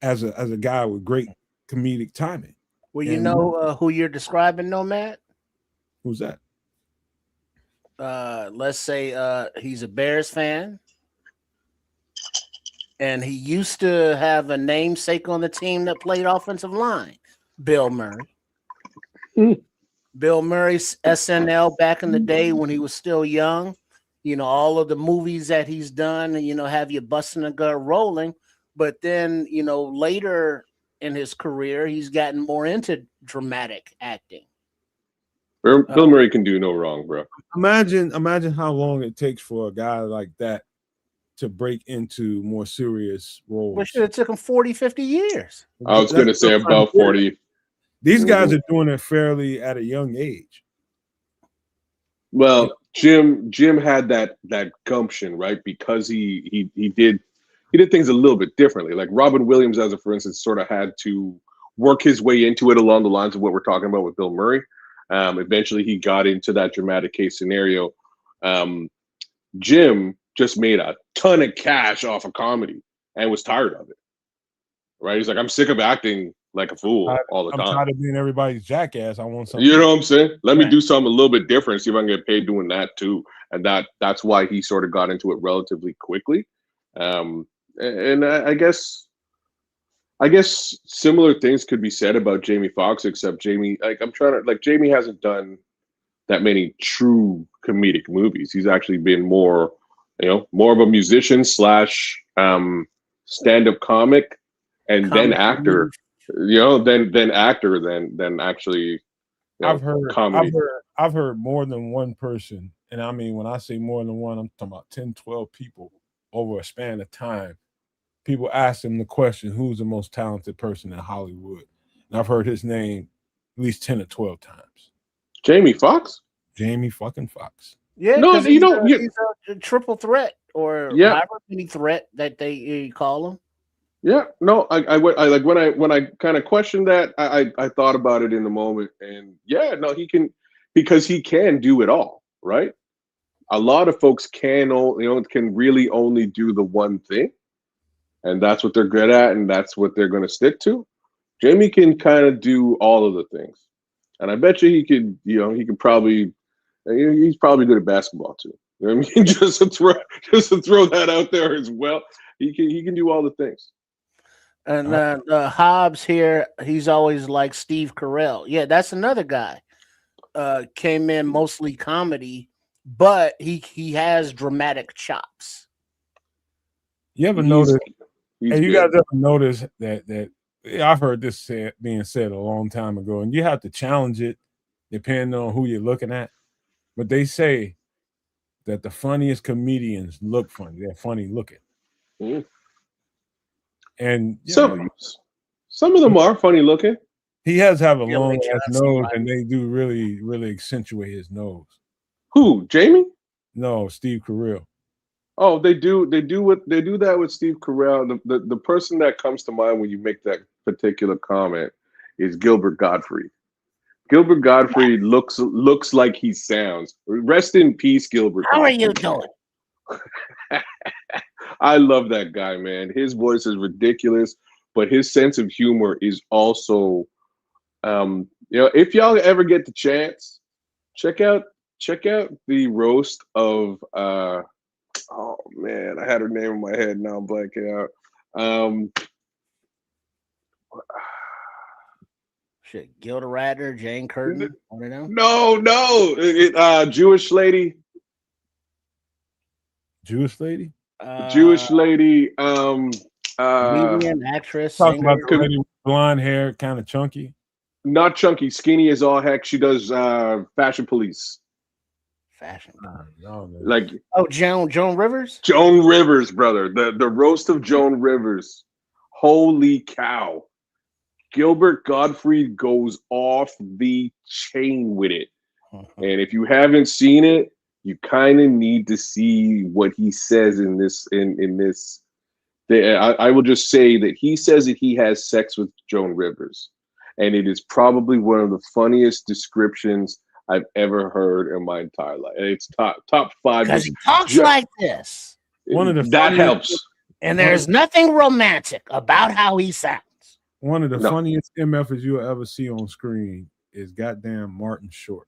as a guy with great comedic timing. Well, you know who you're describing, Nomad? Who's that? Let's say he's a Bears fan, and he used to have a namesake on the team that played offensive line, Bill Murray. Bill Murray's SNL back in the day when he was still young, all of the movies that he's done, have you busting a gut rolling. But then, later in his career, he's gotten more into dramatic acting. Bill Murray can do no wrong, bro. Imagine how long it takes for a guy like that to break into more serious roles. Well, it took him 40, 50 years. I was going to say about 40. These guys are doing it fairly at a young age. Well, Jim had that gumption, right? Because he did things a little bit differently. Like Robin Williams, for instance, sort of had to work his way into it along the lines of what we're talking about with Bill Murray. Eventually, he got into that dramatic case scenario. Jim just made a ton of cash off of comedy and was tired of it. Right? He's like, I'm sick of acting like a fool all the time. I'm tired of being everybody's jackass. I want something. You know what I'm saying? Let me do something a little bit different, see if I can get paid doing that too. And that's why he sort of got into it relatively quickly. And I guess similar things could be said about Jamie Foxx, except Jamie, Jamie hasn't done that many true comedic movies. He's actually been more of a musician / stand-up comic, and then actor. Then actor than actually. I've heard comedy. I've heard more than one person, and I mean, when I say more than one, I'm talking about 10, 12 people over a span of time. People ask him the question, who's the most talented person in Hollywood? And I've heard his name at least 10 or 12 times. Jamie Foxx? Jamie fucking Foxx. Yeah, no, he's a triple threat, or however many threat that they call him. Yeah, no, I like when I kind of questioned that, I thought about it in the moment, and he can, because he can do it all, right? A lot of folks can really only do the one thing, and that's what they're good at, and that's what they're going to stick to. Jamie can kind of do all of the things, and I bet you he could, he could probably, he's probably good at basketball too. You know what I mean? just to throw that out there as well. He can do all the things. And Hobbs here, he's always like Steve Carell. Yeah, that's another guy. Came in mostly comedy, but he has dramatic chops. You ever notice? And you guys ever notice that I've heard this being said a long time ago, and you have to challenge it depending on who you're looking at. But they say that the funniest comedians look funny. They're funny looking. Mm. And some of them are funny looking. He has a long ass nose, and they do really, really accentuate his nose. Who? Jamie? No, Steve Carell. Oh, they do that with Steve Carell. The person that comes to mind when you make that particular comment is Gilbert Gottfried. Gilbert Gottfried looks like he sounds. Rest in peace, Gilbert. How are you doing? I love that guy, man. His voice is ridiculous, but his sense of humor is also if y'all ever get the chance, check out the roast of oh man, I had her name in my head, now I'm blanking out. Shit, Gilda Radner, Jane Curtin, one of them. No, Jewish lady. Jewish lady. Comedian, actress, Talking singer. about the lady with blonde hair, kind of chunky. Not chunky, skinny as all heck. She does Fashion Police. Fashion. Like Joan Rivers? Joan Rivers, brother. The roast of Joan Rivers. Holy cow. Gilbert Gottfried goes off the chain with it. And if you haven't seen it, you kind of need to see what he says in this. I will just say that he says that he has sex with Joan Rivers. And it is probably one of the funniest descriptions I've ever heard in my entire life. It's top 5. Because he talks like this. That helps. And there's nothing romantic about how he sounds. One of the funniest MFs you'll ever see on screen is goddamn Martin Short.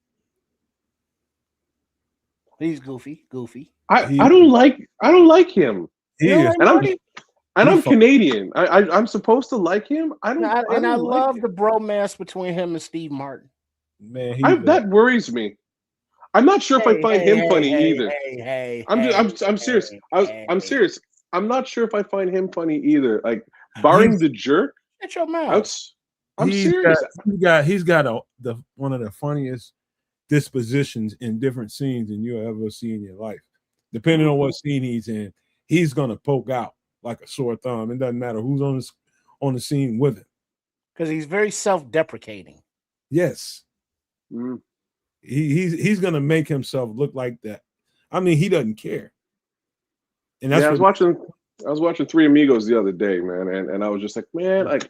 He's goofy. I don't like him. I'm Canadian. I'm supposed to like him. I love the bromance between him and Steve Martin. Man, that worries me. I'm not sure if I find him funny either. I'm serious. I'm serious. I'm not sure if I find him funny either. Like, barring the jerk. Shut your mouth. I'm serious. He's got one of the funniest dispositions in different scenes than you'll ever see in your life. Depending on what scene he's in, he's gonna poke out like a sore thumb. It doesn't matter who's on the scene with him. Because he's very self-deprecating. Yes. He's gonna make himself look like that. I mean, he doesn't care. And that's I was watching Three Amigos the other day, man, and I was just like, man, like,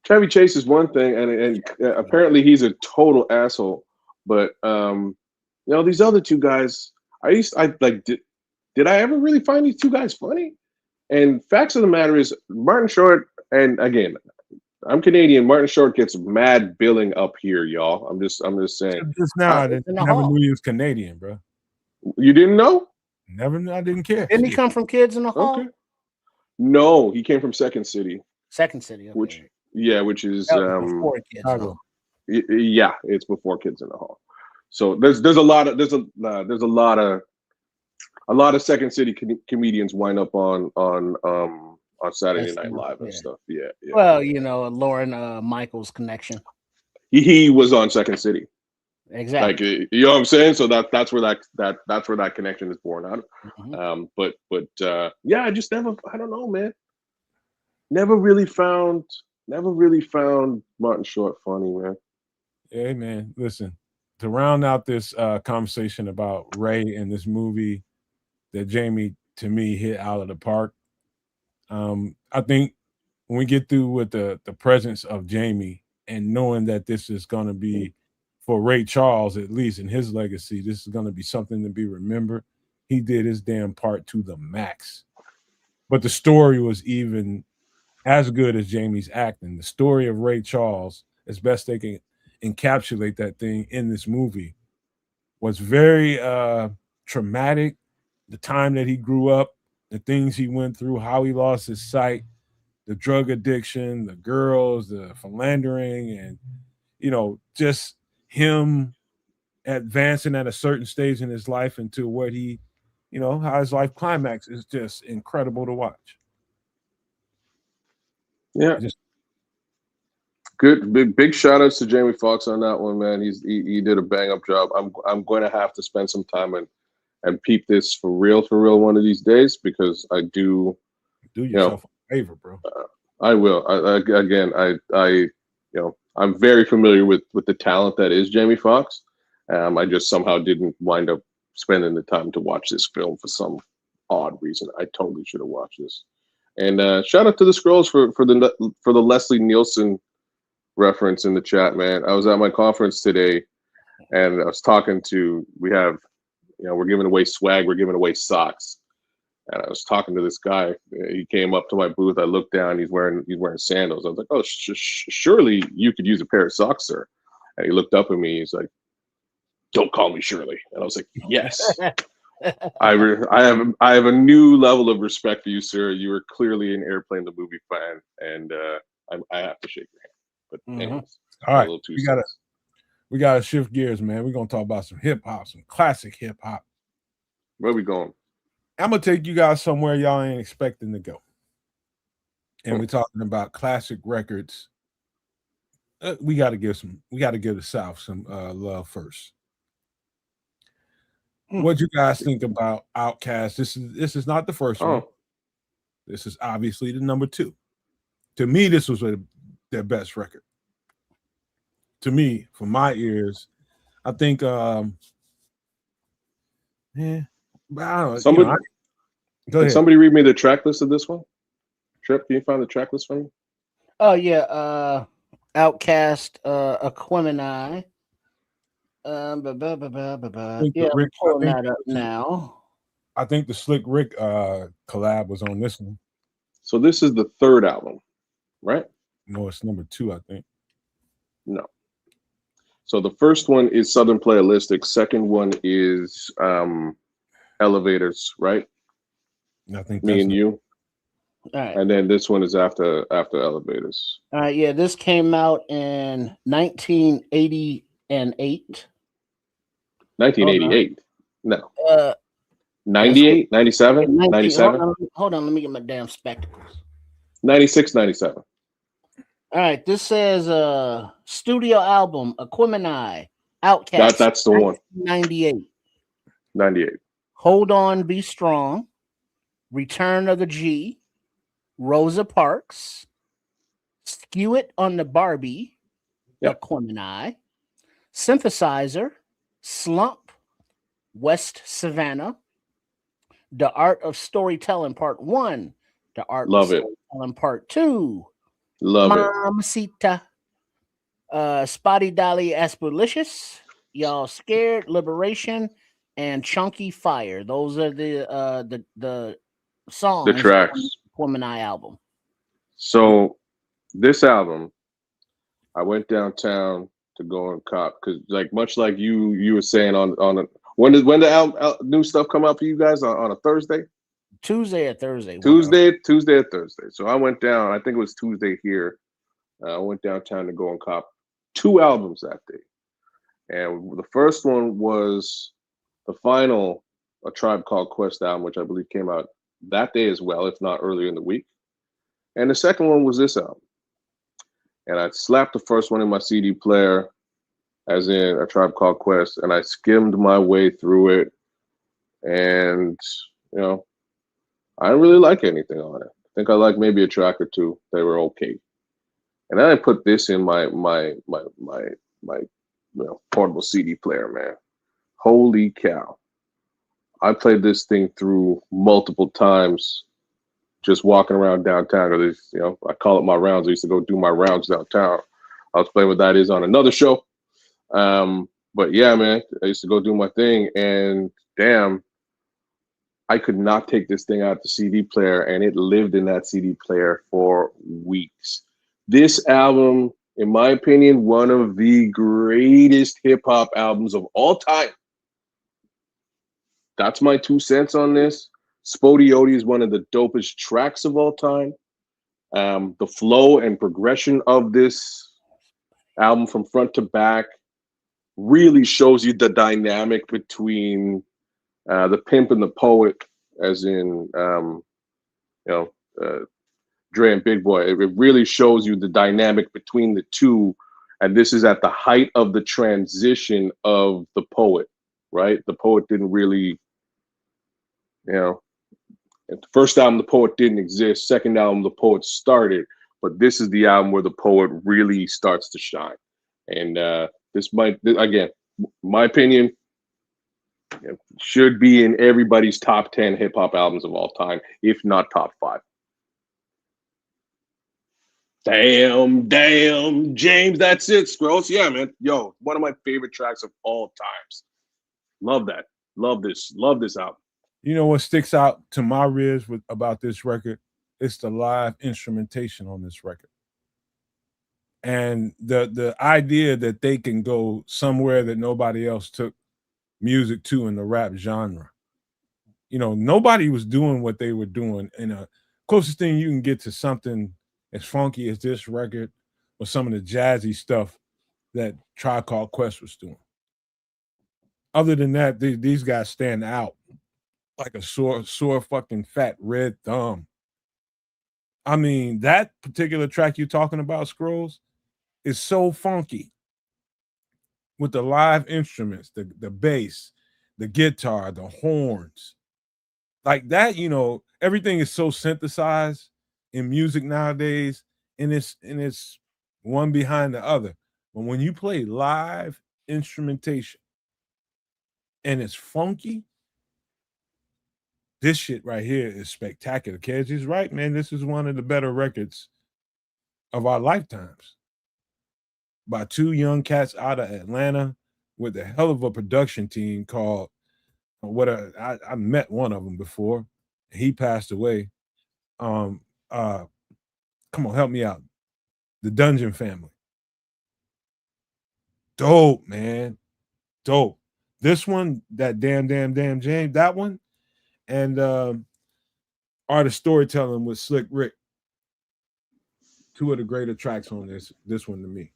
Chevy Chase is one thing, and apparently he's a total asshole. But these other two guys, did I ever really find these two guys funny? And facts of the matter is, Martin Short, and again, I'm Canadian. Martin Short gets mad billing up here, y'all. I'm just saying. Just now, I never knew he was Canadian, bro. You didn't know? Never. I didn't care. Didn't he come from Kids in the Hall? Okay. No, he came from Second City. Second City, okay. Which is before Kids. It's before Kids in the Hall. So there's a lot of Second City comedians wind up on Saturday Night Live and stuff. Yeah. Well, Lauren Michaels connection. He was on Second City. Exactly. Like, you know what I'm saying? So that's where that connection is born out of. But I just never, I don't know, man. Never really found Martin Short funny, man. Hey, man, listen, to round out this conversation about Ray and this movie that Jamie, to me, hit out of the park. I think when we get through with the presence of Jamie and knowing that this is going to be, for Ray Charles, at least in his legacy, this is going to be something to be remembered. He did his damn part to the max. But the story was even as good as Jamie's acting. The story of Ray Charles, as best they can encapsulate that thing in this movie, was very traumatic. The time that he grew up, the things he went through, how he lost his sight, the drug addiction, the girls, the philandering, and, just him advancing at a certain stage in his life into what he, how his life climax is just incredible to watch. Yeah. Good big shout outs to Jamie Foxx on that one, man. He did a bang up job. I'm going to have to spend some time and peep this for real one of these days, because I do yourself a favor, bro. I will. I'm very familiar with the talent that is Jamie Foxx. I just somehow didn't wind up spending the time to watch this film for some odd reason. I totally should have watched this. And shout out to the Scrolls for the Leslie Nielsen reference in the chat, man. I was at my conference today, and I was talking to. We're giving away swag. We're giving away socks, And I was talking to this guy. He came up to my booth. I looked down. He's wearing sandals. I was like, "Oh, surely you could use a pair of socks, sir." And he looked up at me. He's like, "Don't call me Shirley." And I was like, "Yes." I have a new level of respect for you, sir. You are clearly an Airplane the movie fan, and I have to shake your hand. But anyways, all right, we gotta shift gears, man. We're gonna talk about some hip hop, some classic hip hop. Where are we going? I'm gonna take you guys somewhere y'all ain't expecting to go, and we're talking about classic records. We got to give the South some love first. What you guys think about Outkast? This is not the first one. This is obviously the number 2. To me, this was their best record. To me, for my ears, I think. I don't know. Somebody, go ahead. Somebody read me the track list of this one. Trip, can you find the track list for me? Oh yeah, Outkast, Aquemini. Yeah, I'm pulling that up now. I think the Slick Rick collab was on this one. So this is the 3rd album, right? No, it's number 2, I think. No. So the first one is Southern Playalistic. Second one is Elevators, right? I think Me and You. All right. And then this one is after Elevators. All right, yeah, this came out in 1988. 1988? No. 98, 97, 97? Hold on, let me get my damn spectacles. 96, 97. All right, this says studio album, Aquemini, Outkast. That's the one. 98. 98. Hold On, Be Strong, Return of the G, Rosa Parks, Skew It on the Barbie, Aquemini, Synthesizer, Slump, West Savannah, The Art of Storytelling Part 1, The Art of Storytelling Part 2, Mamacita, Spotty Dolly Aspalicious, Y'all Scared, Liberation, and Chunky Fire. Those are the songs. The tracks. Aquemini album. So this album, I went downtown to go and cop because, like, much like you were saying on when the album, new stuff come out for you guys on a Thursday, Tuesday or Thursday, Tuesday or Thursday. So I went down. I think it was Tuesday here. I went downtown to go and cop 2 albums that day, and the first one was the final A Tribe Called Quest album, which I believe came out that day as well, if not earlier in the week. And the second one was this album. And I slapped the first one in my CD player, as in A Tribe Called Quest, and I skimmed my way through it. And, I didn't really like anything on it. I think I liked maybe a track or 2. They were okay. And then I put this in my portable CD player, man. Holy cow. I played this thing through multiple times, just walking around downtown. I call it my rounds. I used to go do my rounds downtown. I'll explain what that is on another show. But yeah, man, I used to go do my thing, and damn, I could not take this thing out the CD player, and it lived in that CD player for weeks. This album, in my opinion, one of the greatest hip hop albums of all time. That's my 2 cents on this. Spodiote is one of the dopest tracks of all time. The flow and progression of this album from front to back really shows you the dynamic between the pimp and the poet, as in, Dre and Big Boy. It really shows you the dynamic between the two. And this is at the height of the transition of the poet, right? The poet didn't really, at the first album, the poet didn't exist. Second album, the poet started. But this is the album where the poet really starts to shine. And this might, again, my opinion, should be in everybody's top 10 hip hop albums of all time, if not top 5. Damn, James, that's it, Scrolls. Yeah, man. Yo, one of my favorite tracks of all times. Love that. Love this album. You know what sticks out to my ribs about this record? It's the live instrumentation on this record. And the idea that they can go somewhere that nobody else took music to in the rap genre. You know, nobody was doing what they were doing. And the closest thing you can get to something as funky as this record was some of the jazzy stuff that Tribe Called Quest was doing. Other than that, these guys stand out like a sore fucking fat red thumb. I mean, that particular track you're talking about, Scrolls, is so funky with the live instruments, the bass, the guitar, the horns. Like that, you know, everything is so synthesized in music nowadays, and it's one behind the other. But when you play live instrumentation and it's funky, this shit right here is spectacular. Kez is right, man. This is one of the better records of our lifetimes by two young cats out of Atlanta with a hell of a production team called I met one of them before. He passed away. Come on, help me out. The Dungeon Family. Dope, man. Dope. This one, that damn James, that one, and Art of Storytelling with Slick Rick. Two of the greater tracks on this one to me.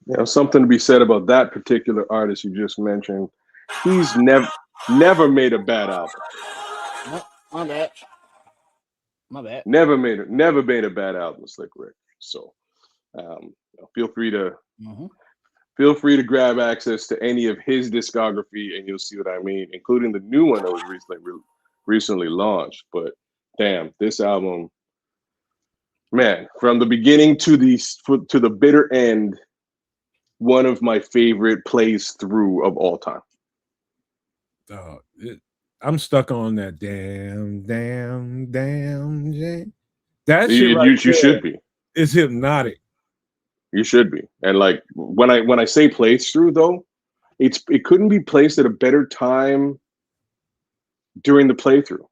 You know, something to be said about that particular artist you just mentioned. He's never made a bad album. My bad. Never made a bad album, Slick Rick. So feel free to grab access to any of his discography, and you'll see what I mean, including the new one that was recently launched. But damn, this album, man, from the beginning to the bitter end, one of my favorite plays through of all time. I'm stuck on that damn. That you should be. It's hypnotic. You should be. And like when I say plays through though, it couldn't be placed at a better time during the playthrough.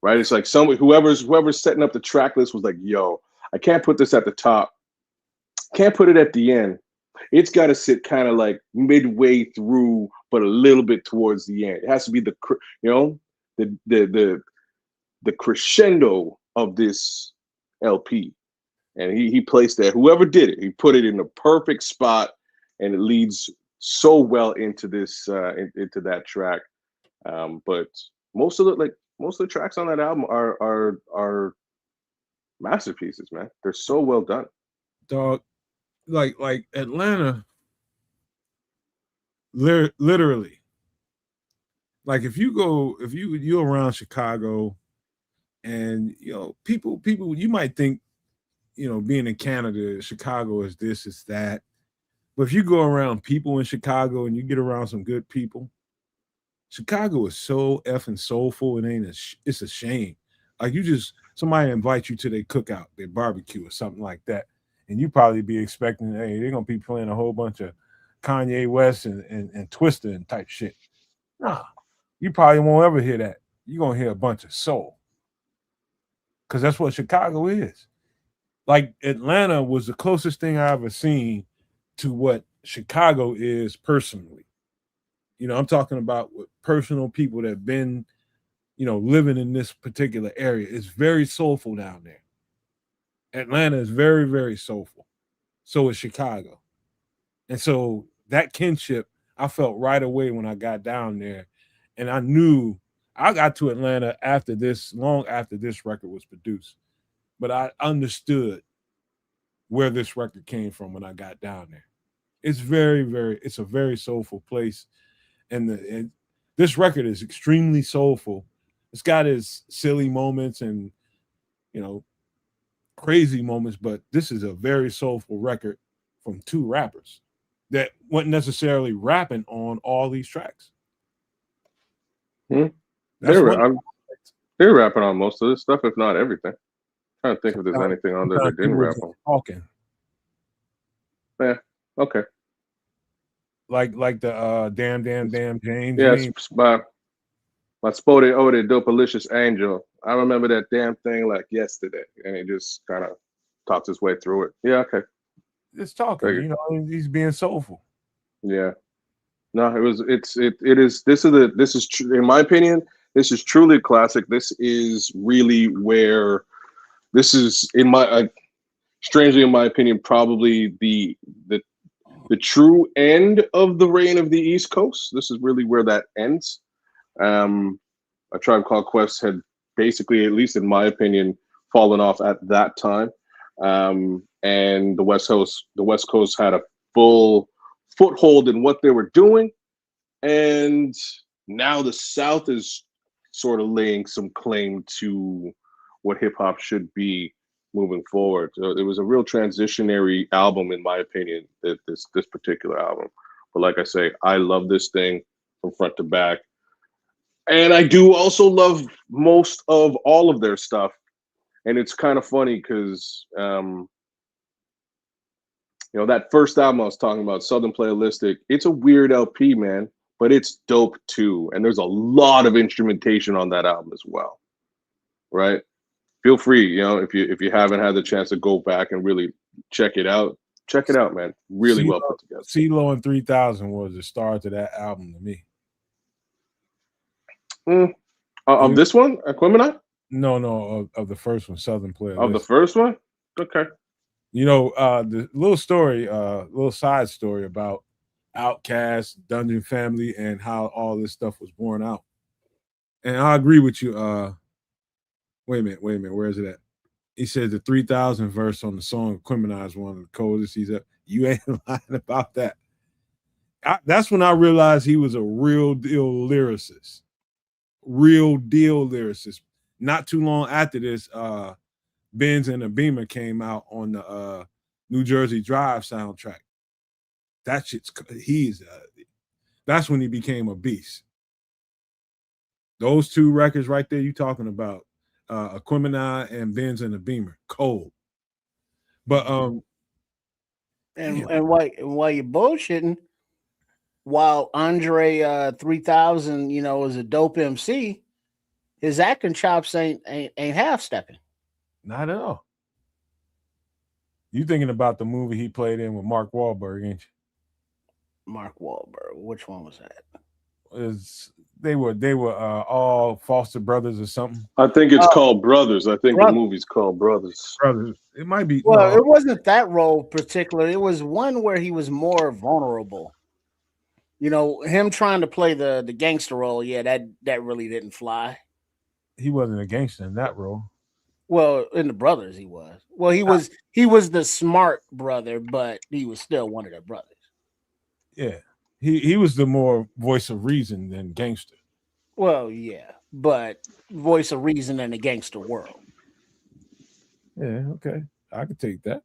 Right? It's like whoever's setting up the track list was like, yo, I can't put this at the top. Can't put it at the end. It's got to sit kind of like midway through, but a little bit towards the end. It has to be the crescendo of this LP. And he placed that. Whoever did it, he put it in the perfect spot, and it leads so well into this into that track. But most of the tracks on that album are masterpieces, man. They're so well done. Dog, like Atlanta, literally. Like if you're around Chicago, and you know people you might think, you know, being in Canada, Chicago is this, is that. But if you go around people in Chicago and you get around some good people, Chicago is so effing soulful. It's a shame. Like somebody invites you to their cookout, their barbecue or something like that. And you probably be expecting, hey, they're going to be playing a whole bunch of Kanye West and Twister and type shit. Nah, you probably won't ever hear that. You're going to hear a bunch of soul. Because that's what Chicago is. Like Atlanta was the closest thing I ever seen to what Chicago is personally. You know, I'm talking about with personal people that have been, you know, living in this particular area. It's very soulful down there. Atlanta is very, very soulful. So is Chicago. And so that kinship, I felt right away when I got down there. And I knew I got to Atlanta long after this record was produced. But I understood where this record came from when I got down there. It's it's a very soulful place. And this record is extremely soulful. It's got its silly moments and, you know, crazy moments, but this is a very soulful record from two rappers that weren't necessarily rapping on all these tracks. They're rapping on most of this stuff, if not everything. I'm trying to think if there's anything on there that didn't rap on. Talking. Yeah. Okay. Like the damn James. Yeah, my Spody Ode Dopalicious Angel. I remember that damn thing like yesterday, and he just kind of talked his way through it. Yeah, okay. It's talking, you know, he's being soulful. Yeah. No, this is in my opinion, this is truly a classic. This is really where this is strangely in my opinion, probably the true end of the reign of the East Coast. This is really where that ends. A Tribe Called Quest had basically, at least in my opinion, fallen off at that time. And the West Coast had a full foothold in what they were doing. And now the South is sort of laying some claim to what hip hop should be moving forward. So it was a real transitionary album, in my opinion, this particular album. But like I say, I love this thing from front to back. And I do also love most of all of their stuff. And it's kind of funny because, you know, that first album I was talking about, Southern Playalistic, it's a weird LP, man, but it's dope too. And there's a lot of instrumentation on that album as well, right? Feel free, you know, if you haven't had the chance to go back and really check it out, man. Really well put together. CeeLo and 3000 was the start to that album to me. Of this one, Aquemini? No, of the first one, Southern Playlist. Of the first one? Okay. You know, the little side story about Outkast, Dungeon Family, and how all this stuff was born out. And I agree with you. Wait a minute, where is it at? He said the 3000 verse on the song Aquemini is one of the coldest he's ever. You ain't lying about that. That's when I realized he was a real deal lyricist. Not too long after this, Benz and a Beamer came out on the New Jersey Drive soundtrack. That's when he became a beast. Those two records right there you talking about, Aquemini and Benz and a Beamer, cold. But and while you're bullshitting, while Andre 3000, you know, is a dope MC, his acting chops ain't half stepping. Not at all. You thinking about the movie he played in with Mark Wahlberg, ain't you? Mark Wahlberg. Which one was that? They were all foster brothers or something. I think it's called Brothers. I think the movie's called Brothers. It might be. Well, no. It wasn't that role particular. It was one where he was more vulnerable. You know, him trying to play the gangster role. Yeah, that really didn't fly. He wasn't a gangster in that role. Well, in the Brothers, he was. Well, he was the smart brother, but he was still one of their brothers. Yeah. He was the more voice of reason than gangster. Well, yeah, but voice of reason in the gangster world. Yeah, okay, I could take that.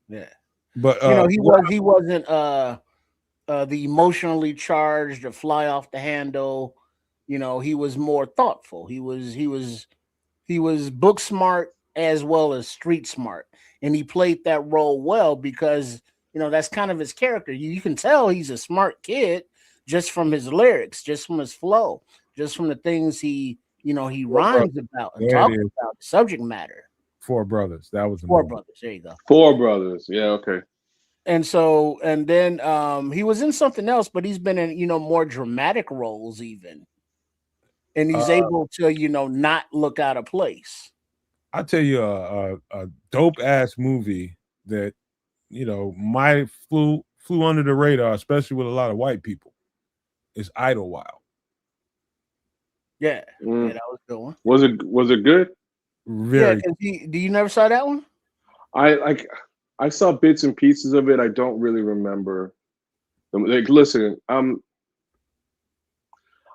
Yeah, but you know, he wasn't the emotionally charged or fly off the handle. You know, he was more thoughtful. He was book smart as well as street smart, and he played that role well because, you know, that's kind of his character. You can tell he's a smart kid just from his lyrics, just from his flow, just from the things he rhymes about and talks about, the subject matter. Four Brothers. That was Four Brothers. There you go. Four Brothers. Yeah, okay. And then he was in something else, but he's been in, you know, more dramatic roles even. And he's able to, you know, not look out of place. I'll tell you a dope ass movie that, you know, might flew under the radar, especially with a lot of white people, is Idlewild. Yeah, yeah, that was a good one. Was it good? Very. Yeah, do you never saw that one? I saw bits and pieces of it. I don't really remember. Like, listen, I'm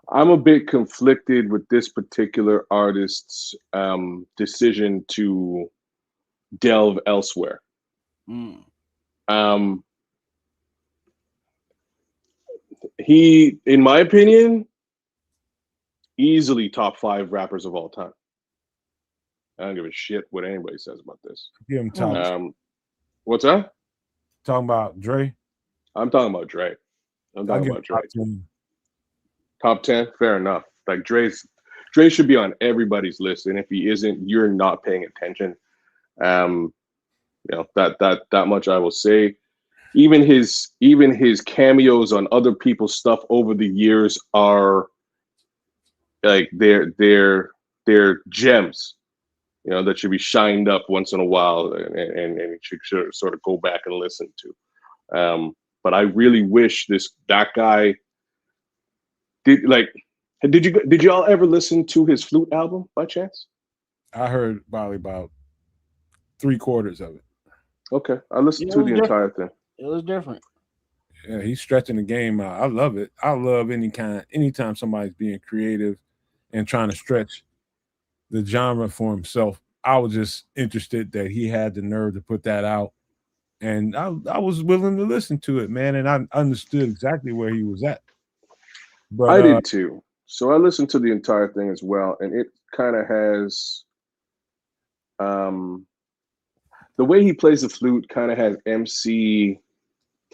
a bit conflicted with this particular artist's decision to delve elsewhere. He, in my opinion, easily top 5 rappers of all time. I don't give a shit what anybody says about this. Give him top. What's that? Talking about Dre? I'm talking about Dre. I'm talking about Dre. Top 10, fair enough. Like Dre's Dre should be on everybody's list, and if he isn't, you're not paying attention. That much I will say. Even his cameos on other people's stuff over the years are like they're gems, that should be shined up once in a while, and you should sort of go back and listen to. But I really wish that guy did y'all ever listen to his flute album by chance? I heard probably about 3/4 of it. Okay, I listened to the entire thing. It was different. Yeah, he's stretching the game out. I love it. I love anytime somebody's being creative and trying to stretch the genre for himself. I was just interested that he had the nerve to put that out, and I was willing to listen to it, man. And I understood exactly where he was at. But I did too. So I listened to the entire thing as well, and it kind of has the way he plays the flute kind of has MC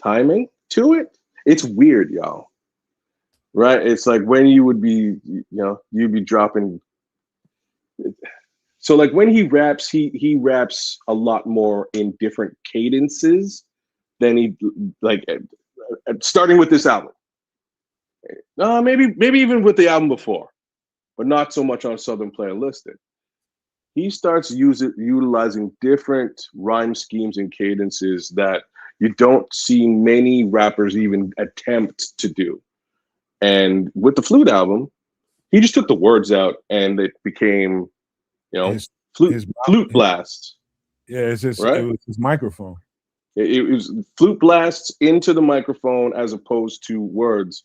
timing to it. It's weird, y'all. Right? It's like when you would be, you'd be dropping. So like when he raps, he raps a lot more in different cadences than he starting with this album. Maybe even with the album before, but not so much on Southern Player Listed. He starts utilizing different rhyme schemes and cadences that you don't see many rappers even attempt to do. And with the flute album, he just took the words out and it became, flute blasts. Yeah, it was his microphone. It was flute blasts into the microphone as opposed to words.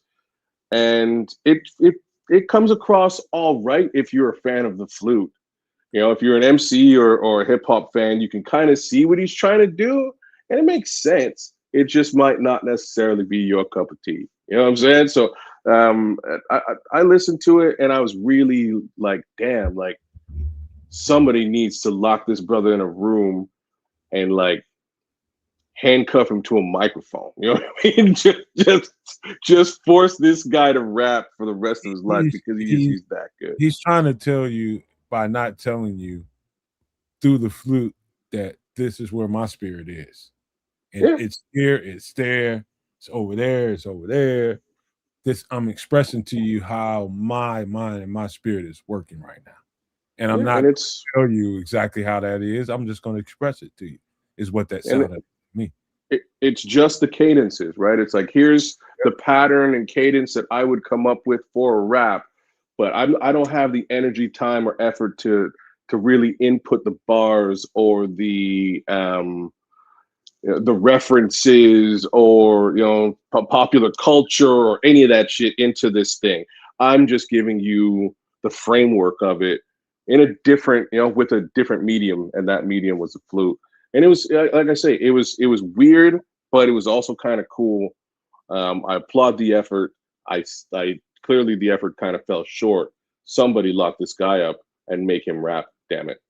And it comes across all right if you're a fan of the flute. If you're an MC or a hip hop fan, you can kind of see what he's trying to do, and it makes sense. It just might not necessarily be your cup of tea. You know what I'm saying? So I listened to it, and I was really like, damn, like somebody needs to lock this brother in a room and like handcuff him to a microphone. You know what I mean? just force this guy to rap for the rest of his life because he's that good. He's trying to tell you by not telling you through the flute that this is where my spirit is. And it's here, it's there, it's over there, it's over there. I'm expressing to you how my mind and my spirit is working right now. And I'm not going to tell you exactly how that is. I'm just going to express it to you, is what that sounded like to me. It's just the cadences, right? It's like, here's the pattern and cadence that I would come up with for a rap, but I don't have the energy, time, or effort to really input the bars or the references or popular culture or any of that shit into this thing. I'm just giving you the framework of it in a different, with a different medium, and that medium was the flute. And it was, like I say, it was weird, but it was also kind of cool. I applaud the effort. I clearly the effort kind of fell short. Somebody lock this guy up and make him rap. Damn it!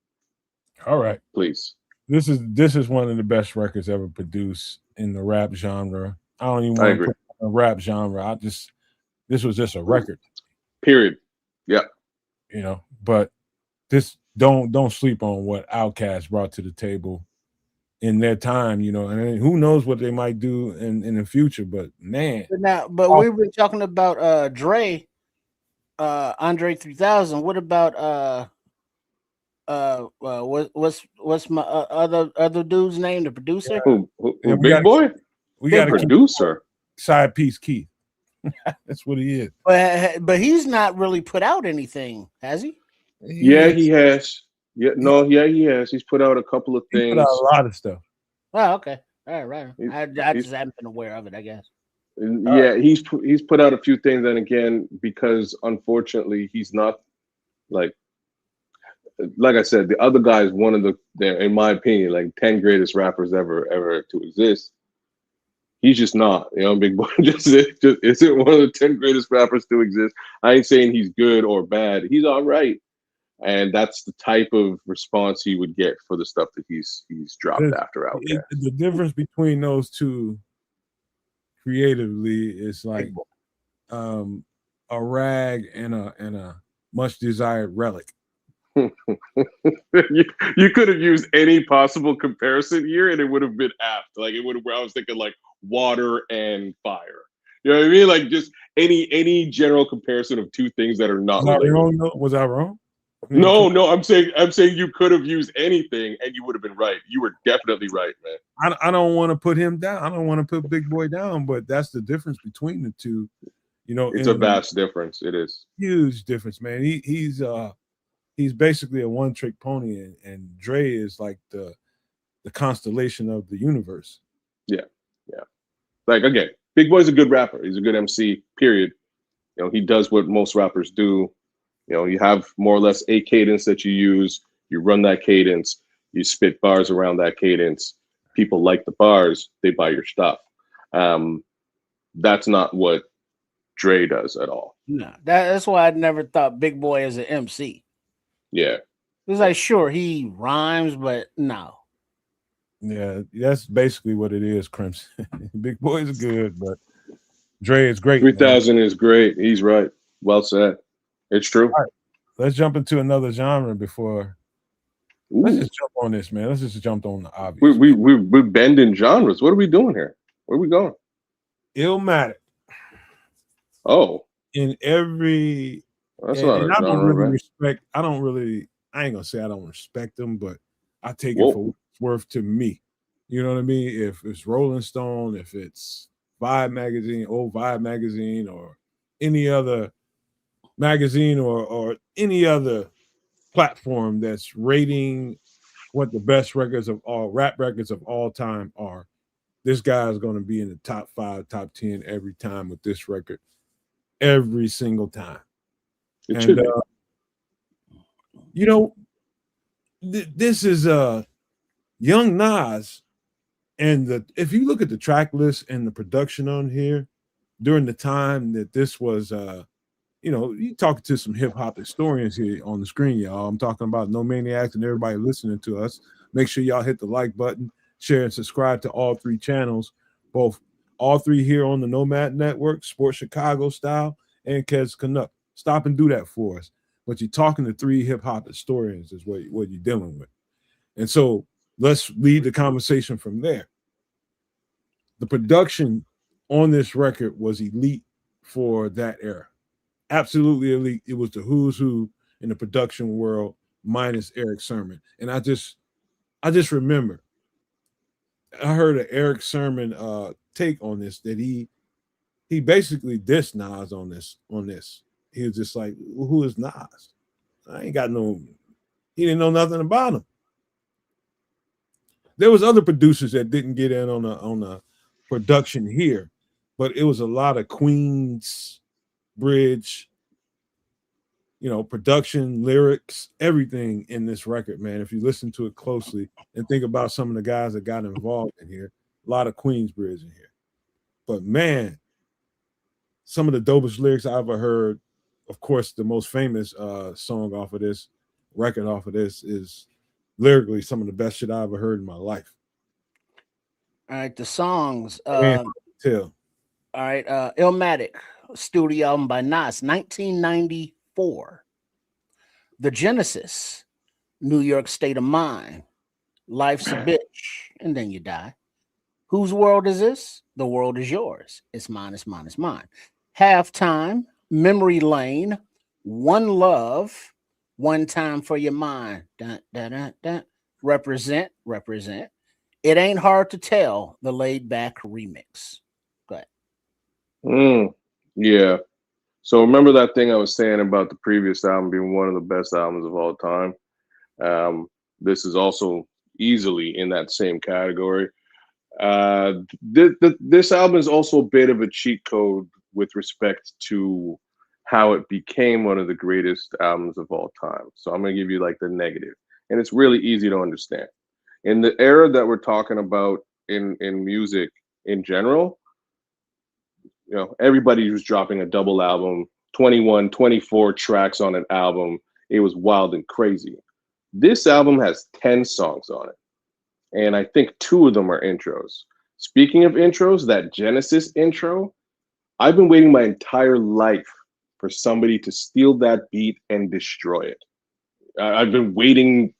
All right, please. This is one of the best records ever produced in the rap genre. I don't even want to put it in the rap genre. This was just a record. Period. Yeah. But this don't sleep on what Outkast brought to the table in their time, and who knows what they might do in the future. But man, we were talking about Dre, Andre 3000. What about what's my other dude's name? The producer? Who Big Boy? We got a producer. Side piece Keith. That's what he is. But he's not really put out anything, has he? Yeah, he has. He has. He's put out a couple of things. He put out a lot of stuff. Oh, okay. All right. I just haven't been aware of it, I guess. Yeah, he's put out a few things, and again, because unfortunately he's not like I said, the other guy is one of the, in my opinion, like 10 greatest rappers ever to exist. He's just not, Big Boy just isn't one of the 10 greatest rappers to exist. I ain't saying he's good or bad. He's all right. And that's the type of response he would get for the stuff that he's dropped after Outkast. The difference between those two creatively is like a rag and a much desired relic. you could have used any possible comparison here, and it would have been apt. Like it would have. I was thinking like water and fire. You know what I mean? Like just any general comparison of two things that are not related. Was I wrong? No. I'm saying you could have used anything, and you would have been right. You were definitely right, man. I don't want to put him down. I don't want to put Big Boy down, but that's the difference between the two. You know, it's a vast difference. It is huge difference, man. He's basically a one-trick pony, and Dre is like the constellation of the universe. Yeah. Like again, Big Boy's a good rapper. He's a good MC. Period. You know, he does what most rappers do. You know, you have more or less a cadence that you use. You run that cadence. You spit bars around that cadence. People like the bars. They buy your stuff. That's not what Dre does at all. No, that's why I never thought Big Boy as an MC. Yeah. It's like, sure, he rhymes, but no. Yeah, that's basically what it is, Crimson. Big Boy is good, but Dre is great. 3000 is great. He's right. Well said. It's true. All right. Let's jump into another genre before. Ooh. Let's just jump on this, man. Let's just jump on the obvious. We're bending genres. What are we doing here? Where are we going? Illmatic. Oh. In every. That's not a I don't genre, really right? respect. I ain't gonna say I don't respect them, but I take it for what it's worth to me. You know what I mean? If it's Rolling Stone, if it's Vibe magazine, old Vibe magazine, or any other magazine or any other platform that's rating what the best records of all rap records of all time are, this guy is going to be in the top 5, top 10 every time with this record, every single time. And you know, this is Young Nas, and if you look at the track list and the production on here during the time that this was you know, you talking to some hip hop historians here on the screen, y'all. I'm talking about No Maniacs and everybody listening to us. Make sure y'all hit the like button, share, and subscribe to all 3 channels, all 3 here on the Nomad Network, Sports Chicago Style, and Kez Canuck. Stop and do that for us. But you're talking to 3 hip hop historians is what you're dealing with. And so let's lead the conversation from there. The production on this record was elite for that era. Absolutely elite. It was the who's who in the production world, minus Eric Sermon. And I just remember I heard an Eric Sermon take on this, that he basically dissed Nas on this. He was just like, well, who is Nas? He didn't know nothing about him. There was other producers that didn't get in on a production here, but it was a lot of Queens bridge, you know, production, lyrics, everything in this record, man. If you listen to it closely and think about some of the guys that got involved in here, a lot of Queensbridge in here. But man, some of the dopest lyrics I ever heard. Of course, the most famous song off of this record, off of this, is lyrically some of the best shit I ever heard in my life. All right, the songs. Tell. All right, Illmatic, studio album by Nas, 1994. The Genesis, New York State of Mind, Life's a Bitch, and Then You Die. Whose world is this? The world is yours. It's mine, it's mine, it's mine. Halftime, Memory Lane, One Love, One Time for Your Mind. Dun, dun, dun, dun. Represent. It Ain't Hard to Tell, the Laid Back remix. Go ahead. Yeah. So remember that thing I was saying about the previous album being one of the best albums of all time? This is also easily in that same category. This album is also a bit of a cheat code with respect to how it became one of the greatest albums of all time. So I'm going to give you like the negative. And it's really easy to understand. In the era that we're talking about in music in general, you know, everybody was dropping a double album, 21, 24 tracks on an album. It was wild and crazy. This album has 10 songs on it. And I think 2 of them are intros. Speaking of intros, that Genesis intro, I've been waiting my entire life for somebody to steal that beat and destroy it. I've been waiting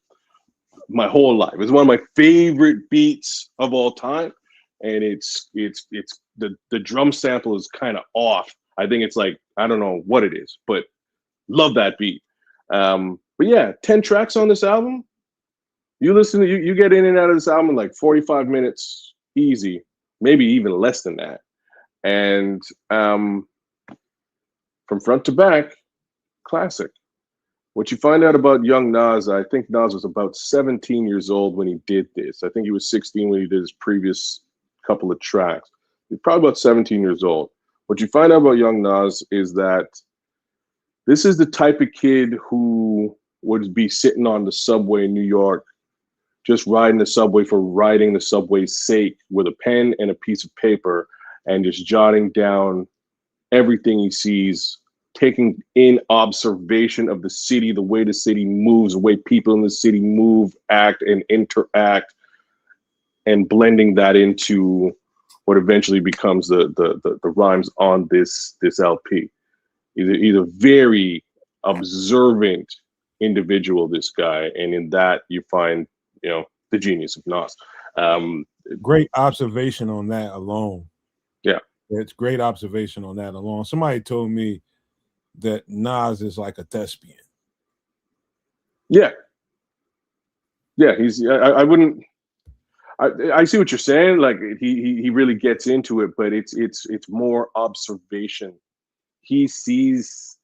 my whole life. It's one of my favorite beats of all time, and it's the drum sample is kind of off. I think it's like, I don't know what it is, but love that beat. But yeah, 10 tracks on this album. You listen to you get in and out of this album in like 45 minutes easy, maybe even less than that. And from front to back, classic. What you find out about young Nas, I think Nas was about 17 years old when he did this. I think he was 16 when he did his previous couple of tracks. He's probably about 17 years old. What you find out about young Nas is that this is the type of kid who would be sitting on the subway in New York, just riding the subway for riding the subway's sake, with a pen and a piece of paper, and just jotting down everything he sees, taking in observation of the city, the way the city moves, the way people in the city move, act, and interact, and blending that into what eventually becomes the rhymes on this LP. He's a very observant individual, this guy, and in that you find, you know, the genius of Nas. Great observation on that alone. Yeah, it's great observation on that alone. Somebody told me that Nas is like a thespian. Yeah, he's. I wouldn't. I see what you're saying. Like he really gets into it, but it's more observation. He sees,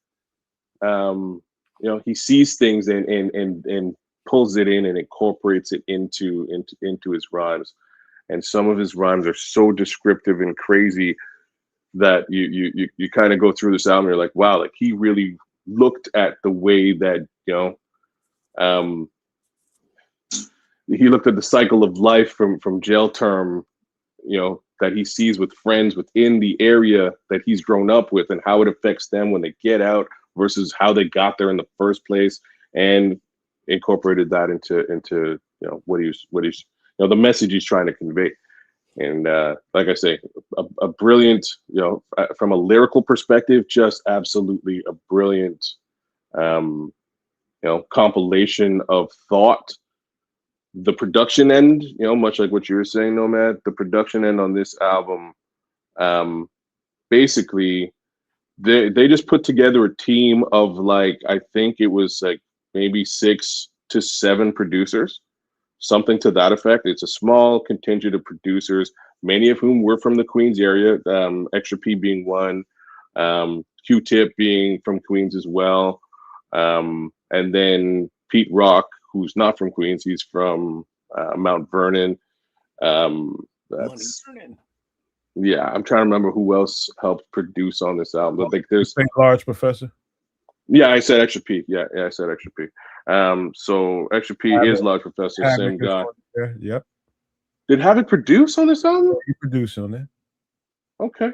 he sees things and pulls it in and incorporates it into his rhymes. And some of his rhymes are so descriptive and crazy that you kind of go through this album, you're like, wow, like he really looked at the way that, he looked at the cycle of life from jail term, that he sees with friends within the area that he's grown up with, and how it affects them when they get out versus how they got there in the first place, and incorporated that into what he's the message he's trying to convey. And like I say, a brilliant, from a lyrical perspective, just absolutely a brilliant, compilation of thought. The production end, much like what you were saying, Nomad, the production end on this album, basically, they just put together a team of, like, I think it was like maybe 6 to 7 producers, something to that effect. It's a small contingent of producers, many of whom were from the Queens area, Extra P being one, Q-Tip being from Queens as well, and then Pete Rock, who's not from Queens, he's from Mount Vernon. Yeah, I'm trying to remember who else helped produce on this album. I think there's Large Professor. Yeah, I said Extra P. Yeah, I said Extra P. So Extra P is Large Professor, same guy. Yep. Did Havoc produce on this album? He produced on it. Okay.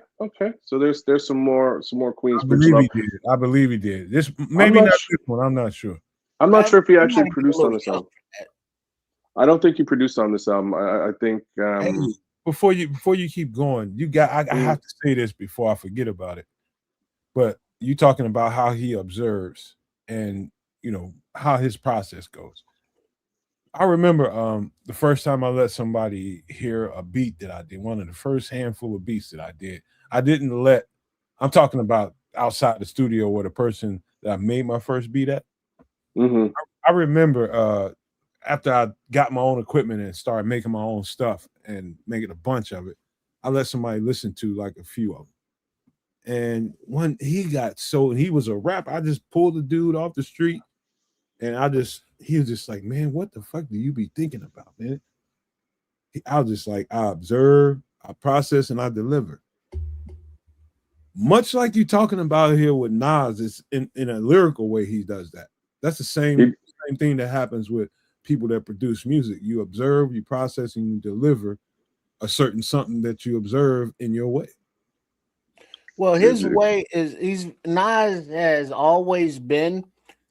So there's some more Queens. I believe he did. This maybe not this one. I'm not sure. I'm not sure if he actually produced on this album. I don't think he produced on this album. I think. Hey, before you keep going, I have to say this before I forget about it. But you talking about how he observes and how his process goes. I remember the first time I let somebody hear a beat that I did, one of the first handful of beats that I did. I'm talking about outside the studio where the person that I made my first beat at. Mm-hmm. I remember after I got my own equipment and started making my own stuff and making a bunch of it, I let somebody listen to like a few of them. And when he was a rapper, I just pulled the dude off the street, and he was just like, man, what the fuck do you be thinking about, man? I was just like, I observe, I process, and I deliver. Much like you talking about here with Nas, it's in a lyrical way he does that. That's the same thing that happens with people that produce music. You observe, you process, and you deliver a certain something that you observe in your way. Well, his way is Nas has always been,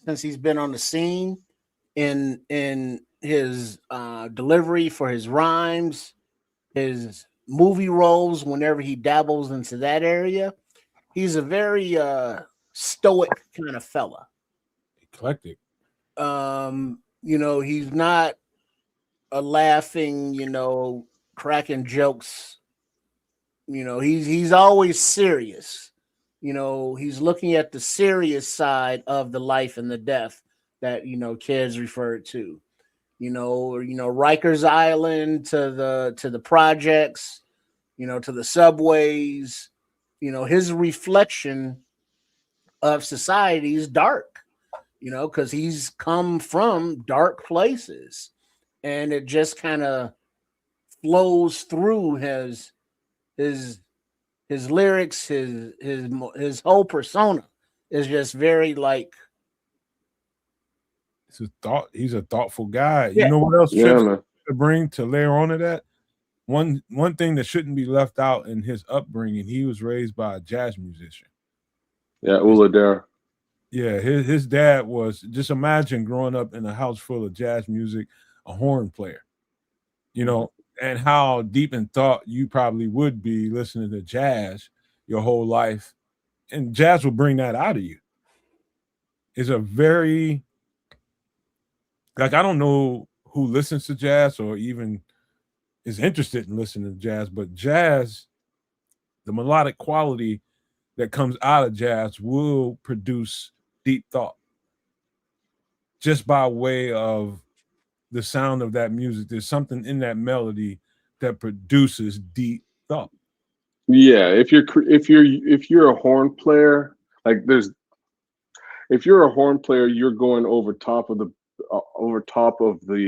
since he's been on the scene, in his delivery for his rhymes, his movie roles, whenever he dabbles into that area. He's a very stoic kind of fella. Eclectic. He's not a laughing, cracking jokes. He's always serious. He's looking at the serious side of the life and the death that kids referred to. Rikers Island to the projects, to the subways. His reflection of society is dark. Because he's come from dark places, and it just kind of flows through his lyrics, his whole persona is just very like. He's a thoughtful guy. Yeah. You know what else to bring to layer onto that? One thing that shouldn't be left out in his upbringing, he was raised by a jazz musician. Yeah, Uladera. Yeah, his dad was, just imagine growing up in a house full of jazz music, a horn player, and how deep in thought you probably would be listening to jazz your whole life. And jazz will bring that out of you. It's a very, I don't know who listens to jazz or even is interested in listening to jazz, but jazz, the melodic quality that comes out of jazz will produce deep thought just by way of the sound of that music. There's something in that melody that produces deep thought. Yeah, if you're a horn player, if you're a horn player, you're going over top of the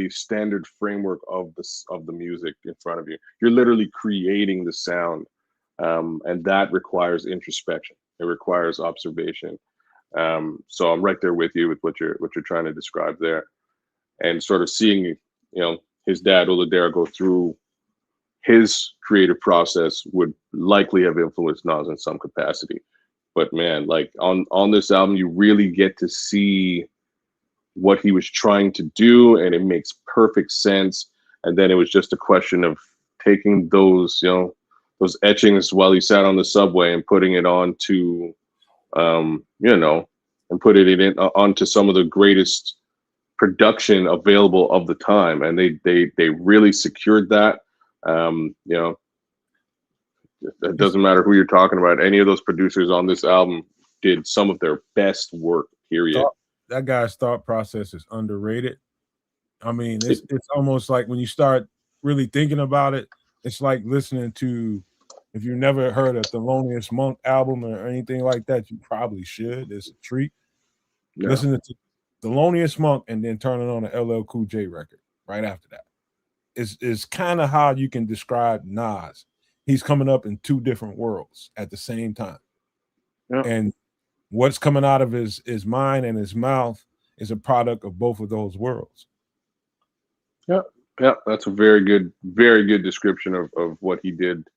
standard framework of the music in front of you. You're literally creating the sound, and that requires introspection. It requires observation. So I'm right there with you with what you're trying to describe there, and sort of seeing his dad Uladera go through his creative process would likely have influenced Nas in some capacity. But man, like on this album, you really get to see what he was trying to do, and it makes perfect sense. And then it was just a question of taking those etchings while he sat on the subway and putting it onto and put it onto some of the greatest production available of the time, and they really secured that. It doesn't matter who you're talking about. Any of those producers on this album did some of their best work, period. That guy's thought process is underrated. I mean, it's almost like when you start really thinking about it, it's like listening to, if you've never heard a Thelonious Monk album or anything like that, you probably should. It's a treat. Yeah. Listening to Thelonious Monk and then turning on an LL Cool J record right after that is kind of how you can describe Nas. He's coming up in two different worlds at the same time. Yeah. And what's coming out of his mind and his mouth is a product of both of those worlds. Yeah, that's a very good description of what he did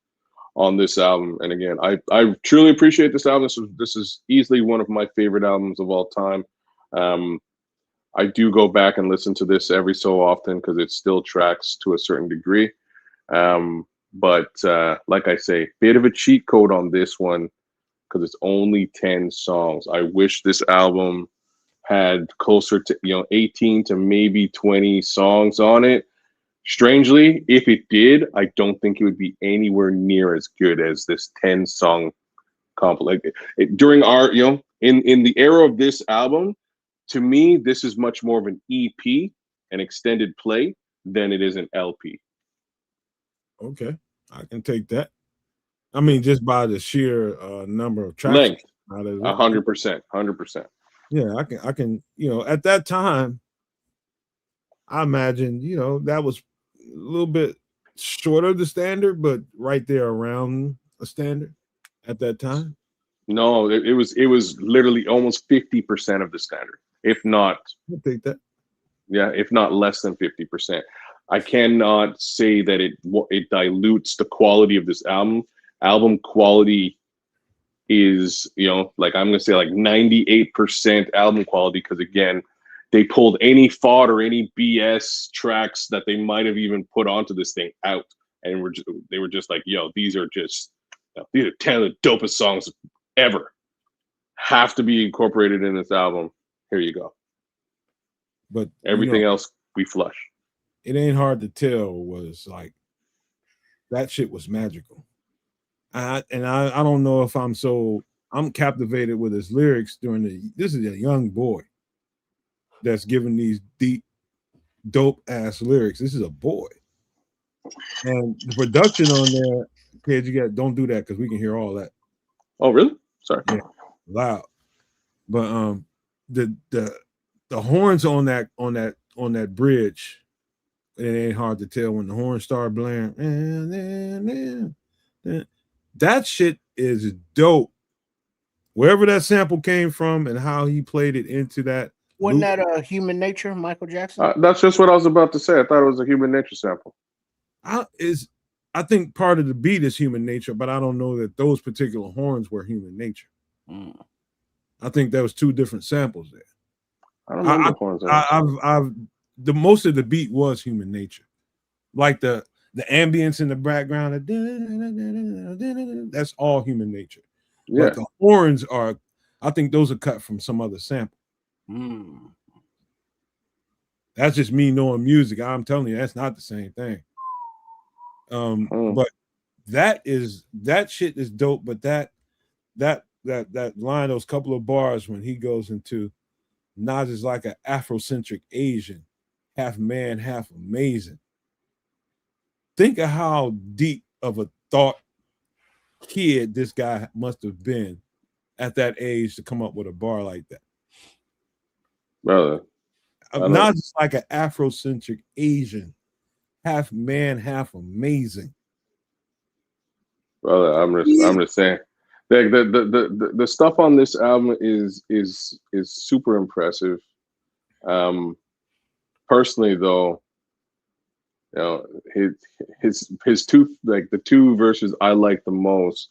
on this album. And again, I truly appreciate this album. This is easily one of my favorite albums of all time. I do go back and listen to this every so often because it still tracks to a certain degree. But like I say, bit of a cheat code on this one because it's only 10 songs. I wish this album had closer to 18 to maybe 20 songs on it. Strangely, if it did, I don't think it would be anywhere near as good as this 10-song comp. Like during our in the era of this album, to me, this is much more of an EP, an extended play, than it is an LP. Okay, I can take that. I mean, just by the sheer number of tracks. Length, 100%. Yeah, I can. At that time, I imagine that was a little bit short of the standard, but right there around a standard at that time. No, it was literally almost 50% of the standard, if not. I'll take that. Yeah, if not less than 50%. I cannot say that it dilutes the quality of this album. Album quality is, like I'm gonna say like 98% album quality, because again, they pulled any FOD or any BS tracks that they might have even put onto this thing out, and they were just like, yo, these are 10 of the dopest songs ever. have to be incorporated in this album. Here you go. But everything else we flush. It ain't hard to tell was like that shit was magical. I don't know if I'm captivated with his lyrics this is a young boy that's giving these deep, dope ass lyrics. This is a boy. And the production on there, kids, you got don't do that because we can hear all that. Oh, really? Sorry. Yeah, loud. But the horns on that bridge, it ain't hard to tell when the horns start blaring. That shit is dope. Wherever that sample came from and how he played it into that. Wasn't that Human Nature, Michael Jackson? That's just what I was about to say. I thought it was a Human Nature sample. I think part of the beat is Human Nature, but I don't know that those particular horns were Human Nature. I think there was two different samples there. I don't remember horns. The most of the beat was Human Nature, like the ambience in the background. That's all Human Nature. Yeah. But the horns are, I think those are cut from some other sample. That's just me knowing music. I'm telling you, that's not the same thing. But that shit is dope. But that line, those couple of bars when he goes into Nas is like an Afrocentric Asian, half man, half amazing. Think of how deep of a thought kid this guy must have been at that age to come up with a bar like that. Brother, Nas is like an Afrocentric Asian, half man, half amazing. Brother, I'm just saying. The stuff on this album is super impressive. Personally, though, you know, his two, like the two verses I like the most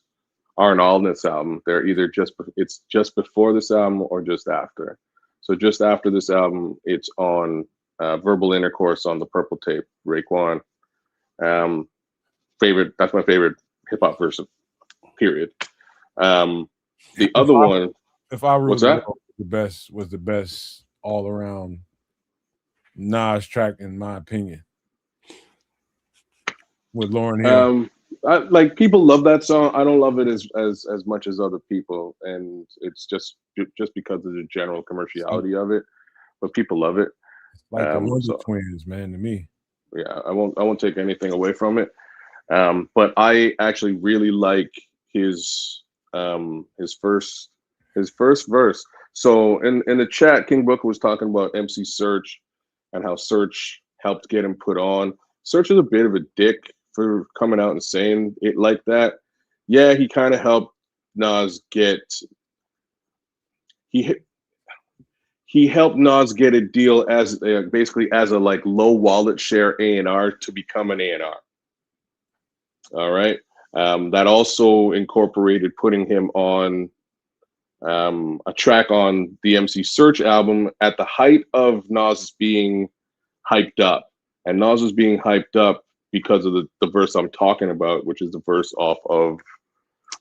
aren't all in this album. They're either it's just before this album or just after. So just after this album, it's on Verbal Intercourse on the Purple Tape, Raekwon. That's my favorite hip hop verse, period. The other one, if I what's that? Was the best all around Nas track in my opinion. With Lauryn Hill. Like people love that song. I don't love it as much as other people, and it's just because of the general commerciality of it. But people love it. Like the Wonder Twins, man, to me. Yeah, I won't take anything away from it. But I actually really like his first verse. So in the chat, King Booker was talking about MC Search and how Search helped get him put on. Search is a bit of a dick for coming out and saying it like that. Yeah, he kind of helped Nas get he helped Nas get a deal as basically as a like low wallet share A&R to become an A&R. All right. That also incorporated putting him on a track on the MC Search album at the height of Nas being hyped up. And Nas was being hyped up because of the verse I'm talking about, which is the verse off of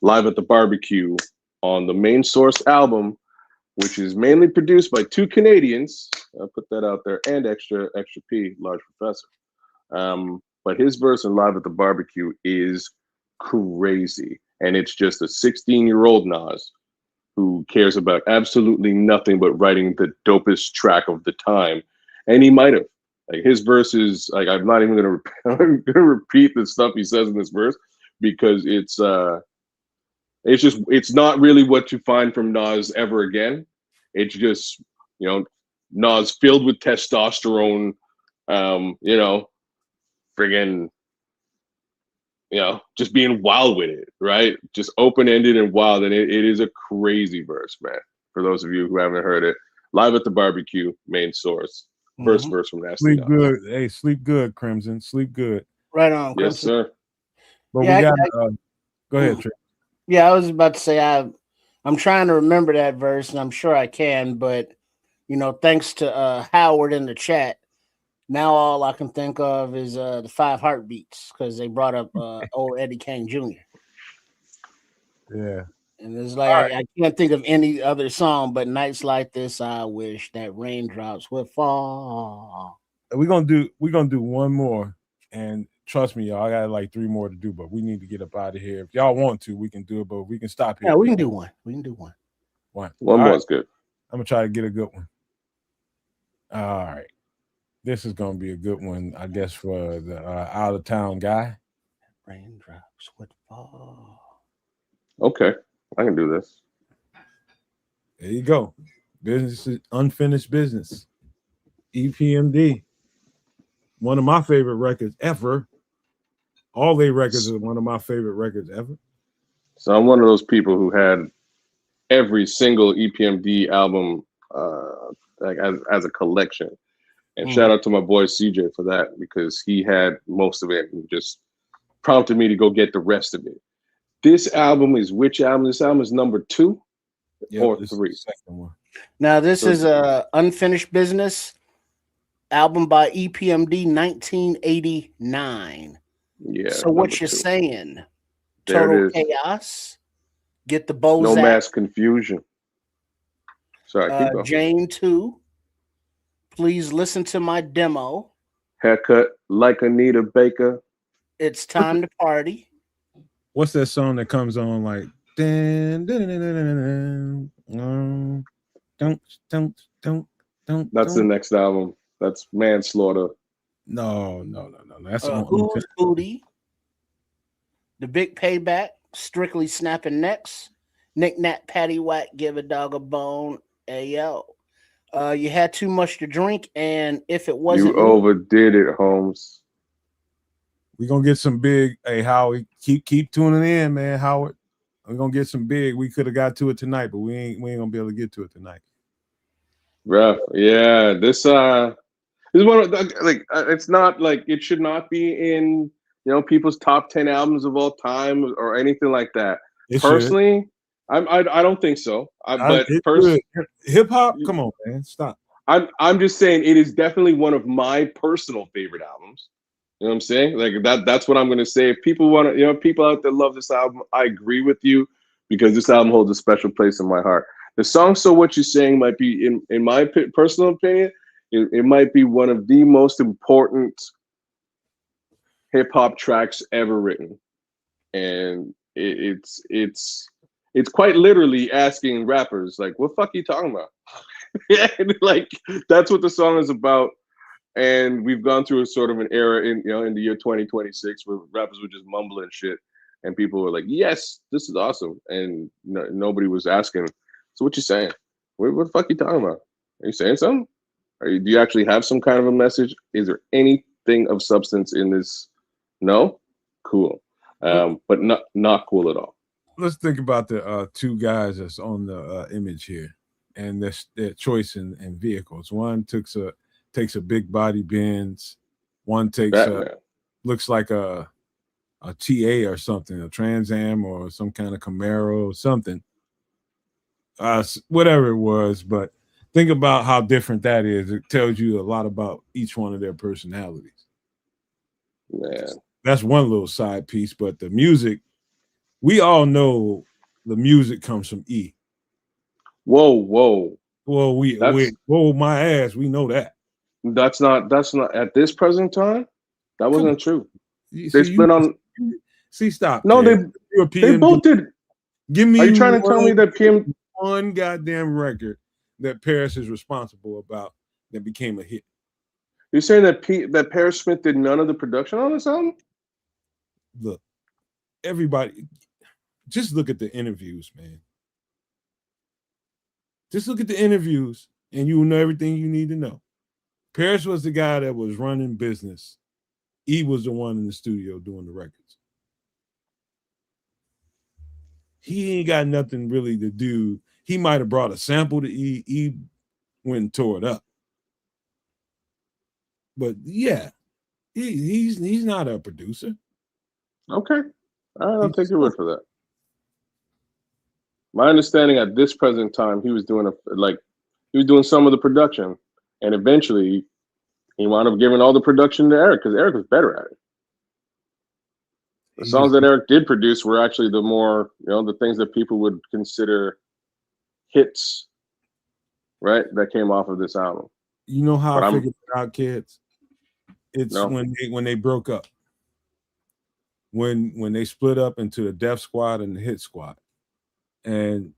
Live at the Barbecue on the Main Source album, which is mainly produced by two Canadians. I'll put that out there, and Extra P, Large Professor. But his verse in Live at the Barbecue is crazy. And it's just a 16-year-old Nas who cares about absolutely nothing but writing the dopest track of the time. And he might have. Like his verse is like, I'm not even gonna repeat the stuff he says in this verse because it's not really what you find from Nas ever again. It's just, you know, Nas filled with testosterone, you know, friggin', you know, just being wild with it, right? Just open-ended and wild. And it is a crazy verse, man. For those of you who haven't heard it, Live at the Barbecue, Main Source. First verse from Nasty. Sleep good. Hey, sleep good, Crimson. Sleep good. Right on, Crimson. Yes, sir. But yeah, we got go ahead, Trey. Yeah, I was about to say I'm trying to remember that verse, and I'm sure I can, but you know, thanks to Howard in the chat, now all I can think of is the 5 Heartbeats because they brought up old Eddie Kane Jr. Yeah. And it's like I can't think of any other song, but nights like this, I wish that raindrops would fall. We're gonna do one more, and trust me, y'all, I got like 3 more to do, but we need to get up out of here. If y'all want to, we can do it, but we can stop here. Yeah, we can do one. We can do one. One more is good. I'm gonna try to get a good one. All right, this is gonna be a good one, I guess, for the out of town guy. Raindrops would fall. Okay, I can do this. There you go. Business is unfinished business. EPMD. One of my favorite records ever. All their records are one of my favorite records ever. So I'm one of those people who had every single EPMD album like as a collection. And shout out to my boy CJ for that, because he had most of it and just prompted me to go get the rest of it. This album is which album? This album is number 2 or 3. Second one. Now this is a unfinished business album by EPMD 1989. Yeah. So what you're saying? There Total Chaos. Get the Bozak. No Mass Confusion. Sorry, keep going. Jane 2. Please listen to my demo. Haircut like Anita Baker. It's time to party. What's that song that comes on like don't. That's the next album. That's Manslaughter. No. That's Who's Booty? The Big Payback. Strictly Snapping Necks. Knick Knack Patty Whack. Give a Dog a Bone. Ayo. You had too much to drink, and if it wasn't, you overdid it, Holmes. We're gonna get some big. Hey, Howard, keep tuning in, man. Howard, we're gonna get some big. We could have got to it tonight, but we ain't gonna be able to get to it tonight. Rough. Yeah, this is one of the, it's not like it should not be in people's top 10 albums of all time or anything like that. Personally, I don't think so. But hip hop, come on, man, stop. I'm just saying it is definitely one of my personal favorite albums. You know what I'm saying? Like that's what I'm gonna say. If people want to, people out there love this album, I agree with you, because this album holds a special place in my heart. The song "So What You Saying" might be, in my personal opinion, it might be one of the most important hip hop tracks ever written, and it's quite literally asking rappers like, "What the fuck are you talking about?" Yeah, like that's what the song is about. And we've gone through a sort of an era in the year 2026 where rappers were just mumbling shit, and people were like, "Yes, this is awesome," and nobody was asking, "So what you saying? What the fuck are you talking about? Are you saying something? Do you actually have some kind of a message? Is there anything of substance in this?" No? Cool. But not cool at all. Let's think about the 2 guys that's on the image here, and their choice in vehicles. One takes a big body Benz. One takes looks like a TA or something, a Trans Am or some kind of Camaro or something. Whatever it was, but think about how different that is. It tells you a lot about each one of their personalities. Man. That's one little side piece, but the music, we all know the music comes from E. Whoa. Well, whoa, my ass, we know that. That's not at this present time. That wasn't true. They split on. See, stop. No, they both did. Give me. Are you trying to tell me that PM one goddamn record that Paris is responsible about that became a hit? You're saying that Paris Smith did none of the production on this album? Look, everybody, just look at the interviews, man. Just look at the interviews, and you will know everything you need to know. Paris was the guy that was running business. E was the one in the studio doing the records. He ain't got nothing really to do. He might have brought a sample to E. E went and tore it up. But yeah, he's not a producer. Okay. I'll take your word for that. My understanding at this present time, he was doing some of the production, and eventually he wound up giving all the production to Eric because Eric was better at it. The songs that Eric did produce were actually the more, the things that people would consider hits, right? That came off of this album. You know how I figured it out, kids? It's when they broke up. When they split up into the Def Squad and the Hit Squad. And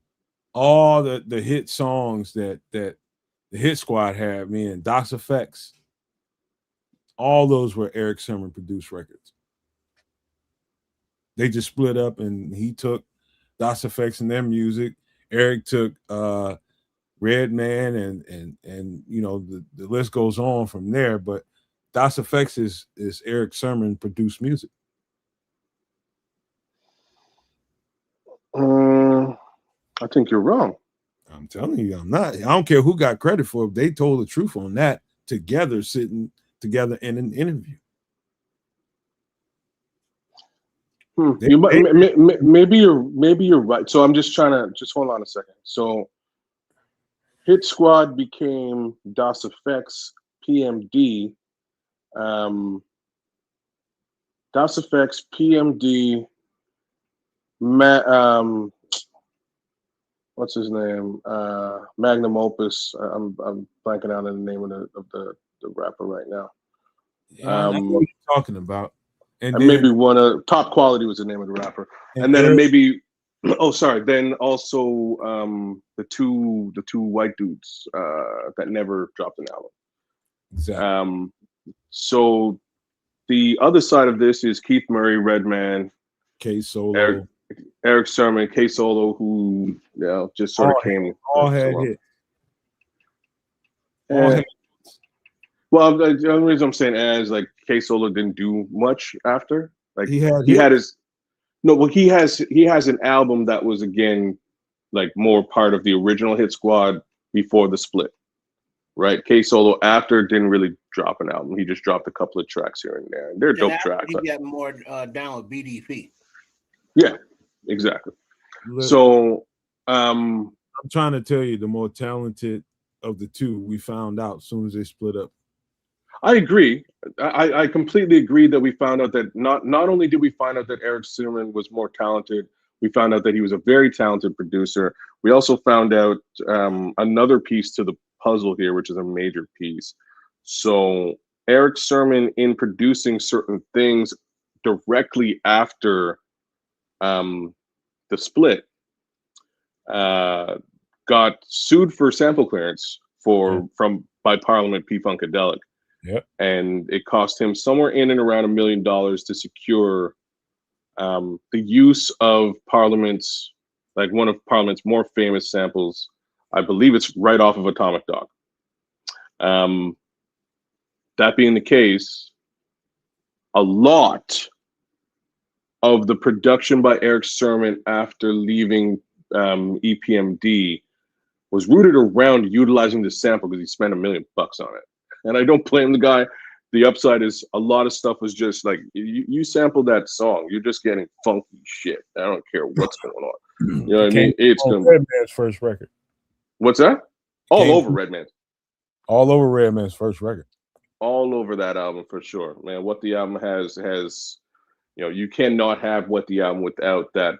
all the hit songs that the Hit Squad had, meaning DOS Effects, all those were Eric Sermon produced records. They just split up, and he took DOS Effects and their music. Eric took Redman, and the list goes on from there. But DOS Effects is Eric Sermon produced music. I think you're wrong. I'm telling you, I'm not. I don't care who got credit for it. They told the truth on that together, sitting together in an interview. Maybe you're right. So I'm just trying to hold on a second. So Hit Squad became DOS Effects PMD. DOS Effects PMD. What's his name? Magnum Opus. I'm blanking out on the name of the rapper right now. Yeah, I know what you're talking about. And maybe Top Quality was the name of the rapper. And then maybe then also the two white dudes that never dropped an album. Exactly. So the other side of this is Keith Murray, Redman, K Solo, Eric Sermon, K Solo, who just sort of came. All had hits. Well, the only reason I'm saying like K Solo didn't do much after. Like he has an album that was again like more part of the original Hit Squad before the split, right? K Solo after didn't really drop an album. He just dropped a couple of tracks here and there. And they're dope tracks. He got more down with BDP. Yeah, exactly. So I'm trying to tell you, the more talented of the two, we found out as soon as they split up. I agree. I completely agree that we found out that not only did we find out that Eric Sermon was more talented, we found out that he was a very talented producer. We also found out another piece to the puzzle here, which is a major piece. So Eric Sermon, in producing certain things directly after the split, got sued for sample clearance by Parliament P Funkadelic. Yep. And it cost him somewhere in and around $1 million to secure the use of Parliament's, like one of Parliament's more famous samples. I believe it's right off of Atomic Dog. That being the case, a lot of the production by Eric Sermon after leaving EPMD was rooted around utilizing this sample because he spent $1 million on it. And I don't blame the guy. The upside is a lot of stuff was just like, you sampled that song, you're just getting funky shit. I don't care what's going on. You know what I mean? It's gonna be Redman's first record. What's that? All over Redman's. All over Redman's first record. All over that album for sure, man. What the album has, you cannot have What the Album without that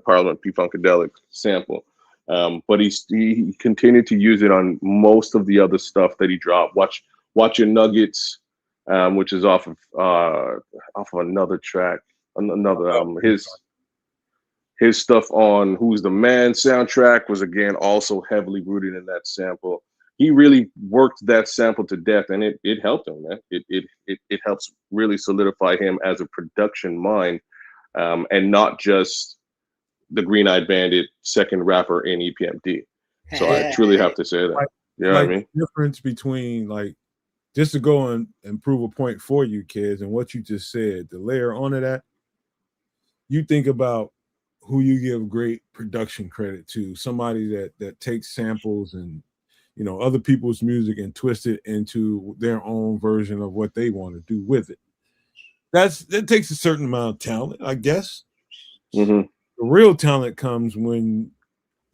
Parliament P Funkadelic sample. But he continued to use it on most of the other stuff that he dropped. Watch Your Nuggets, which is off of another track, another album. His stuff on Who's the Man soundtrack was again also heavily rooted in that sample. He really worked that sample to death, and it helped him, man. It helps really solidify him as a production mind, and not just the Green-Eyed Bandit second rapper in EPMD. So I truly have to say that. You know what I mean? The difference between, like, just to go and prove a point for you kids and what you just said, the layer onto that, you think about who you give great production credit to, somebody that takes samples and other people's music and twist it into their own version of what they want to do with it. That takes a certain amount of talent, I guess. Mm-hmm. The real talent comes when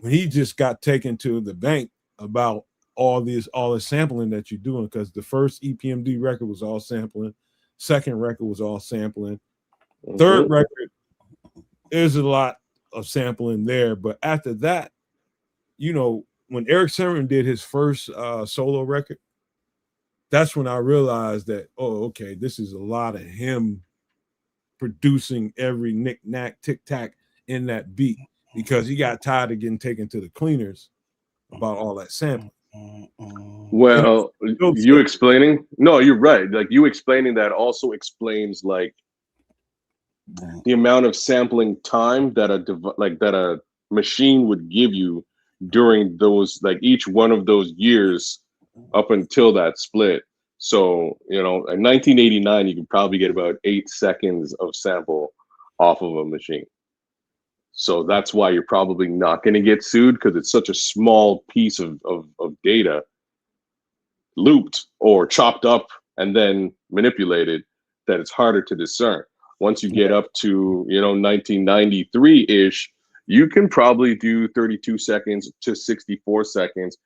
he just got taken to the bank about all the sampling that you're doing, because the first EPMD record was all sampling, second record was all sampling, Third record is a lot of sampling there, but after that, you know, when Eric Sermon did his first solo record, that's when I realized that, oh, okay, this is a lot of him producing every knick-knack, tic-tac in that beat, because he got tired of getting taken to the cleaners about all that sampling. Well, you explaining? No, you're right. Like, you explaining that also explains like the amount of sampling time that a machine would give you during those, like, each one of those years up until that split. So, you know, in 1989, you could probably get about 8 seconds of sample off of a machine. So that's why you're probably not going to get sued, because it's such a small piece of data looped or chopped up and then manipulated that it's harder to discern. Once you get up to, you know, 1993-ish, you can probably do 32 seconds to 64 seconds.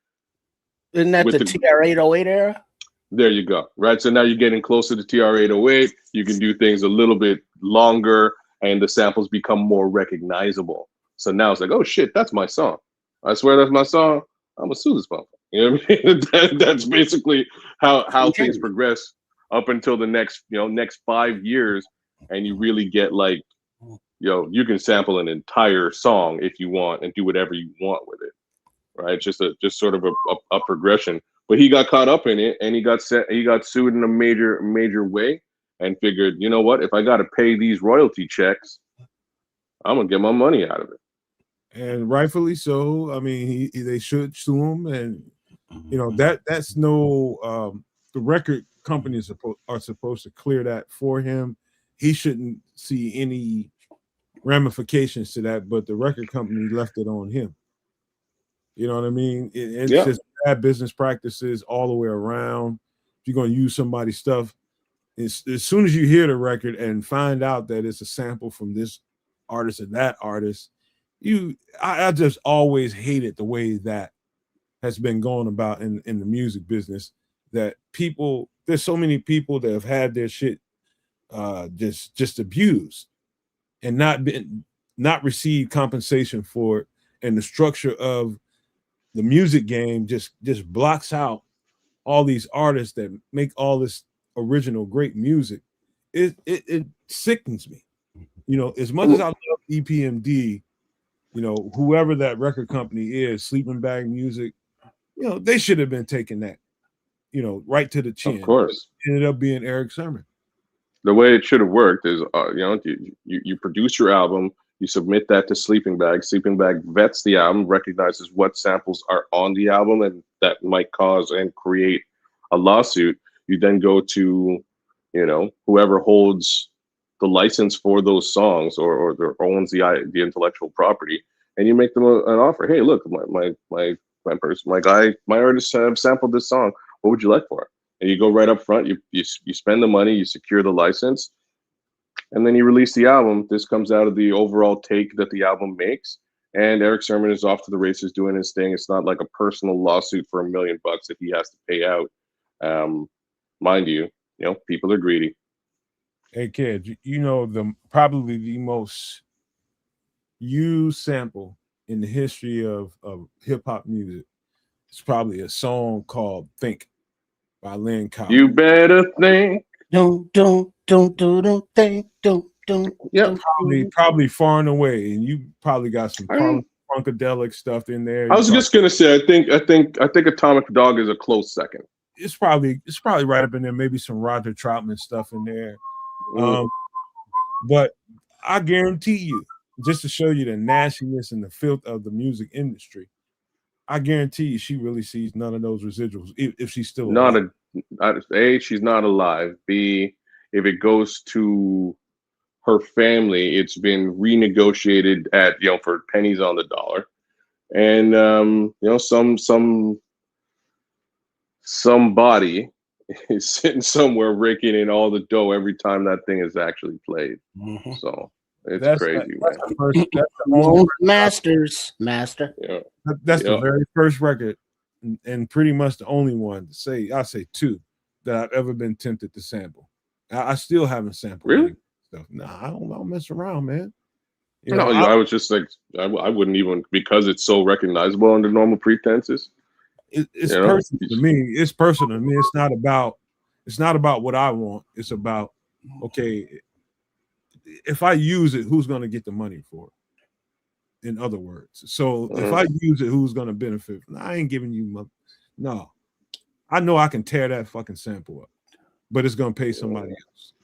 Isn't that the TR-808 era? There you go. Right. So now you're getting closer to TR-808. You can do things a little bit longer, and the samples become more recognizable. So now it's like, oh shit, that's my song. I swear that's my song. I'm gonna sue this motherfucker. You know what I mean? That's basically how things progress up until the next 5 years, and you really get like, you can sample an entire song if you want and do whatever you want with it. Right? Just sort of a progression. But he got caught up in it, and he got sued in a major way, and figured, you know what, if I got to pay these royalty checks, I'm gonna get my money out of it. And rightfully so. I mean, they should sue him, and you know that's no. The record companies are supposed to clear that for him. He shouldn't see any ramifications to that, but the record company left it on him. You know what I mean? It's just bad business practices all the way around. If you're going to use somebody's stuff, as soon as you hear the record and find out that it's a sample from this artist and that artist, I just always hated the way that has been going about in the music business, that there's so many people that have had their shit just abused and not received compensation for it, and the structure of the music game just blocks out all these artists that make all this original great music. It sickens me. You know, as much as I love EPMD, you know, whoever that record company is, Sleeping Bag Music, you know, they should have been taking that, you know, right to the chin. Of course. It ended up being Eric Sermon. The way it should have worked is, you produce your album, you submit that to Sleeping Bag. Sleeping Bag vets the album, recognizes what samples are on the album and that might cause and create a lawsuit. You then go to, you know, whoever holds the license for those songs or owns the intellectual property, and you make them an offer. Hey, look, my artists have sampled this song. What would you like for it? And you go right up front. You spend the money, you secure the license, and then you release the album. This comes out of the overall take that the album makes, and Eric Sermon is off to the races doing his thing. It's not like a personal lawsuit for $1 million that he has to pay out. Mind you, people are greedy. Hey, kid, you know, probably the most used sample in the history of hip hop music. It's probably a song called "Think" by Lynn Collins. You better think. Don't think. Yeah, probably far and away, and you probably got some funkadelic stuff in there. I was just gonna say, I think Atomic Dog is a close second. It's probably right up in there. Maybe some Roger Troutman stuff in there. But I guarantee you, just to show you the nastiness and the filth of the music industry, I guarantee you she really sees none of those residuals if she's still alive. A, she's not alive. B, if it goes to her family, it's been renegotiated at for pennies on the dollar, and somebody is sitting somewhere raking in all the dough every time that thing is actually played. Mm-hmm. So that's crazy, man. Master. Yeah. That's the very first record, and pretty much the only one to say. I say two that I've ever been tempted to sample. I still haven't sampled. Really? stuff. Nah, I don't mess around, man. I was just like, I wouldn't even, because it's so recognizable under normal pretenses. It's personal to me. It's personal to me. It's not about what I want. It's about, okay, if I use it, who's going to get the money for it? In other words, so if I use it, who's going to benefit? I ain't giving you money. No, I know I can tear that fucking sample up, but it's going to pay somebody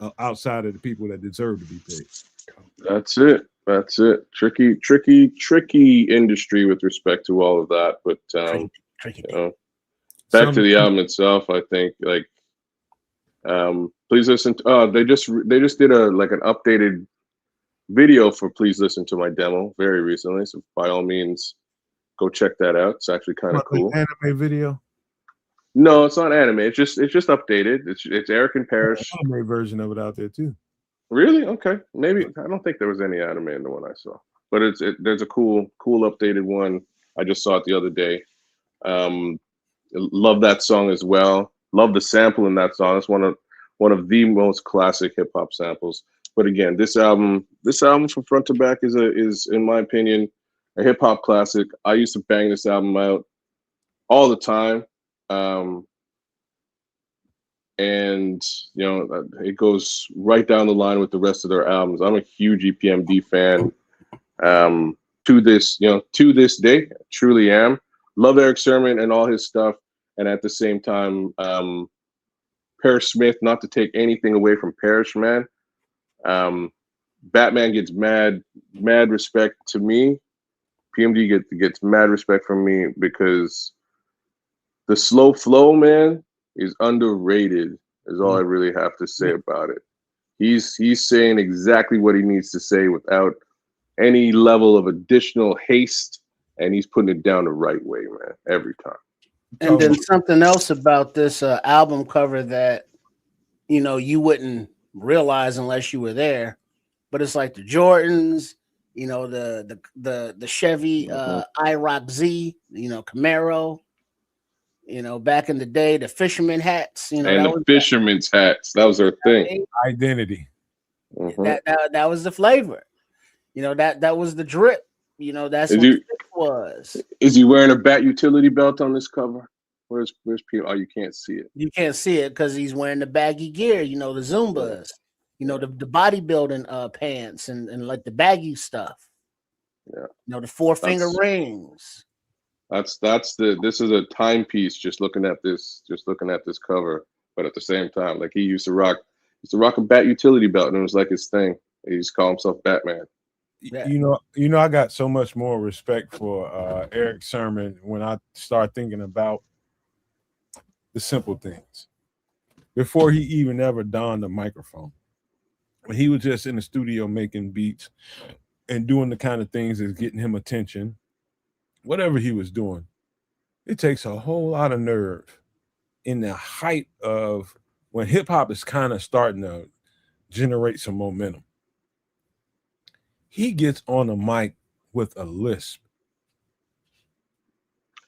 else outside of the people that deserve to be paid. That's it. Tricky industry with respect to all of that. But back to the album itself, I think like Please Listen to, they just did an updated video for Please Listen to My Demo very recently, so by all means go check that out. It's actually kind of cool. Anime video? No, it's not anime. It's just updated. It's Eric and Parrish. Anime version of it out there too. Really? Okay. Maybe I don't think there was any anime in the one I saw, but there's a cool updated one. I just saw it the other day. Love that song as well. Love the sample in that song. It's one of the most classic hip hop samples. But again, this album from front to back is in my opinion a hip hop classic. I used to bang this album out all the time. And it goes right down the line with the rest of their albums. I'm a huge EPMD fan. To this day, truly am. Love Eric Sermon and all his stuff, and at the same time, Parrish Smith. Not to take anything away from Parrish, man. Batman gets mad respect to me. PMD gets mad respect from me because the slow flow, man, is underrated, is all I really have to say about it. He's saying exactly what he needs to say without any level of additional haste, and he's putting it down the right way, man, every time. And then something else about this album cover that you wouldn't realize unless you were there, but it's like the Jordans, the Chevy IROC Z, Camaro. Back in the day, the fisherman hats, and the fisherman's hats, that was their thing. Identity. That was the flavor. That was the drip. That's what it was. Is he wearing a Bat utility belt on this cover? Where's P? Oh, you can't see it. You can't see it because he's wearing the baggy gear. The Zumbas. The bodybuilding pants and like the baggy stuff. Yeah. The 4-finger rings. This is a timepiece just looking at this cover, but at the same time, like he used to rock a Bat utility belt and it was like his thing. He used to call himself Batman. Yeah. I got so much more respect for Eric Sermon when I start thinking about the simple things. Before he even ever donned a microphone, when he was just in the studio making beats and doing the kind of things that's getting him attention. Whatever he was doing, it takes a whole lot of nerve in the height of when hip hop is kind of starting to generate some momentum. He gets on the mic with a lisp.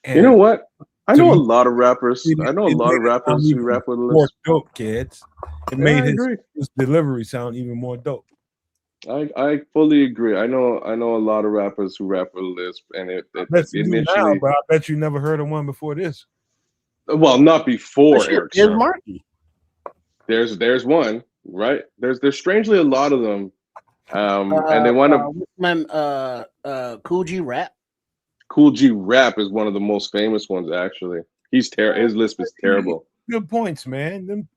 And you know what? I know a lot of rappers. I know a lot of rappers who rap with a lisp. More dope, kids. It made his delivery sound even more dope. I fully agree. I know a lot of rappers who rap with a lisp, and it initially. Now, but I bet you never heard of one before this. Well, not before Eric. There's Marky. There's one, right? There's strangely a lot of them, and they want to. Cool G Rap. Cool G Rap is one of the most famous ones, actually. His lisp is terrible. Good points, man.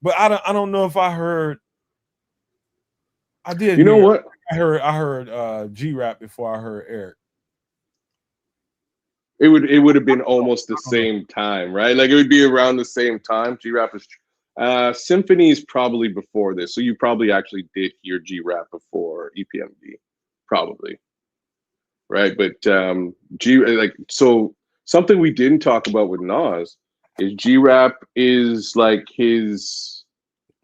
But I don't know if I heard. I did. You know what? I heard G Rap before I heard Eric. It would have been almost the same time, right? Like it would be around the same time. G Rap is Symphony is probably before this, so you probably actually did hear G Rap before EPMD, probably, right? But so something we didn't talk about with Nas is G Rap is like his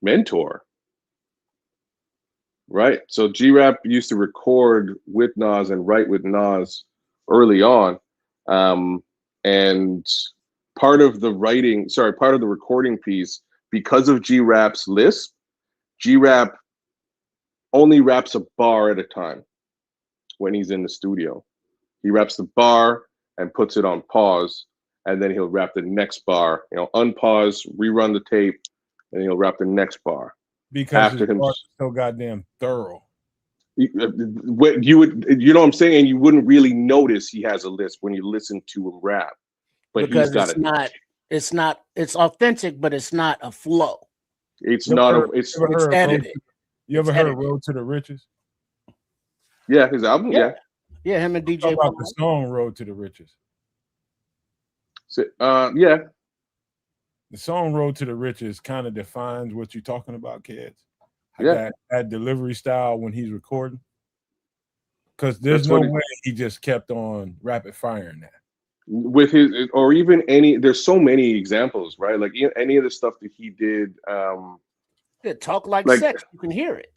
mentor. Right. So G-Rap used to record with Nas and write with Nas early on. And part of the recording piece, because of G-Rap's lisp, G-Rap only raps a bar at a time when he's in the studio. He raps the bar and puts it on pause, and then he'll rap the next bar. Unpause, rerun the tape, and he'll rap the next bar. Because his bars are so goddamn thorough. What you would, what I'm saying, you wouldn't really notice he has a list when you listen to him rap, but because he's got it's authentic, but it's not a flow. It's not it's edited. You ever heard Road to the Riches? Yeah, his album. Yeah, him and DJ. About the song Road to the Riches. Yeah. The song Road to the Riches kind of defines what you're talking about, kids. Yeah. That delivery style when he's recording. Because there's no way he just kept on rapid firing that. With his, or even there's so many examples, right? Like any of the stuff that he did. Talk like sex, you can hear it.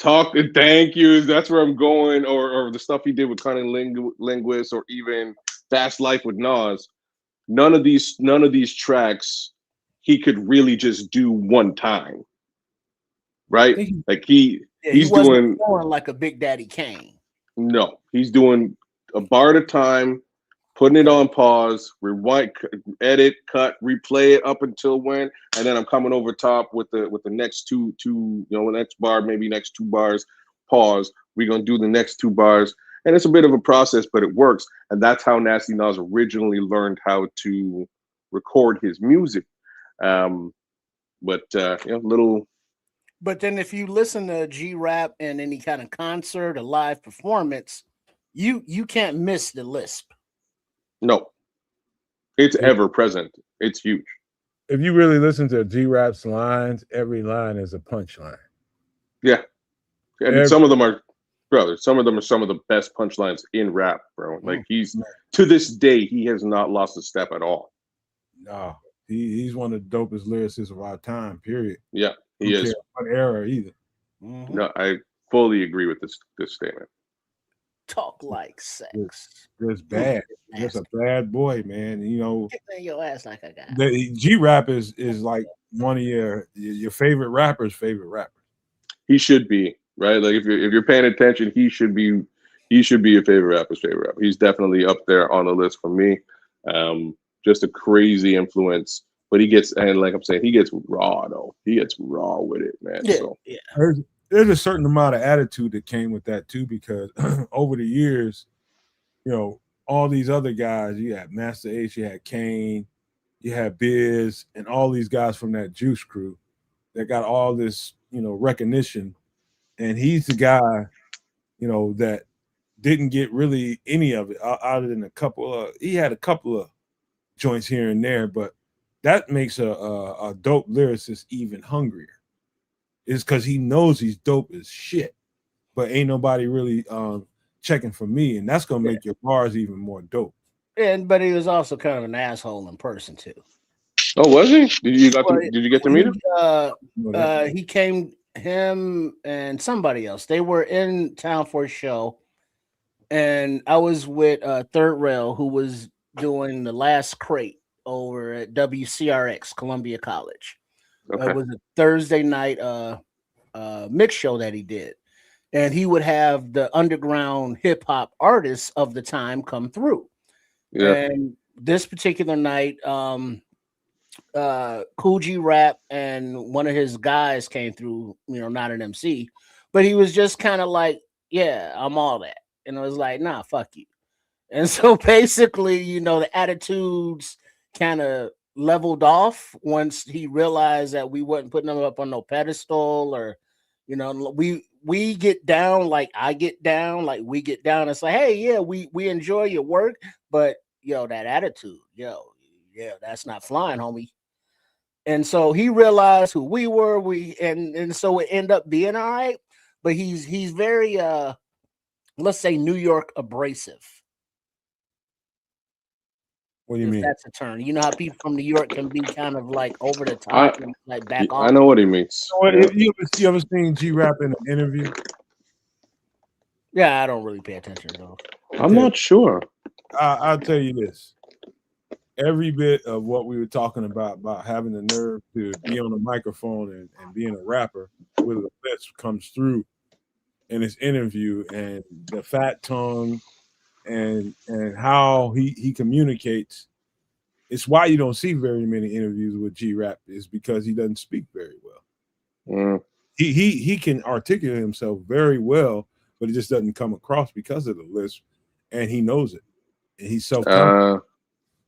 Thank you. That's where I'm going. Or the stuff he did with Cunning Linguist, or even Fast Life with Nas. None of these tracks he could really just do one time, right? He's doing like a Big Daddy Kane. No, he's doing a bar at a time, putting it on pause, rewind, edit, cut, replay it up until when, and then I'm coming over top with the next two, the next bar, maybe next 2 bars, pause. We're gonna do the next 2 bars, and it's a bit of a process, but it works, and that's how Nasty Nas originally learned how to record his music. But then if you listen to G-Rap in any kind of concert or live performance, you can't miss the lisp. No, it's ever present. It's huge. If you really listen to G-Rap's lines, every line is a punchline. Yeah, and some of them are, brother. Some of them are some of the best punchlines in rap, bro. Like to this day, he has not lost a step at all. No. He's one of the dopest lyricists of our time, period. Yeah, he is. What era either. Mm-hmm. No, I fully agree with this statement. Talk like sex. It's bad. Just a bad boy, man. Get your ass like a guy. The G-Rap is like one of your favorite rappers' favorite rapper. He should be, right? Like if you're paying attention, he should be your favorite rapper's favorite rapper. He's definitely up there on the list for me. Just a crazy influence, but he gets raw though. He gets raw with it, man. Yeah. There's a certain amount of attitude that came with that too, because over the years, all these other guys, you had Master H, you had Kane, you had Biz, and all these guys from that Juice crew that got all this, recognition, and he's the guy, that didn't get really any of it other than he had a couple of joints here and there, but that makes a dope lyricist even hungrier. Is because he knows he's dope as shit, but ain't nobody really checking for me, and that's gonna make your bars even more dope. But he was also kind of an asshole in person too. Oh, was he? Did you get to meet him? He came, him and somebody else. They were in town for a show, and I was with Third Rail, who was doing the last crate over at WCRX Columbia College. Okay. It was a Thursday night mix show that he did, and he would have the underground hip hop artists of the time come through. Yeah. And this particular night, Cool G Rap and one of his guys came through. Not an MC, but he was just kind of like, "Yeah, I'm all that," and I was like, "Nah, fuck you." And so basically, the attitudes kind of leveled off once he realized that we wasn't putting him up on no pedestal, or, we get down like I get down, like we get down. It's like, hey, yeah, we enjoy your work, but that attitude, that's not flying, homie. And so he realized who we were, and so it ended up being all right. But he's very let's say New York abrasive. What do you mean? That's a term. You know how people from New York can be kind of like over the top and like back off. I know what he means. You ever seen G-Rap in an interview? Yeah, I don't really pay attention though. I'm not sure. I'll tell you this. Every bit of what we were talking about having the nerve to be on a microphone and being a rapper with a list comes through in his interview, and the fat tongue and how he communicates. It's why you don't see very many interviews with G-Rap, is because he doesn't speak very well. He can articulate himself very well, but it just doesn't come across because of the lisp, and he knows it, and he's self-conscious.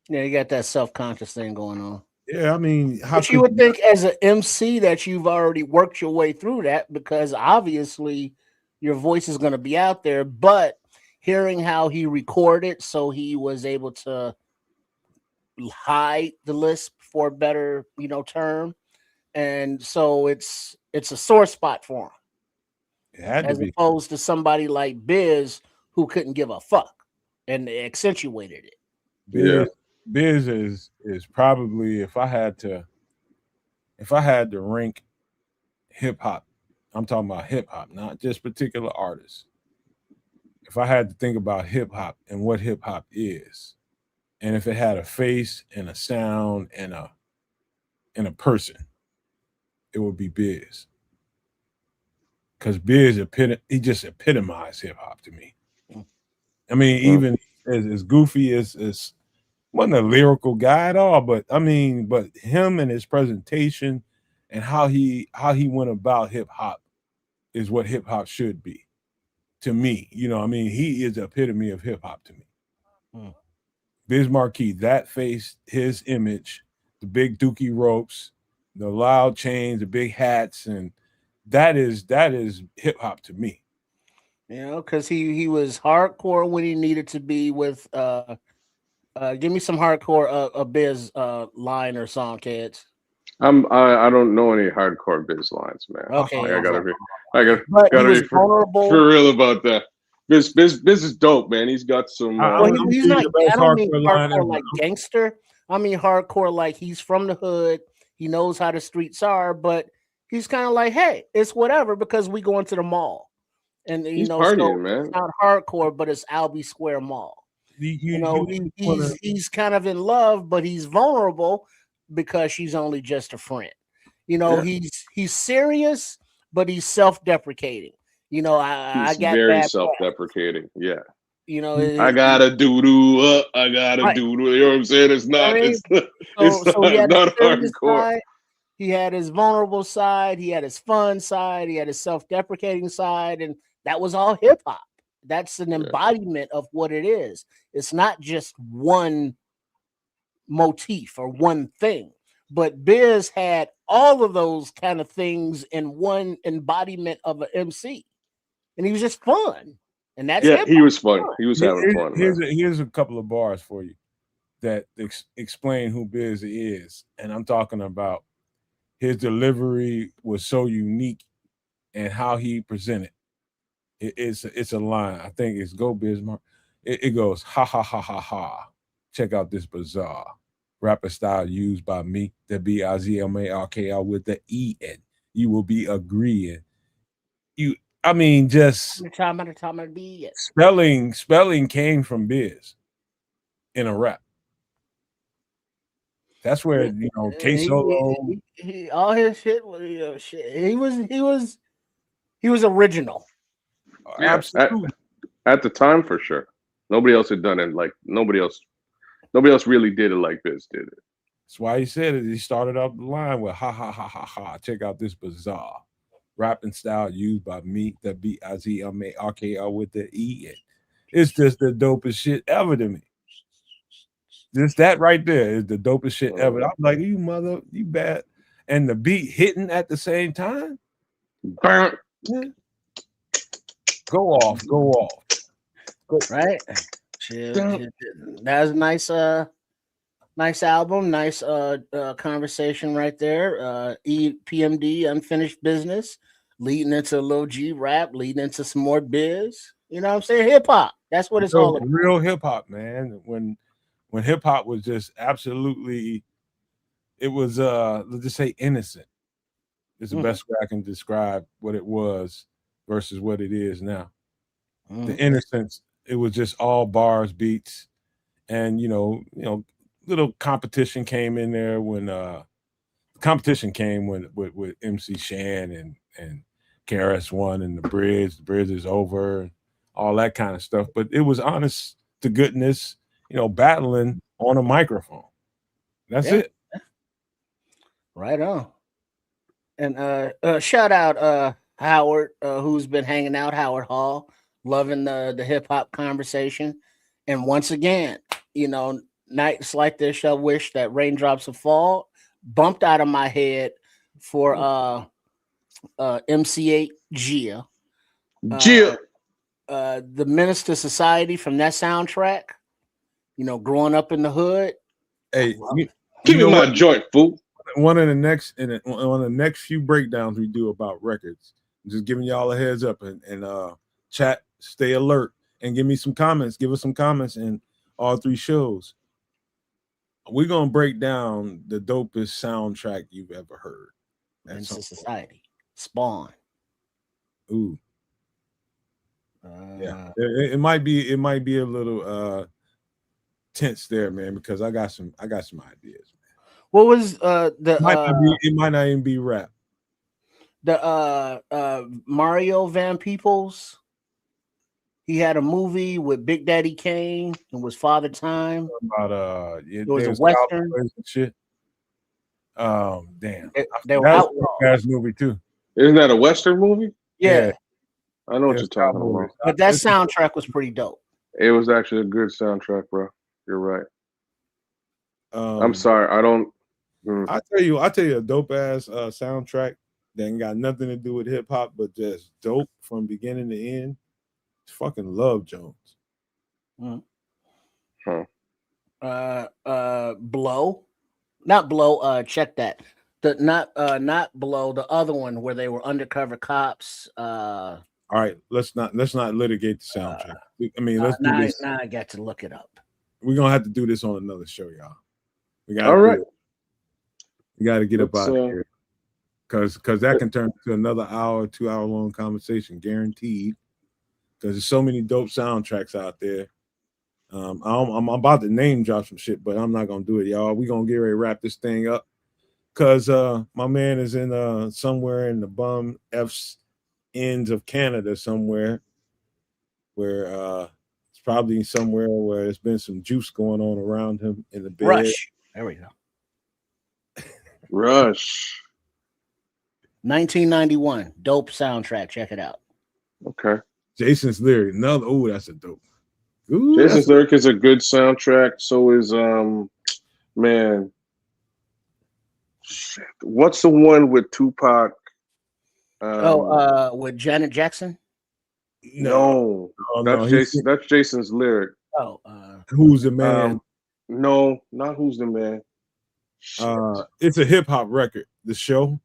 Yeah, you got that self-conscious thing going on. Yeah, I mean, but you would think as an MC that you've already worked your way through that, because obviously your voice is going to be out there. But hearing how he recorded, so he was able to hide the lisp for a better, term, and so it's a sore spot for him. It had as to be. Opposed to somebody like Biz who couldn't give a fuck and they accentuated it. Biz is probably, if I had to rank hip hop, I'm talking about hip hop, not just particular artists. If I had to think about hip hop and what hip hop is, and if it had a face and a sound and a person, it would be Biz. Because Biz he just epitomized hip hop to me. I mean, even as goofy as wasn't a lyrical guy at all, but I mean, but him and his presentation and how he went about hip hop is what hip hop should be to me. I mean, he is the epitome of hip hop to me. Biz Markie, that face, his image, the big dookie ropes, the loud chains, the big hats, and that is hip hop to me. Because he was hardcore when he needed to be with give me some hardcore a Biz line or song, kids. I don't know any hardcore Biz lines, man. Okay, I gotta be vulnerable. For real about that. Biz is dope, man. He's got some. He's not. I don't mean hardcore like gangster. I mean hardcore like he's from the hood. He knows how the streets are, but he's kind of like, hey, it's whatever because we going to the mall, and he's partying, man. It's not hardcore, but it's Albee Square Mall. He's kind of in love, but he's vulnerable because she's only just a friend. He's serious, but he's self-deprecating. I got very self-deprecating. Yeah. I gotta doo up. I gotta doo. You know what I'm saying? It's not. It's not hardcore. Side, he had his vulnerable side. He had his fun side. He had his self-deprecating side, and that was all hip hop. That's an embodiment of what it is. It's not just one motif or one thing, but Biz had all of those kind of things in one embodiment of an MC, and he was just fun. And that's he was fun. He was having fun. Here's a couple of bars for you that explain who Biz is, and I'm talking about his delivery was so unique and how he presented. It's a line. I think it's Go Bismarck. It goes, ha, ha, ha, ha, ha. Check out this bizarre rapper style used by me, the BIZMARKL with the EN. You will be agreeing. Just spelling came from Biz in a rap. That's where, K-Solo. All his shit was shit. He was original. Yeah, absolutely. At the time, for sure. Nobody else had done it like nobody else really did it like Biz did it. That's why he said it. He started off the line with ha ha ha ha ha. Check out this bizarre rapping style used by me, the BIZMARKL with the EN. It's just the dopest shit ever to me. Just that right there is the dopest shit ever. I'm like, you bad. And the beat hitting at the same time. Yeah. Go off. Right. That was a nice album, nice conversation right there. PMD, Unfinished Business, leading into a little G-Rap, leading into some more Biz. You know what I'm saying? Hip hop. That's what it's all about. Real hip hop, man. When hip hop was just absolutely, it was let's just say innocent. It's the best way I can describe what it was versus what it is now. The innocence, it was just all bars, beats, and little competition came in there when competition came with MC Shan and KRS-One and the bridge is over, all that kind of stuff. But it was honest to goodness, battling on a microphone. That's it. Right on. And shout out Howard, who's been hanging out, Howard Hall, loving the hip hop conversation. And once again, nights like this, I wish that Raindrops Will Fall bumped out of my head for MC8 Gia. The Minister Society from that soundtrack, growing up in the hood. Hey, give me my joint, fool. One of the next few breakdowns we do about records, just giving y'all a heads up and chat, stay alert, and give me some comments. Give us some comments in all 3 shows. We're gonna break down the dopest soundtrack you've ever heard. Minister Society, Spawn. Ooh. Yeah, it might be a little tense there, man, because I got some ideas, man. What was it might not even be rap. The Mario Van Peebles. He had a movie with Big Daddy Kane and was Father Time. About it was a Western and shit. Damn. They were out. That's movie too. Isn't that a Western movie? Yeah. I know what you're talking about. But that soundtrack was pretty dope. It was actually a good soundtrack, bro. You're right. I'm sorry. I don't. I tell you a dope ass soundtrack that ain't got nothing to do with hip hop, but just dope from beginning to end. It's fucking Love Jones. Blow, not Blow. Check that. Not Blow. The other one where they were undercover cops. All right, let's not litigate the soundtrack. I mean, let's do this. Now I got to look it up. We're gonna have to do this on another show, y'all. We got to get up out of here because that can turn into another 2-hour long conversation, guaranteed. Because there's so many dope soundtracks out there. I'm about to name drop some shit, but I'm not gonna do it, y'all. We're gonna get ready to wrap this thing up because my man is in somewhere in the bum F's ends of Canada somewhere where it's probably somewhere where there's been some juice going on around him in the bed. Rush. There we go. Rush. 1991. Dope soundtrack. Check it out. Okay. Jason's Lyric. That's a dope. Jason's Lyric is a good soundtrack. So is man. Shit. What's the one with Tupac? With Janet Jackson? No, that's Jason's Lyric. Who's the Man? No, not Who's the Man. It's a hip hop record. The Show.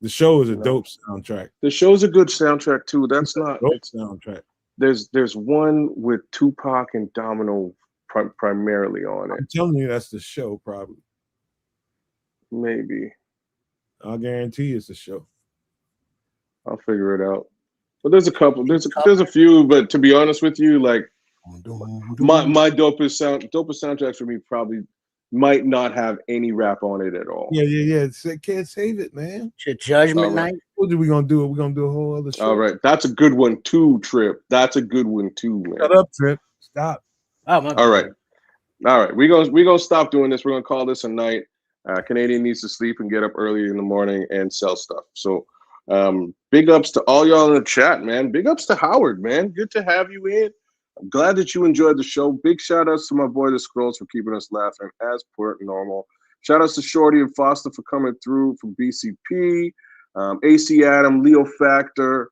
The Show is a dope soundtrack. The Show's a good soundtrack too. That's not dope soundtrack. There's one with Tupac and Domino primarily on it. I'm telling you, that's The Show, probably. Maybe. I'll guarantee it's The Show. I'll figure it out. But there's a couple. There's a few. But to be honest with you, like my dopest soundtracks for me probably might not have any rap on it at all. Yeah. Can't save it, man. Judgment Night. What are we gonna do? We're gonna do a whole other show. All right, that's a good one too, Trip. That's a good one too, man. Shut up, Trip. Stop. Oh my God. All right. We're gonna stop doing this. We're gonna call this a night. Canadian needs to sleep and get up early in the morning and sell stuff. So, big ups to all y'all in the chat, man. Big ups to Howard, man. Good to have you in. I'm glad that you enjoyed the show. Big shout outs to my boy the Scrolls for keeping us laughing as per normal. Shout outs to Shorty and Foster for coming through from BCP, AC Adam, Leo Factor,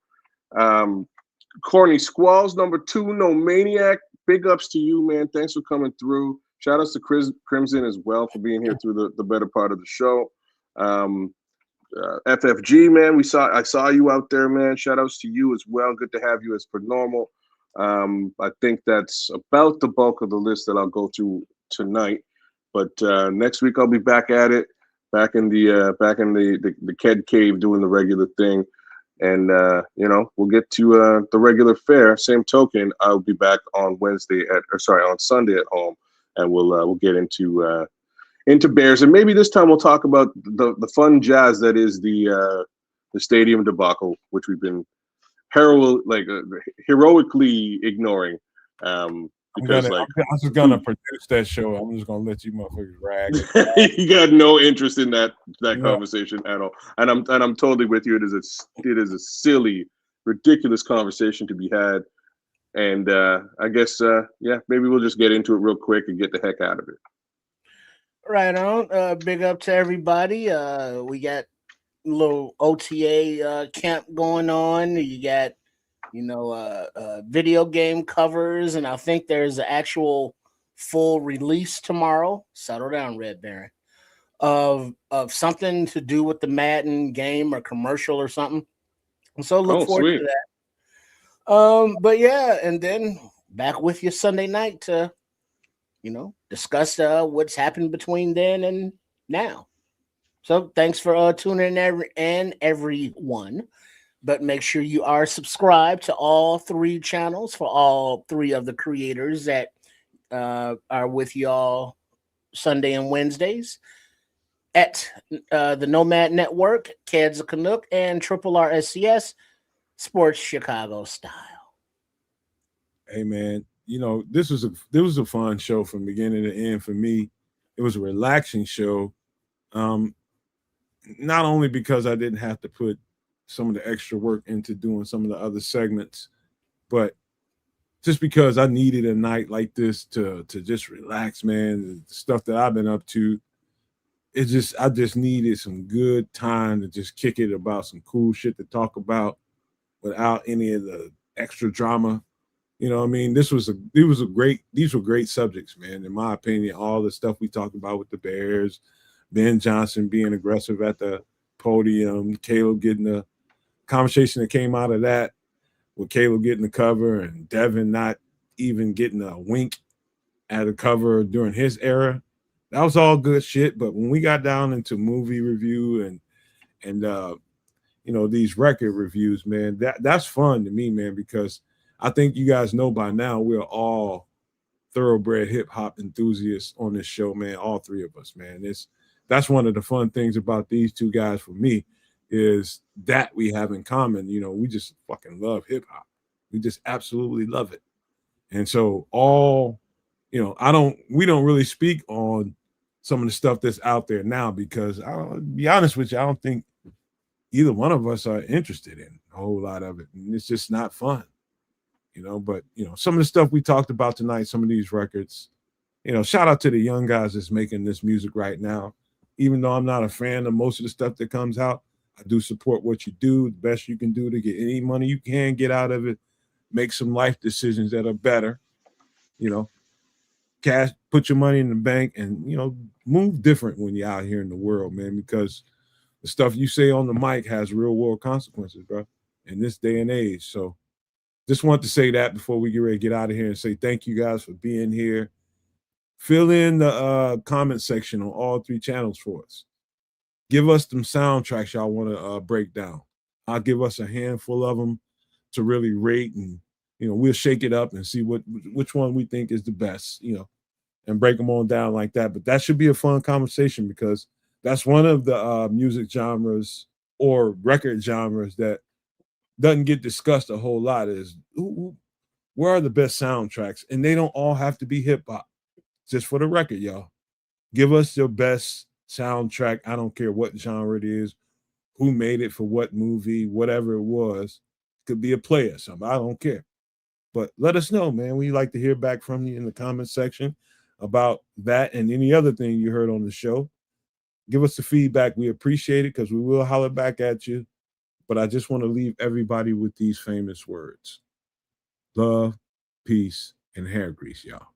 Corny Squalls #2, No Maniac. Big ups to you, man. Thanks for coming through. Shout outs to Crimson as well for being here through the better part of the show. FFG, man, I saw you out there, man. Shout outs to you as well. Good to have you as per normal. I think that's about the bulk of the list that I'll go through tonight. But next week I'll be back at it, back in the Ked Cave doing the regular thing, and we'll get to the regular fare. Same token, I'll be back on Sunday at home, and we'll get into into Bears, and maybe this time we'll talk about the fun jazz that is the stadium debacle, which we've been heroically ignoring. Because I'm just gonna produce that show. I'm just gonna let you motherfuckers rag it. You got no interest in that conversation at all, and I'm totally with you. It is a silly, ridiculous conversation to be had, and I guess maybe we'll just get into it real quick and get the heck out of it. Right on. Big up to everybody. We got a little OTA camp going on. You got video game covers, and I think there's an actual full release tomorrow. Settle down, Red Baron. Of something to do with the Madden game or commercial or something. So look forward to that. But yeah, and then back with you Sunday night to discuss what's happened between then and now. So thanks for tuning in, everyone. But make sure you are subscribed to all 3 channels for all 3 of the creators that are with y'all Sunday and Wednesdays at the Nomad Network, Kids of Canuck, and Triple RSCS Sports Chicago Style. Hey man, this was a fun show from beginning to end for me. It was a relaxing show. Not only because I didn't have to put some of the extra work into doing some of the other segments, but just because I needed a night like this to just relax, man. The stuff that I've been up to, I just needed some good time to just kick it about some cool shit to talk about without any of the extra drama. You know what I mean? These were great subjects, man. In my opinion, all the stuff we talked about with the Bears, Ben Johnson being aggressive at the podium, Caleb getting the conversation that came out of that, with Caleb getting the cover and Devin not even getting a wink at a cover during his era. That was all good shit. But when we got down into movie review and these record reviews, man, that's fun to me, man, because I think you guys know by now we're all thoroughbred hip hop enthusiasts on this show, man. All 3 of us, man. That's one of the fun things about these 2 guys for me, is that we have in common. We just fucking love hip hop. We just absolutely love it. And so we don't really speak on some of the stuff that's out there now because I'll be honest with you, I don't think either one of us are interested in a whole lot of it. And it's just not fun. But some of the stuff we talked about tonight, some of these records, shout out to the young guys that's making this music right now. Even though I'm not a fan of most of the stuff that comes out, I do support what you do, the best you can do to get any money you can get out of it, make some life decisions that are better, cash, put your money in the bank, and, move different when you're out here in the world, man, because the stuff you say on the mic has real world consequences, bro, in this day and age. So just want to say that before we get ready to get out of here and say thank you guys for being here. Fill in the comment section on all 3 channels for us. Give us some soundtracks y'all want to break down. I'll give us a handful of them to really rate, and we'll shake it up and see which one we think is the best, and break them on down like that. But that should be a fun conversation because that's one of the music genres or record genres that doesn't get discussed a whole lot. Is where are the best soundtracks? And they don't all have to be hip hop. Just for the record, y'all, give us your best soundtrack. I don't care what genre it is, who made it for what movie, whatever it was. It could be a play or something. I don't care. But let us know, man. We'd like to hear back from you in the comment section about that and any other thing you heard on the show. Give us the feedback. We appreciate it because we will holler back at you. But I just want to leave everybody with these famous words. Love, peace, and hair grease, y'all.